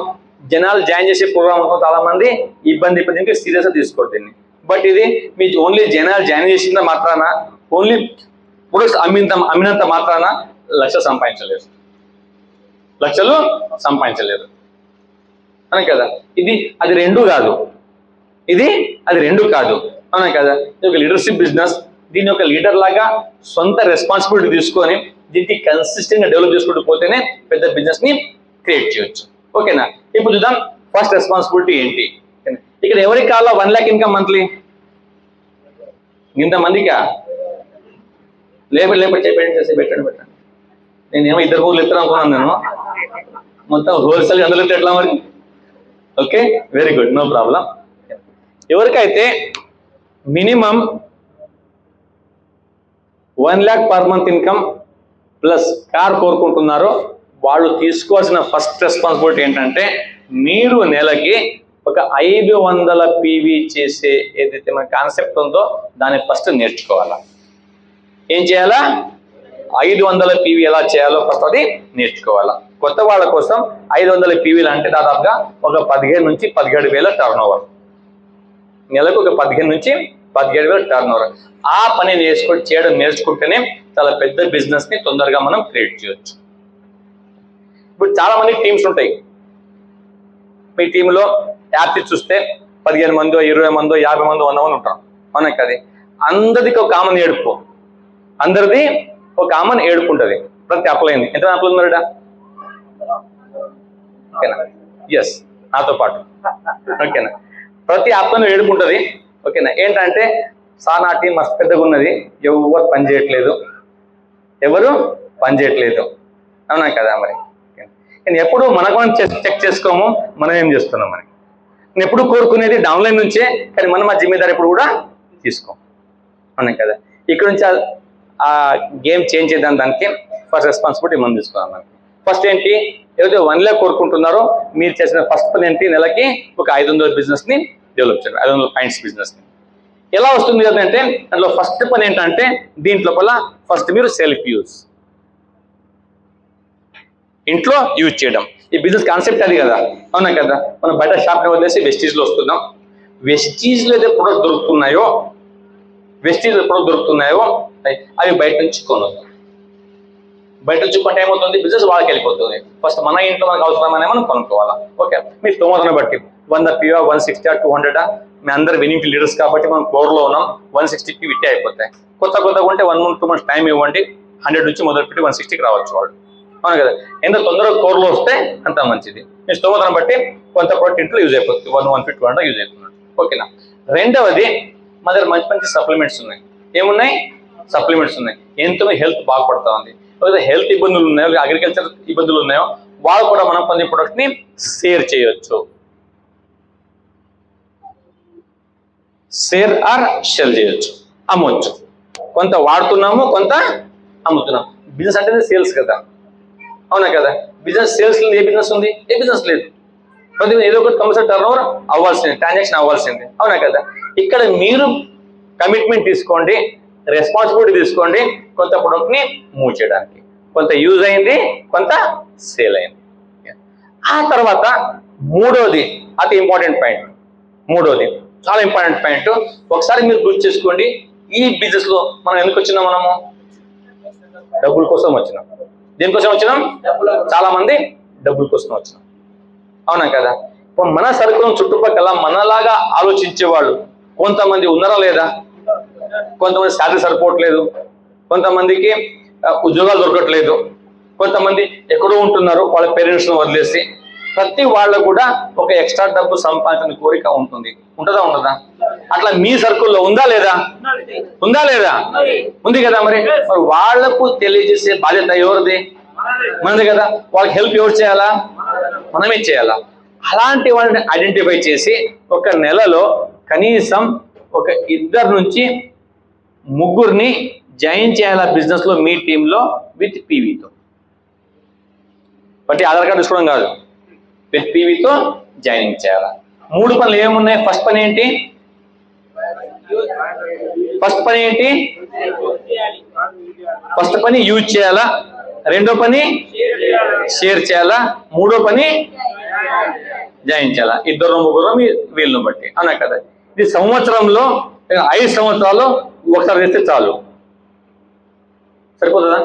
జనాలు జాయిన్ చేసే ప్రోగ్రామ్ అనుకో చాలా మంది ఇబ్బంది సీరియస్గా తీసుకోరు దీన్ని. బట్ ఇది మీ ఓన్లీ జనాలు జాయిన్ చేసిన మాత్రాన, ఓన్లీ ప్రొడక్ట్స్ అమ్మినంత మాత్రాన లక్షలు సంపాదించలేరు అనే కదా. ఇది అది రెండు కాదు, అది రెండు కాదు, అవునా కదా. ఇది ఒక లీడర్షిప్ బిజినెస్. దీన్ని ఒక లీడర్ లాగా సొంత రెస్పాన్సిబిలిటీ తీసుకొని దీనికి కన్సిస్టెంట్ గా డెవలప్ చేసుకుంటూ పోతేనే పెద్ద బిజినెస్ ని క్రియేట్ చేయొచ్చు. ఓకేనా? ఇప్పుడు చూద్దాం ఫస్ట్ రెస్పాన్సిబిలిటీ ఏంటి. ఇక్కడ ఎవరికి కావాలా 1 lakh ఇన్కమ్ మంత్లీ? ఇంతమందికా? లేబర్ పెట్టండి. నేనేమో 2 ఊర్లు ఎత్తాను అనుకున్నాను. నేను మొత్తం హోల్సేల్ అందరూ ఎట్లా మరి? Okay, very good, no problem. ఎవరికైతే minimum 1 lakh per month income plus car కోరుకుంటున్నారో వాళ్ళు తీసుకోవాల్సిన ఫస్ట్ రెస్పాన్సిబిలిటీ ఏంటంటే, మీరు నెలకి ఒక 500 PV చేసే ఏదైతే మన కాన్సెప్ట్ ఉందో దాన్ని ఫస్ట్ నేర్చుకోవాలా. ఏం చేయాలా? 500 PV ఎలా చేయాలో ఫస్ట్ అది నేర్చుకోవాలా. కొత్త వాళ్ళ కోసం 500 PVలు అంటే దాదాపుగా ఒక 15 నుంచి 17,000 టర్న్ ఓవర్. నెలకు ఒక 15 నుంచి 17,000 టర్న్ ఓవర్. ఆ పని చేయడం నేర్చుకుంటేనే చాలా పెద్ద బిజినెస్ ని తొందరగా మనం క్రియేట్ చేయొచ్చు. ఇప్పుడు చాలా మంది టీమ్స్ ఉంటాయి. మీ టీంలో యాప్ చూస్తే 15 మందో 20 మందో 50 మందో 100 మంది ఉంటారు, అవునా కదా. అందరికి ఒక కామన్ ఏడుపు, అందరిది ఒక కామన్ ఏడుపు ఉంటుంది ప్రతి అప్లైంది. ఎంత అప్లై ఉన్నారా? ఓకేనా? ఎస్, నాతో పాటు. ఓకేనా? ప్రతి అప్లైన్ ఏడుపు ఉంటుంది. ఓకేనా? ఏంటంటే, సార్ నా టీం మస్తు పెద్దగా ఉన్నది, ఎవరు పని చేయట్లేదు, అవునా కదా. మరి నేను ఎప్పుడు మనకు మనం చెక్ చేసుకోము మనం ఏం చేస్తున్నాం అని. నేను ఎప్పుడు కోరుకునేది డౌన్లైన్ నుంచే, కానీ మనం ఆ జిమ్మేదారి ఎప్పుడు కూడా తీసుకోం, అవునా కదా. ఇక్కడ నుంచి ఆ గేమ్ చేంజ్ చేద్దాం. దానికి ఫస్ట్ రెస్పాన్సిబిలిటీ మనం తీసుకోవాలి. మనకి ఫస్ట్ ఏంటి, ఏదైతే 1 lakh కోరుకుంటున్నారో మీరు చేసిన ఫస్ట్ పని ఏంటి, నెలకి ఒక 500 బిజినెస్ ని డెవలప్ చేయాలి. 500 పాయింట్స్ బిజినెస్ ని ఎలా వస్తుంది అంటే, దాంట్లో ఫస్ట్ పని ఏంటంటే, దీంట్లో ఫస్ట్ మీరు సెల్ఫ్ యూజ్, ఇంట్లో యూజ్ చేయడం. ఈ బిజినెస్ కాన్సెప్ట్ అది కదా, అవునా కదా. మనం బయట షాప్ని వదిలేసి వెస్టీజ్లో వస్తున్నాం. వెస్టీజ్లో ఏదైతే ప్రొడక్ట్ దొరుకుతున్నాయో అవి బయట నుంచి కొనొద్దు. బయట నుంచి కొంటే ఏమవుతుంది, బిజినెస్ వాళ్ళకి వెళ్ళిపోతుంది. ఫస్ట్ మన ఇంట్లో మనకు అవసరమనే మనం కొనుక్కోవాలా. ఓకే, మీ స్తోమతను బట్టి 100 PV 160 200 మీ అందరు వినింగ్ లీడర్స్ కాబట్టి మనం కోర్లో ఉన్నాం. 160 విట్టే అయిపోతాయి. కొత్తగా ఉంటే 1 month 2 months టైం ఇవ్వండి. 100 నుంచి మొదలుపెట్టి 160కి రావచ్చు వాళ్ళు, అవును కదా. ఎంత తొందరగా కోర్లో వస్తే అంత మంచిది. మీ స్తోమతను బట్టి కొంత ప్రోడక్ట్ ఇంట్లో యూజ్ అయిపోతుంది. 150 200 యూజ్ అయిపోతుంది. ఓకేనా? రెండవది, మన దగ్గర మంచి సప్లిమెంట్స్ ఉన్నాయి. ఏమున్నాయి? సప్లిమెంట్స్ ఉన్నాయి. ఎంతో హెల్త్ బాగుపడతా ఉంది. హెల్త్ ఇబ్బందులు ఉన్నాయో, అగ్రికల్చర్ ఇబ్బందులు ఉన్నాయో వాళ్ళు కూడా మనం పొందే ప్రొడక్ట్ ని షేర్ చేయొచ్చు. షేర్ ఆర్ షెల్ చేయొచ్చు, అమ్మవచ్చు. కొంత వాడుతున్నాము, కొంత అమ్ముతున్నాం. బిజినెస్ అంటే సేల్స్ కదా, అవునా కదా. బిజినెస్ సేల్స్ ఏ బిజినెస్ ఉంది? ఏ బిజినెస్ లేదు. ప్రతి ఏదో ఒకటి కంపల్సరీ టర్న్ ఓవర్ అవ్వాల్సింది, ట్రాన్సాక్షన్ అవ్వాల్సింది, అవునా కదా. ఇక్కడ మీరు కమిట్మెంట్ తీసుకోండి, రెస్పాన్సిబిలిటీ తీసుకోండి. కొంత ప్రొడక్ట్ ని మూవ్ చేయడానికి కొంత యూజ్ అయింది, కొంత సేల్ అయింది. ఆ తర్వాత మూడోది అతి ఇంపార్టెంట్ పాయింట్, చాలా ఇంపార్టెంట్ పాయింట్. ఒకసారి మీరు గుర్తు చేసుకోండి, ఈ బిజినెస్ లో మనం ఎందుకు వచ్చినాం? మనము డబ్బుల కోసం వచ్చినాం. దేనికోసం వచ్చినాం? చాలా మంది డబ్బుల కోసం వచ్చినాం. అవునా కదా? మన సరుకులం చుట్టుపక్కల మనలాగా ఆలోచించే వాళ్ళు కొంతమంది ఉన్నారా లేదా? కొంతమంది శాలరీ సరిపోవట్లేదు, కొంతమందికి ఉద్యోగాలు దొరకట్లేదు, కొంతమంది ఎక్కడో ఉంటున్నారు వాళ్ళ పేరెంట్స్ని వదిలేసి. ప్రతి వాళ్ళకు కూడా ఒక ఎక్స్ట్రా డబ్బు సంపాదించిన కోరిక ఉంటుంది. ఉంటుందా ఉండదా? అట్లా మీ సర్కిల్లో ఉందా లేదా? ఉందా లేదా? ఉంది కదా. మరి వాళ్లకు తెలియజేసే బాధ్యత ఎవరిది? మనది కదా. వాళ్ళకి హెల్ప్ ఎవరు చేయాలా? మనమే చేయాలా. అలాంటి వాళ్ళని ఐడెంటిఫై చేసి ఒక నెలలో కనీసం ఒక 2 నుంచి 3 జాయిన్ చేయాలా బిజినెస్లో మీ టీంలో విత్ పీవీతో. బట్టి ఆధార్ కార్డు తీసుకోవడం కాదు, విత్ పీవీతో జాయినింగ్ చేయాలా. 3 పనులు ఏమున్నాయి? ఫస్ట్ పని ఏంటి? ఫస్ట్ పని యూజ్ చేయాలా, రెండో పని షేర్ చేయాలా, మూడో పని జాయిన్ చేయాలా. 2 3 వీళ్ళను బట్టి. అవునా కదా? ఇది సంవత్సరంలో 5 సంవత్సరాలు ఒకసారి చేస్తే చాలు. సరిపోతుందా?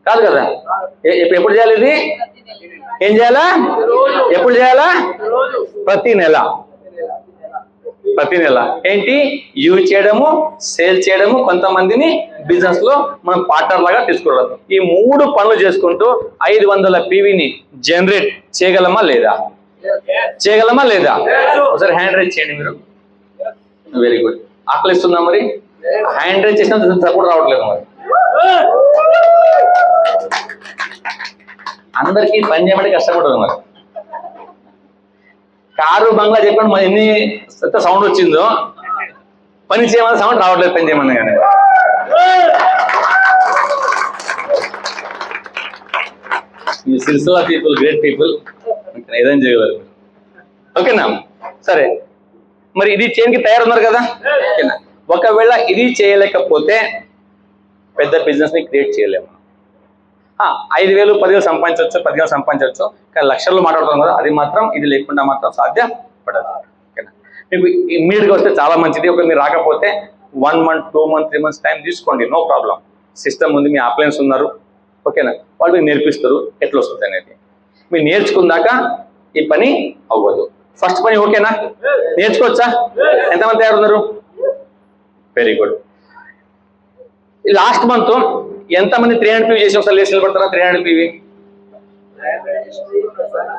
కాదు కదా. ఎప్పుడు చేయాలి ఇది? ఏం చేయాలా? ఎప్పుడు చేయాలా? ప్రతి నెల. ఏంటి? యూజ్ చేయడము, సేల్ చేయడము, కొంతమందిని బిజినెస్ లో మనం పార్ట్నర్ లాగా తీసుకోవడం. ఈ 3 పనులు చేసుకుంటూ 500 పీవీని జనరేట్ చేయగలమా లేదా? చేయగలమా లేదా? ఒకసారి హ్యాండ్ రైజ్ చేయండి మీరు. Very good. ఆకలిస్తుందా? మరి హ్యాండ్ రైజ్ చేసినా సపోర్ట్ రావట్లేదు. మరి అందరికీ పని చేయమంటే కష్టపడదు. మరి కారు బంగ్లా చెప్పండి, మరి ఎన్ని సౌండ్ వచ్చిందో, పని చేయమని సౌండ్ రావట్లేదు. పని చేయమని కానీ ఈ సిరిసిల్ల పీపుల్ గ్రేట్ పీపుల్, ఏదైనా చేయగలరు. ఓకేనా? సరే, మరి ఇది చేయడానికి తయారున్నారు కదా? ఓకేనా? ఒకవేళ ఇది చేయలేకపోతే పెద్ద బిజినెస్ ని క్రియేట్ చేయలేము. 5,000 10,000 సంపాదించవచ్చు, 10,000 సంపాదించవచ్చు, కానీ లక్షల్లో మాట్లాడుతున్నాం కదా, అది మాత్రం ఇది లేకుండా మాత్రం సాధ్యపడదు. ఓకేనా? మీకు ఇమ్మీడియట్గా వస్తే చాలా మంచిది. ఒక మీరు రాకపోతే 1 month 2 months 3 months టైం తీసుకోండి, నో ప్రాబ్లం. సిస్టమ్ ఉంది, మీ అప్లయన్స్ ఉన్నారు. ఓకేనా? వాళ్ళు మీకు నేర్పిస్తారు ఎట్లా వస్తుంది అనేది. మీరు నేర్చుకున్నాక ఈ పని అవ్వదు. ఫస్ట్ పని ఓకేనా? నేర్చుకోవచ్చా? ఎంతమంది తయారున్నారు? Very good. లాస్ట్ మంత్ ఎంతమంది 300 పీవీ చేసి ఒకసారి లేచి నిలబడతారా? 300 పీవీ.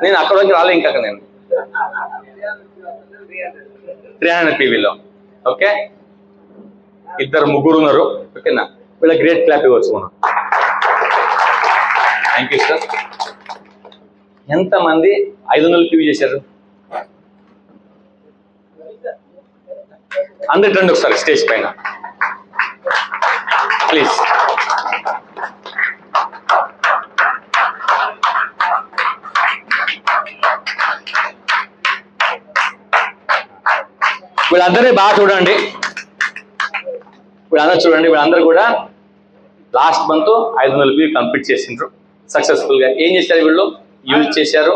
నేను అక్కడ వరకు రాలే ఇంకా. నేను 300 పీవీలో. ఓకే, 2 3 ఉన్నారు. ఓకేనా? వీళ్ళ గ్రేట్ క్లాప్ ఇవ్వచ్చు మనం. Thank you sir. ఎంతమంది 500 పీవీ చేశారు? అందరు రండి ఒకసారి స్టేజ్ పైన ప్లీజ్. వీళ్ళందరినీ బాగా చూడండి. వీళ్ళందరూ కూడా లాస్ట్ మంత్ 500 పీవీ కంప్లీట్ చేసిండ్రు సక్సెస్ఫుల్గా. ఏం చేశారు వీళ్ళు? యూజ్ చేశారు,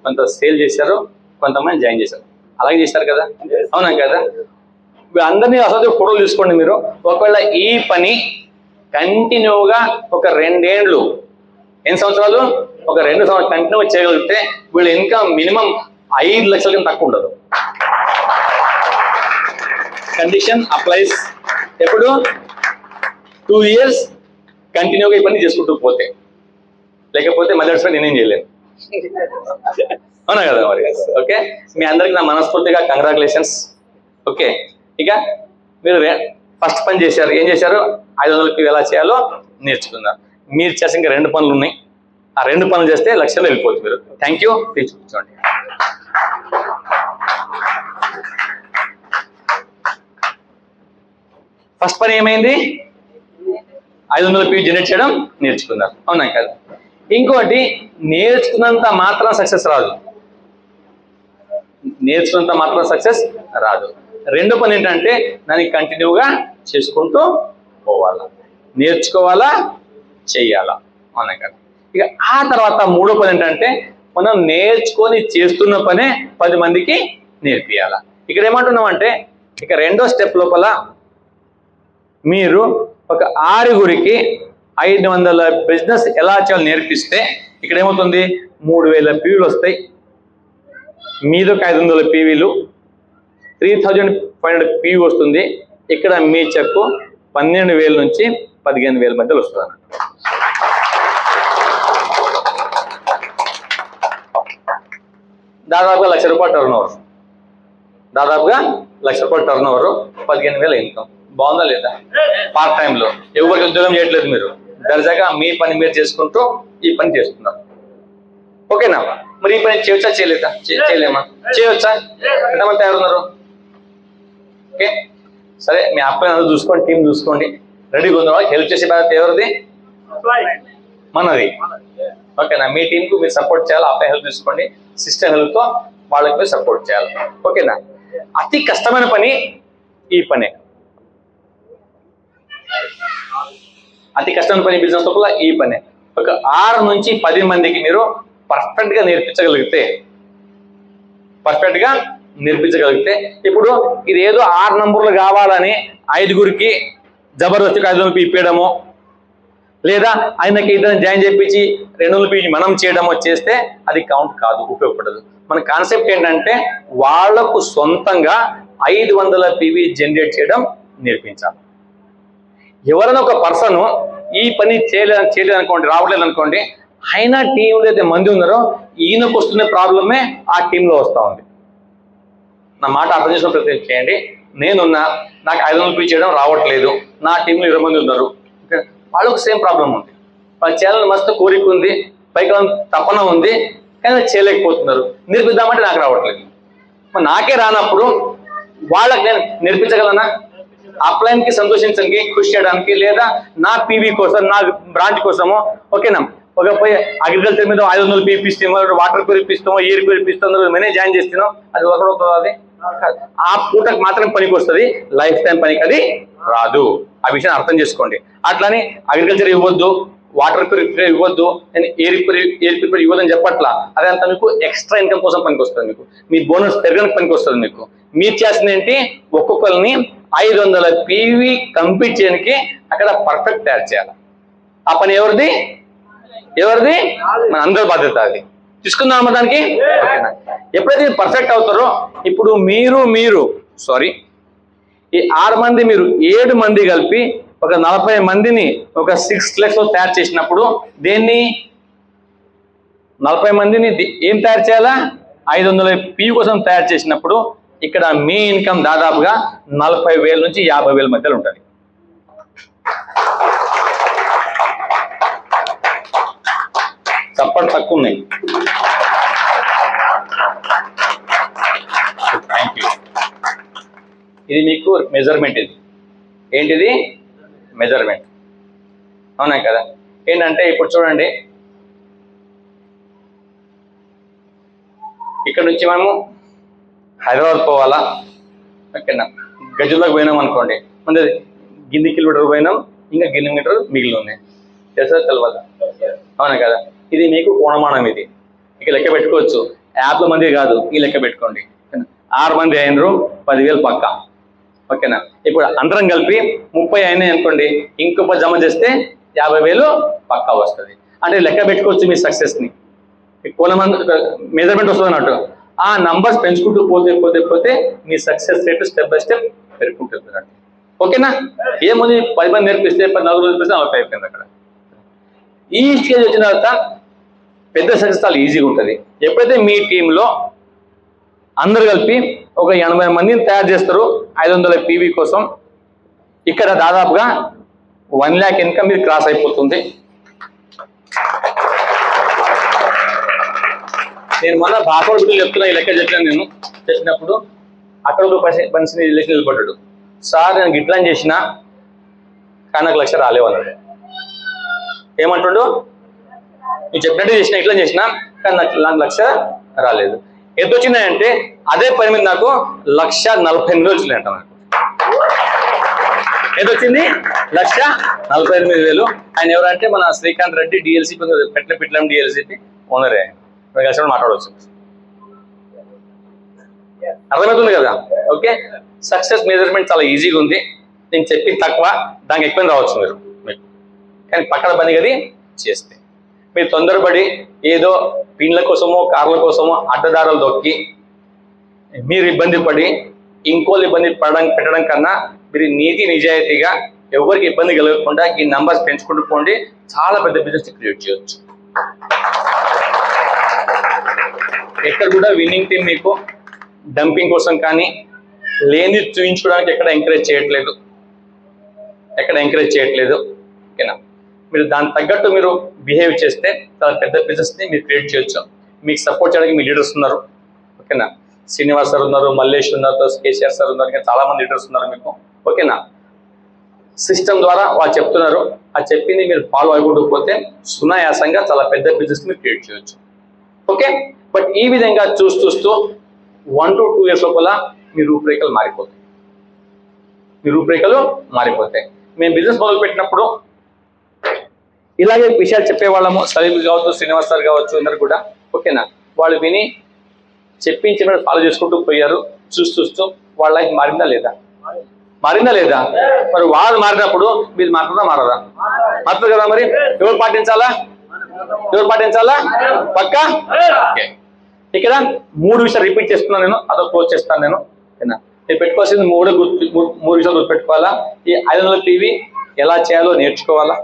కొంత సేల్ చేశారు, కొంతమంది జాయిన్ చేశారు. అలాగే చేశారు కదా? అవునా కదా? వీళ్ళందరినీ అసలు ఫోటోలు తీసుకోండి మీరు. ఒకవేళ ఈ పని కంటిన్యూగా ఒక 2 ఏళ్ళు, ఎన్ని సంవత్సరాలు? ఒక 2 సంవత్సరాలు కంటిన్యూగా చేయగలిగితే వీళ్ళ ఇన్కమ్ మినిమం 5 లక్షల కన్నా తక్కువ ఉండదు. కండిషన్ అప్లైస్ ఎప్పుడు? 2 years కంటిన్యూగా ఈ పని చేసుకుంటూ పోతే, లేకపోతే మధ్య నేనేం చేయలేను. అవునా కదా? మరి ఓకే, మీ అందరికి నా మనస్ఫూర్తిగా కంగ్రాచులేషన్స్. ఓకే, ఇక మీరు ఫస్ట్ పని చేశారు. ఏం చేశారు? 500 పీవీ ఎలా చేయాలో నేర్చుకున్నారు. మీరు చేసిన ఇంకా 2 పనులు ఉన్నాయి. ఆ 2 పనులు చేస్తే లక్షల్లో వెళ్ళిపోవచ్చు మీరు. Thank you. ప్లీజ్ కూర్చోండి. ఫస్ట్ పని ఏమైంది? 500 పీవీ జనరేట్ చేయడం నేర్చుకున్నారు. అవునా కదా? ఇంకోటి, నేర్చుకున్నంత మాత్రం సక్సెస్ రాదు. రెండో పని ఏంటంటే దాన్ని కంటిన్యూగా చేసుకుంటూ పోవాలా, నేర్చుకోవాలా, చెయ్యాలా. అవునా కదా? ఇక ఆ తర్వాత మూడో పని ఏంటంటే మనం నేర్చుకొని చేస్తున్న పనే 10 మందికి నేర్పియాలా. ఇక్కడ ఏమంటున్నాం అంటే, ఇక రెండో స్టెప్ లోపల మీరు ఒక 6గురికి 500 బిజినెస్ ఎలా చేయాలో నేర్పిస్తే ఇక్కడ ఏమవుతుంది 3000 పీవీలు వస్తాయి, మీదొక 500 పీవీలు, 3500 పీవీ వస్తుంది. ఇక్కడ మీ చెక్కు 12,000 నుంచి 15,000 మధ్యలో వస్తుంది అన్నట్టు. దాదాపుగా ₹1,00,000 టర్న్ ఓవర్, దాదాపుగా ₹1,00,000 టర్న్ ఓవర్, 15,000 ఇన్కమ్. బాగుందా లేదా? పార్ట్ టైంలో ఎవరికి ఉద్యోగం చేయట్లేదు, మీరు దర్జాగా మీ పని మీరు చేసుకుంటూ ఈ పని చేస్తున్నారు. ఓకేనా? మరి ఈ పని చేయవచ్చా చేయలేదా? చేయలేమా? చేయవచ్చా? ఎంతమంది తయారున్నారు? ఓకే సరే, మీ అప్లై అందరూ చూసుకోండి, టీం చూసుకోండి, రెడీగా ఉన్న వాళ్ళకి హెల్ప్ చేసే బాధ్యత ఎవరిది? మనది. ఓకేనా? మీ టీంకు మీరు సపోర్ట్ చేయాలి, అప్లై హెల్ప్ తీసుకోండి, సిస్టమ్ హెల్ప్తో వాళ్ళకి మీరు సపోర్ట్ చేయాలి. ఓకేనా? అతి కష్టమైన పని ఈ పనే, అతి కష్టమైన పని బిజినెస్ లోపల ఈ పనే. ఒక 6 నుంచి 10 మందికి మీరు పర్ఫెక్ట్గా నేర్పించగలిగితే, ఇప్పుడు ఇది ఏదో 6 నంబర్లు కావాలని 5గురికి జబర్దస్తికి 500 ఇప్పించడము, లేదా ఆయనకి ఇద్దరు జాయిన్ చేయించి 200 మనం చేయడమో చేస్తే అది కౌంట్ కాదు, ఉపయోగపడదు. మన కాన్సెప్ట్ ఏంటంటే వాళ్లకు సొంతంగా 500 పీవీ జనరేట్ చేయడం నేర్పించాలి. ఎవరైనా ఒక పర్సన్ ఈ పని చేయలేదు అనుకోండి, రావట్లేదు అనుకోండి, అయినా టీంలో అయితే మంది ఉన్నారో ఈయనకు వస్తున్న ప్రాబ్లమే ఆ టీంలో వస్తూ ఉంది. నా మాట అర్థం చేసుకుని ప్రయత్నం చేయండి. నేనున్నా, నాకు 500 పీవీ చేయడం రావట్లేదు, నా టీంలో 20 మంది ఉన్నారు, వాళ్ళకు సేమ్ ప్రాబ్లం ఉంది. వాళ్ళ చేయాలని మస్తు కోరిక ఉంది, పైకి తపన ఉంది, కానీ చేయలేకపోతున్నారు. నేర్పిద్దామంటే నాకు రావట్లేదు. మరి నాకే రానప్పుడు వాళ్ళకి నేను నేర్పించగలనా? అప్లైన్కి సంతోషించడానికి, కృషి చేయడానికి, లేదా నా పీవీ కోసం, నా బ్రాంచ్ కోసమో, ఓకేనా, ఒక పోయి అగ్రికల్చర్ మీద 500 పీవీ ఇస్తామో, వాటర్ ప్యూరిపిస్తామో, ఎయిర్ ప్యూరిపిస్తామో, మేనే జాయిన్ చేస్తున్నాం, అది ఒకడవుతుంది. అది ఆ పూటకు మాత్రం పనికి వస్తుంది, లైఫ్ టైం పనికి అది రాదు. ఆ విషయాన్ని అర్థం చేసుకోండి. అట్లానే అగ్రికల్చర్ ఇవ్వద్దు, వాటర్ ప్యూరిఫై ఇవ్వద్దు, నేను ఎయిర్ ప్యూరిఫై ఇవ్వదని చెప్పట్లా. అదంతా మీకు ఎక్స్ట్రా ఇన్కమ్ కోసం పనికి వస్తుంది, మీకు మీ బోనస్ పెరగడానికి పనికి వస్తుంది. మీకు మీరు చేసింది ఏంటి? ఒక్కొక్కరిని 500 పీవీ కంప్లీట్ చేయడానికి అక్కడ పర్ఫెక్ట్ తయారు చేయాలి. ఆ పని ఎవరిది? మన అందరి బాధ్యత. అది తీసుకుందామా దానికి? ఎప్పుడైతే పర్ఫెక్ట్ అవుతారో, ఇప్పుడు మీరు ఈ 6 మంది, మీరు 7 మంది కలిపి ఒక 40 మందిని ఒక 6 lakhs తయారు చేసినప్పుడు, దేన్ని 40 మందిని ఏం తయారు చేయాలా? 500 పీవీ కోసం తయారు చేసినప్పుడు ఇక్కడ మీ ఇన్కమ్ దాదాపుగా 40,000 నుంచి 50,000 మధ్యలో ఉంటుంది. చప్పట్లు తక్కువ ఉన్నాయి. Thank you. ఇది మీకు మెజర్మెంట్. ఇది ఏంటిది? మెజర్మెంట్. అవునా కదా? ఏంటంటే ఇప్పుడు చూడండి, ఇక్కడ నుంచి మనము హైదరాబాద్ పోవాలా, ఓకేనా, గజుల్లోకి పోయినాం అనుకోండి, అంటే గిన్ని కిలోమీటర్ పోయినాం, ఇంకా కిలోమీటర్ మిగిలి ఉన్నాయి, తెలుసా తెలవాలా? అవునా కదా? ఇది మీకు కోణమానం. ఇది ఇక లెక్క పెట్టుకోవచ్చు, యాప్ల మంది కాదు, ఈ లెక్క పెట్టుకోండి. 6 మంది అయినరు, 10,000 పక్క, ఓకేనా. ఇప్పుడు అందరం కలిపి 30 అయినాయి అనుకోండి, ఇంకొక జమ చేస్తే 50,000 పక్కా వస్తుంది. అంటే లెక్క పెట్టుకోవచ్చు మీ సక్సెస్ని, కోణమానం మెజర్మెంట్ వస్తుంది అన్నట్టు. ఆ నంబర్స్ పెంచుకుంటూ పోతే మీ success rate step by step పెరుగుకుంటుంది. ఓకేనా? ఏముంది, 10 మంది నేర్పిస్తే 14 నేర్పిస్తే 40 అయిపోయింది అక్కడ. ఈ స్టేజ్ వచ్చిన తర్వాత పెద్ద సక్సెస్ చాలా ఈజీగా ఉంటుంది. ఎప్పుడైతే మీ టీంలో అందరు కలిపి ఒక 80 మందిని తయారు చేస్తారు 500 పీవీ కోసం, ఇక్కడ దాదాపుగా 1 lakh ఇన్కమ్ ఇది క్రాస్ అయిపోతుంది. నేను మొన్న బాపూర్ బిడ్డలు చెప్తున్నా, ఈ లెక్క చెప్పినప్పుడు అక్కడ ఒక మనిషిని ఎలక్షన్ నిలబడ్డాడు. సార్ నేను ఇట్లా చేసిన కానీ నాకు 1,00,000 రాలేవు అన్నాడు. ఏమంటుండు? నువ్వు చెప్పినట్టు చేసిన, ఇట్లా చేసిన కానీ నాకు 1,00,000 రాలేదు. ఎంత వచ్చినాయంటే అదే పని మీద నాకు 1,48,000 వచ్చినాయంట. నాకు ఎంత వచ్చింది? 1,48,000. ఆయన ఎవరంటే మన శ్రీకాంత్ రెడ్డి, డిఎల్సిపి పిట్లం డిఎల్సిపి ఓనరే. కలిసి మాట్లాడవచ్చు. అర్థమవుతుంది కదా? ఓకే, సక్సెస్ మెజర్మెంట్ చాలా ఈజీగా ఉంది. నేను చెప్పింది తక్కువ, దానికి ఎక్కువ రావచ్చు మీకు. కానీ పక్కన పని అది చేస్తే మీరు తొందరపడి ఏదో పిన్ల కోసమో కార్ల కోసమో అడ్డదారులు దొక్కి మీరు ఇబ్బంది పడి ఇంకోళ్ళు ఇబ్బంది పెట్టడం కన్నా మీరు నీతి నిజాయితీగా ఎవరికి ఇబ్బంది కలగకుండా ఈ నంబర్స్ పెంచుకుంటూ పోండి, చాలా పెద్ద బిజినెస్ క్రియేట్ చేయొచ్చు. ఎక్కడ కూడా విన్నింగ్ టీం మీకు డంపింగ్ కోసం కానీ లేని చూపించుకోవడానికి ఎక్కడ ఎంకరేజ్ చేయట్లేదు. ఓకేనా, మీరు దానికి తగ్గట్టు మీరు బిహేవ్ చేస్తే చాలా పెద్ద బిజినెస్ని మీరు క్రియేట్ చేయొచ్చు. మీకు సపోర్ట్ చేయడానికి మీ లీడర్స్ ఉన్నారు. ఓకేనా, శ్రీనివాస్ సార్ ఉన్నారు, మల్లేష్ ఉన్నారు, కేసీఆర్ సార్ ఉన్నారు, ఇంకా చాలా మంది లీడర్స్ ఉన్నారు మీకు. ఓకేనా, సిస్టమ్ ద్వారా వాళ్ళు చెప్తున్నారు, ఆ చెప్పింది మీరు ఫాలో అవ్వకుండా పోతే సునాయాసంగా చాలా పెద్ద బిజినెస్ మీరు క్రియేట్ చేయొచ్చు. ఓకే, బట్ ఈ విధంగా చూస్తూ 1 to 2 years లోపల మీ రూపురేఖలు మారిపోతాయి. మేము బిజినెస్ మొదలు పెట్టినప్పుడు ఇలాగే విషయాలు చెప్పేవాళ్ళము, సలీం కావచ్చు, శ్రీనివాస్ సార్ కావచ్చు, అందరు కూడా. ఓకేనా, వాళ్ళు విని చెప్పించిన ఫాలో చేసుకుంటూ పోయారు. చూస్తూ వాళ్ళ లైఫ్ మారిందా లేదా? మరి వాళ్ళు మారినప్పుడు మీరు మారదా? మారుతుంది కదా. మరి ఎవరు పాటించాలా? పక్కా. ఇక్కడ 3 విషయాలు రిపీట్ చేస్తున్నాను నేను, అదో క్లోజ్ చేస్తాను నేను. ఓకేనా, నేను పెట్టుకోవాల్సింది 3 విషయాలు గుర్తుపెట్టుకోవాలా. ఈ 500 టీవీ ఎలా చేయాలో నేర్చుకోవాలా.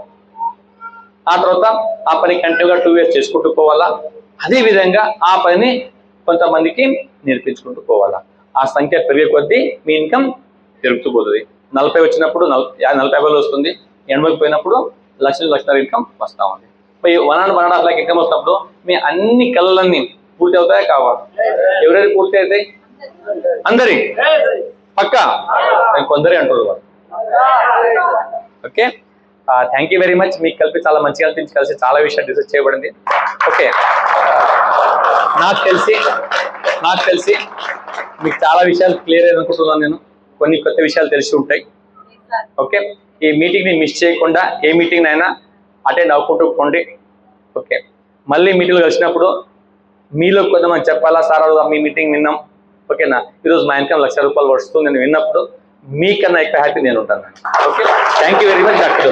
ఆ తర్వాత ఆ పని కంటిన్యూగా 2 years చేసుకుంటూ పోవాలా. అదేవిధంగా ఆ పనిని కొంతమందికి నేర్పించుకుంటూ పోవాలా. ఆ సంఖ్య పెరిగే కొద్దీ మీ ఇన్కమ్ పెరుగుతూ పోతుంది. 40 వచ్చినప్పుడు 40,000 వస్తుంది, 80 పోయినప్పుడు లక్షల ఇన్కమ్ వస్తూ ఉంది. 1.5 lakh ఇన్కమ్ వస్తున్నప్పుడు మీ అన్ని కళలన్నీ పూర్తి అవుతాయా కావా? ఎవరైనా పూర్తి అవుతాయి? అందరి పక్కా, కొందరే అంటారు వాళ్ళు. Okay, thank you very much. మీకు కలిపి చాలా మంచిగా అనిపించి కలిసి చాలా విషయాలు డిస్కస్ చేయబడింది. ఓకే, నాకు తెలిసి మీకు చాలా విషయాలు క్లియర్ అయ్యి అనుకుంటున్నాను నేను. కొన్ని కొత్త విషయాలు తెలిసి ఉంటాయి. ఓకే, ఈ మీటింగ్ని మిస్ చేయకుండా ఏ మీటింగ్ అయినా అటెండ్ అవ్వకుంటూ పోండి. ఓకే, మళ్ళీ మీటింగ్లో కలిసినప్పుడు మీలో కొంతమంది చెప్పాలా, సార్ మీ మీటింగ్ విన్నాం, ఓకేనా, ఈరోజు మా ఇన్కమ్ ₹1,00,000 వస్తుంది నేను విన్నప్పుడు మీకన్నా ఎక్కువ హ్యాపీ నేను ఉంటాను. Okay, thank you very much doctor.